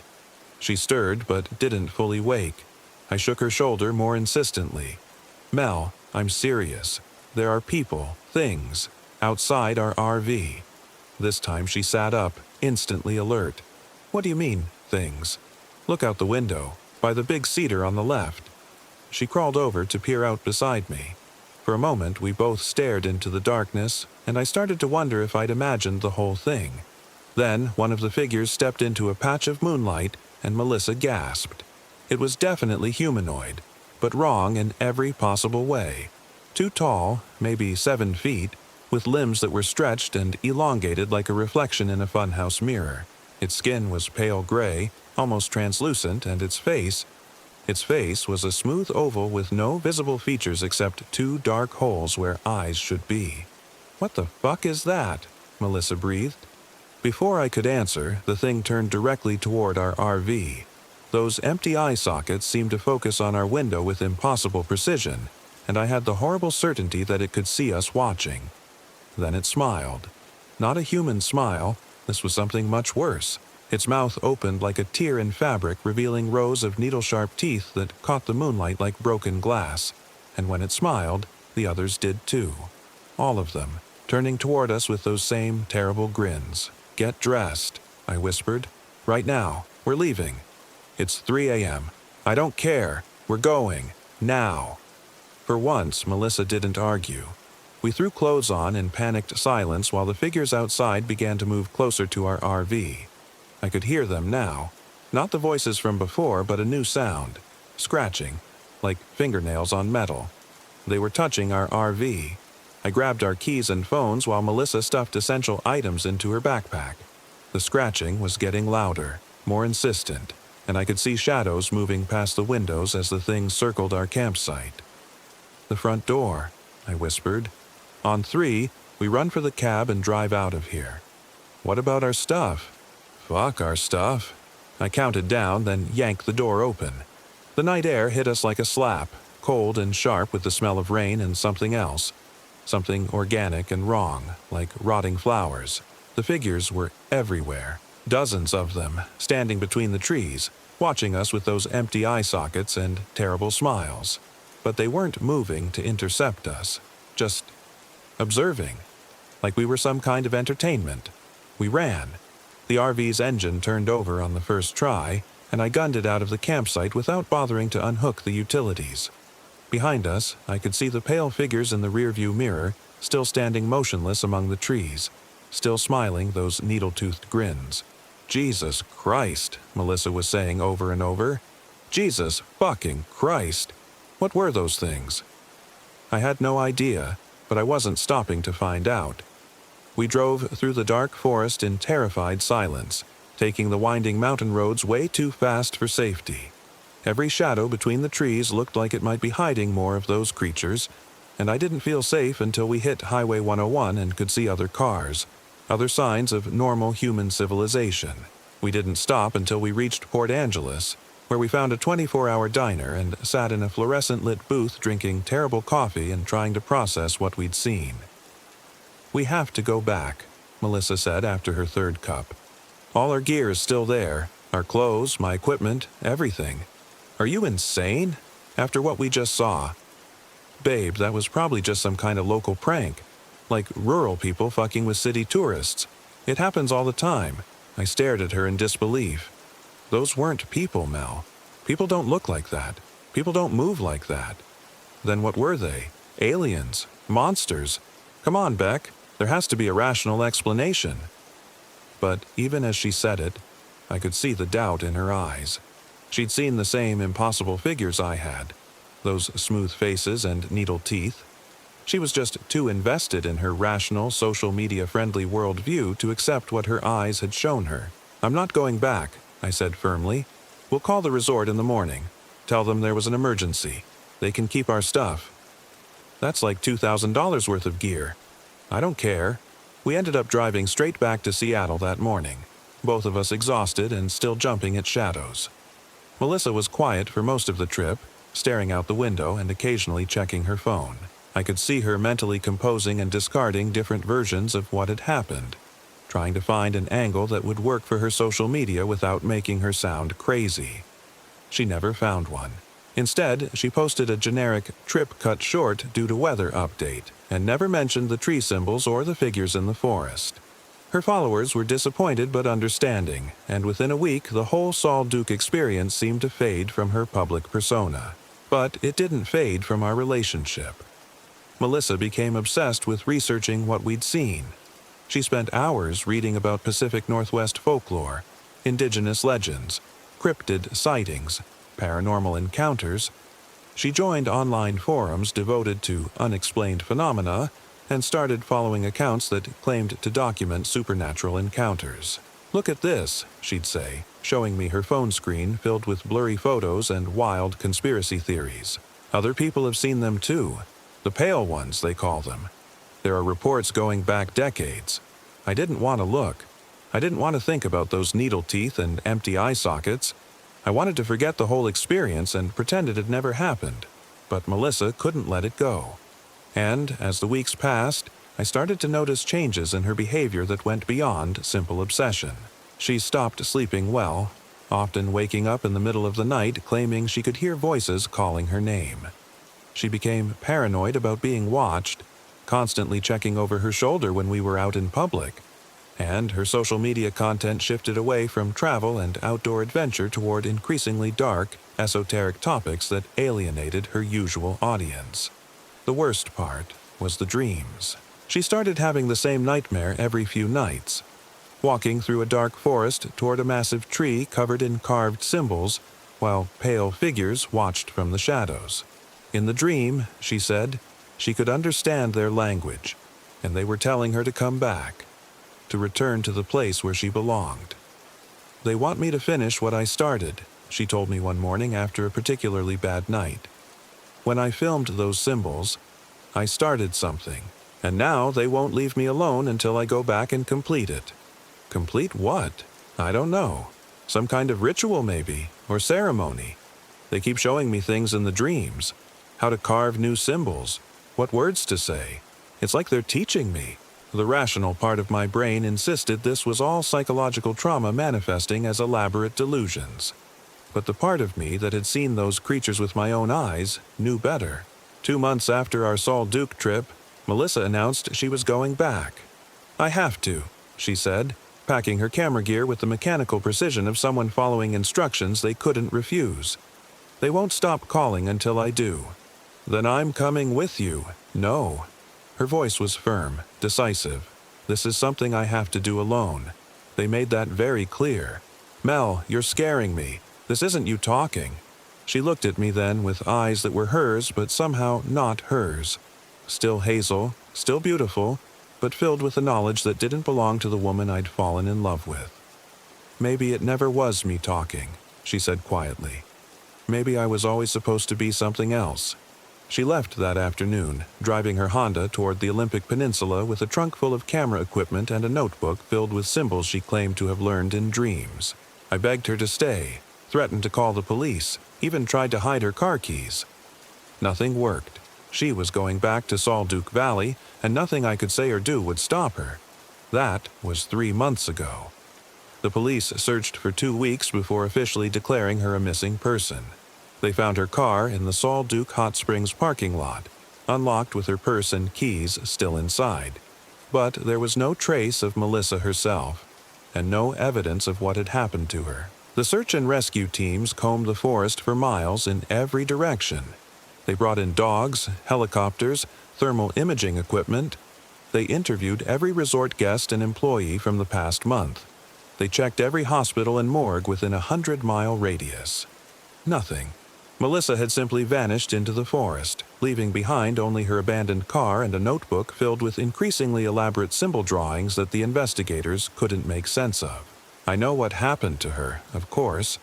Speaker 1: She stirred but didn't fully wake. I shook her shoulder more insistently. "Mel, I'm serious. There are people, things, outside our RV." This time she sat up, instantly alert. "What do you mean, things?" "Look out the window, by the big cedar on the left." She crawled over to peer out beside me. For a moment we both stared into the darkness, and I started to wonder if I'd imagined the whole thing. Then one of the figures stepped into a patch of moonlight, and Melissa gasped. It was definitely humanoid, but wrong in every possible way. Too tall, maybe 7 feet, with limbs that were stretched and elongated like a reflection in a funhouse mirror. Its skin was pale gray, almost translucent, and its face, Its face was a smooth oval with no visible features except two dark holes where eyes should be. "What the fuck is that?" Melissa breathed. Before I could answer, the thing turned directly toward our RV. Those empty eye sockets seemed to focus on our window with impossible precision, and I had the horrible certainty that it could see us watching. Then it smiled. Not a human smile, this was something much worse. Its mouth opened like a tear in fabric, revealing rows of needle-sharp teeth that caught the moonlight like broken glass. And when it smiled, the others did too. All of them, turning toward us with those same terrible grins. "Get dressed," I whispered. "Right now. We're leaving. It's 3 a.m. I don't care. We're going. Now." For once, Melissa didn't argue. We threw clothes on in panicked silence while the figures outside began to move closer to our RV. I could hear them now. Not the voices from before, but a new sound. Scratching, like fingernails on metal. They were touching our RV. I grabbed our keys and phones while Melissa stuffed essential items into her backpack. The scratching was getting louder, more insistent, and I could see shadows moving past the windows as the thing circled our campsite. "The front door," I whispered. "On 3, we run for the cab and drive out of here." "What about our stuff?" "Fuck our stuff." I counted down, then yanked the door open. The night air hit us like a slap, cold and sharp with the smell of rain and something else. Something organic and wrong, like rotting flowers. The figures were everywhere, dozens of them, standing between the trees, watching us with those empty eye sockets and terrible smiles. But they weren't moving to intercept us, just observing, like we were some kind of entertainment. We ran. The RV's engine turned over on the first try, and I gunned it out of the campsite without bothering to unhook the utilities. Behind us, I could see the pale figures in the rearview mirror, still standing motionless among the trees, still smiling those needle-toothed grins. "Jesus Christ," Melissa was saying over and over. "Jesus fucking Christ." What were those things? I had no idea, but I wasn't stopping to find out. We drove through the dark forest in terrified silence, taking the winding mountain roads way too fast for safety. Every shadow between the trees looked like it might be hiding more of those creatures, and I didn't feel safe until we hit Highway 101 and could see other cars, other signs of normal human civilization. We didn't stop until we reached Port Angeles, where we found a 24-hour diner and sat in a fluorescent-lit booth drinking terrible coffee and trying to process what we'd seen. "We have to go back," Melissa said after her third cup. "All our gear is still there, our clothes, my equipment, everything. Are you insane? After what we just saw?" "Babe, that was probably just some kind of local prank. Like rural people fucking with city tourists. It happens all the time." I stared at her in disbelief. "Those weren't people, Mel. People don't look like that. People don't move like that." "Then what were they? Aliens? Monsters? Come on, Beck. There has to be a rational explanation." But even as she said it, I could see the doubt in her eyes. She'd seen the same impossible figures I had, those smooth faces and needle teeth. She was just too invested in her rational, social media-friendly worldview to accept what her eyes had shown her. "I'm not going back," I said firmly. "We'll call the resort in the morning. Tell them there was an emergency. They can keep our stuff." "That's like $2,000 worth of gear." "I don't care." We ended up driving straight back to Seattle that morning, both of us exhausted and still jumping at shadows. Melissa was quiet for most of the trip, staring out the window and occasionally checking her phone. I could see her mentally composing and discarding different versions of what had happened, trying to find an angle that would work for her social media without making her sound crazy. She never found one. Instead, she posted a generic trip cut short due to weather update, and never mentioned the tree symbols or the figures in the forest. Her followers were disappointed but understanding, and within a week the whole Saul Duke experience seemed to fade from her public persona. But it didn't fade from our relationship. Melissa became obsessed with researching what we'd seen. She spent hours reading about Pacific Northwest folklore, indigenous legends, cryptid sightings, paranormal encounters. She joined online forums devoted to unexplained phenomena and started following accounts that claimed to document supernatural encounters. "Look at this," she'd say, showing me her phone screen filled with blurry photos and wild conspiracy theories. "Other people have seen them too. The pale ones, they call them. There are reports going back decades. I didn't want to look. I didn't want to think about those needle teeth and empty eye sockets. I wanted to forget the whole experience and pretend it had never happened. But Melissa couldn't let it go. And, as the weeks passed, I started to notice changes in her behavior that went beyond simple obsession. She stopped sleeping well, often waking up in the middle of the night claiming she could hear voices calling her name. She became paranoid about being watched, constantly checking over her shoulder when we were out in public. And her social media content shifted away from travel and outdoor adventure toward increasingly dark, esoteric topics that alienated her usual audience. The worst part was the dreams. She started having the same nightmare every few nights, walking through a dark forest toward a massive tree covered in carved symbols, while pale figures watched from the shadows. In the dream, she said, she could understand their language, and they were telling her to come back, to return to the place where she belonged. "They want me to finish what I started," she told me one morning after a particularly bad night. "When I filmed those symbols, I started something, and now they won't leave me alone until I go back and complete it." Complete what? I don't know. Some kind of ritual maybe, or ceremony. They keep showing me things in the dreams. How to carve new symbols, what words to say. It's like they're teaching me. The rational part of my brain insisted this was all psychological trauma manifesting as elaborate delusions. But the part of me that had seen those creatures with my own eyes knew better. 2 months after our Sol Duke trip, Melissa announced she was going back. "I have to," she said, packing her camera gear with the mechanical precision of someone following instructions they couldn't refuse. "They won't stop calling until I do." "Then I'm coming with you." "No." Her voice was firm, decisive. "This is something I have to do alone." They made that very clear. "Mel, you're scaring me. This isn't you talking." She looked at me then with eyes that were hers but somehow not hers. Still hazel, still beautiful, but filled with the knowledge that didn't belong to the woman I'd fallen in love with. "Maybe it never was me talking," she said quietly. "Maybe I was always supposed to be something else." She left that afternoon, driving her Honda toward the Olympic Peninsula with a trunk full of camera equipment and a notebook filled with symbols she claimed to have learned in dreams. I begged her to stay, threatened to call the police, even tried to hide her car keys. Nothing worked. She was going back to Sol Duke Valley, and nothing I could say or do would stop her. That was 3 months ago. The police searched for 2 weeks before officially declaring her a missing person. They found her car in the Sol Duke Hot Springs parking lot, unlocked with her purse and keys still inside. But there was no trace of Melissa herself, and no evidence of what had happened to her. The search and rescue teams combed the forest for miles in every direction. They brought in dogs, helicopters, thermal imaging equipment. They interviewed every resort guest and employee from the past month. They checked every hospital and morgue within a 100-mile radius. Nothing. Melissa had simply vanished into the forest, leaving behind only her abandoned car and a notebook filled with increasingly elaborate symbol drawings that the investigators couldn't make sense of. I know what happened to her, of course.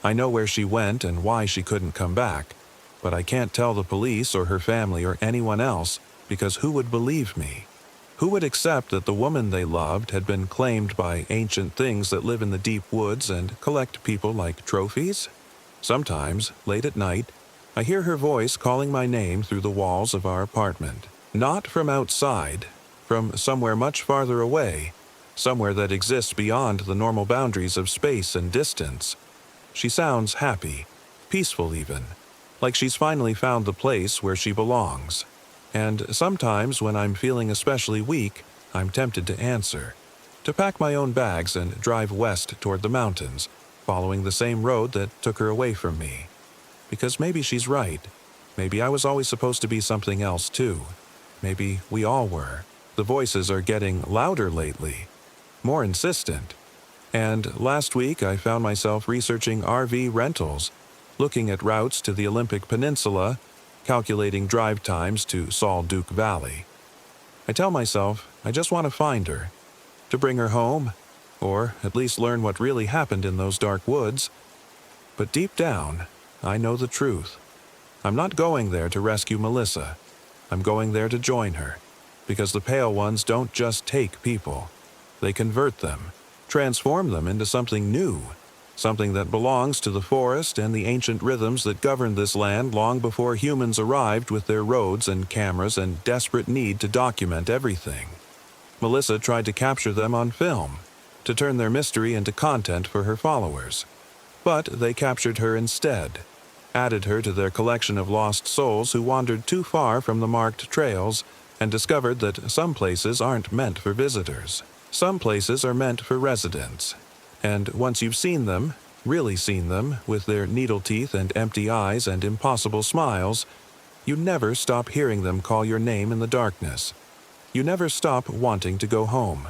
Speaker 1: I know where she went and why she couldn't come back. But I can't tell the police or her family or anyone else, because who would believe me? Who would accept that the woman they loved had been claimed by ancient things that live in the deep woods and collect people like trophies? Sometimes, late at night, I hear her voice calling my name through the walls of our apartment. Not from outside, from somewhere much farther away, somewhere that exists beyond the normal boundaries of space and distance. She sounds happy, peaceful even, like she's finally found the place where she belongs. And sometimes when I'm feeling especially weak, I'm tempted to answer, to pack my own bags and drive west toward the mountains, following the same road that took her away from me. Because maybe she's right. Maybe I was always supposed to be something else too. Maybe we all were. The voices are getting louder lately, more insistent. And last week I found myself researching RV rentals, looking at routes to the Olympic Peninsula, calculating drive times to Sol Duke Valley. I tell myself I just want to find her, to bring her home, or at least learn what really happened in those dark woods. But deep down, I know the truth. I'm not going there to rescue Melissa. I'm going there to join her, because the Pale Ones don't just take people. They convert them, transform them into something new, something that belongs to the forest and the ancient rhythms that governed this land long before humans arrived with their roads and cameras and desperate need to document everything. Melissa tried to capture them on film, to turn their mystery into content for her followers. But they captured her instead, added her to their collection of lost souls who wandered too far from the marked trails and discovered that some places aren't meant for visitors. Some places are meant for residents. And once you've seen them, really seen them, with their needle teeth and empty eyes and impossible smiles, you never stop hearing them call your name in the darkness. You never stop wanting to go home.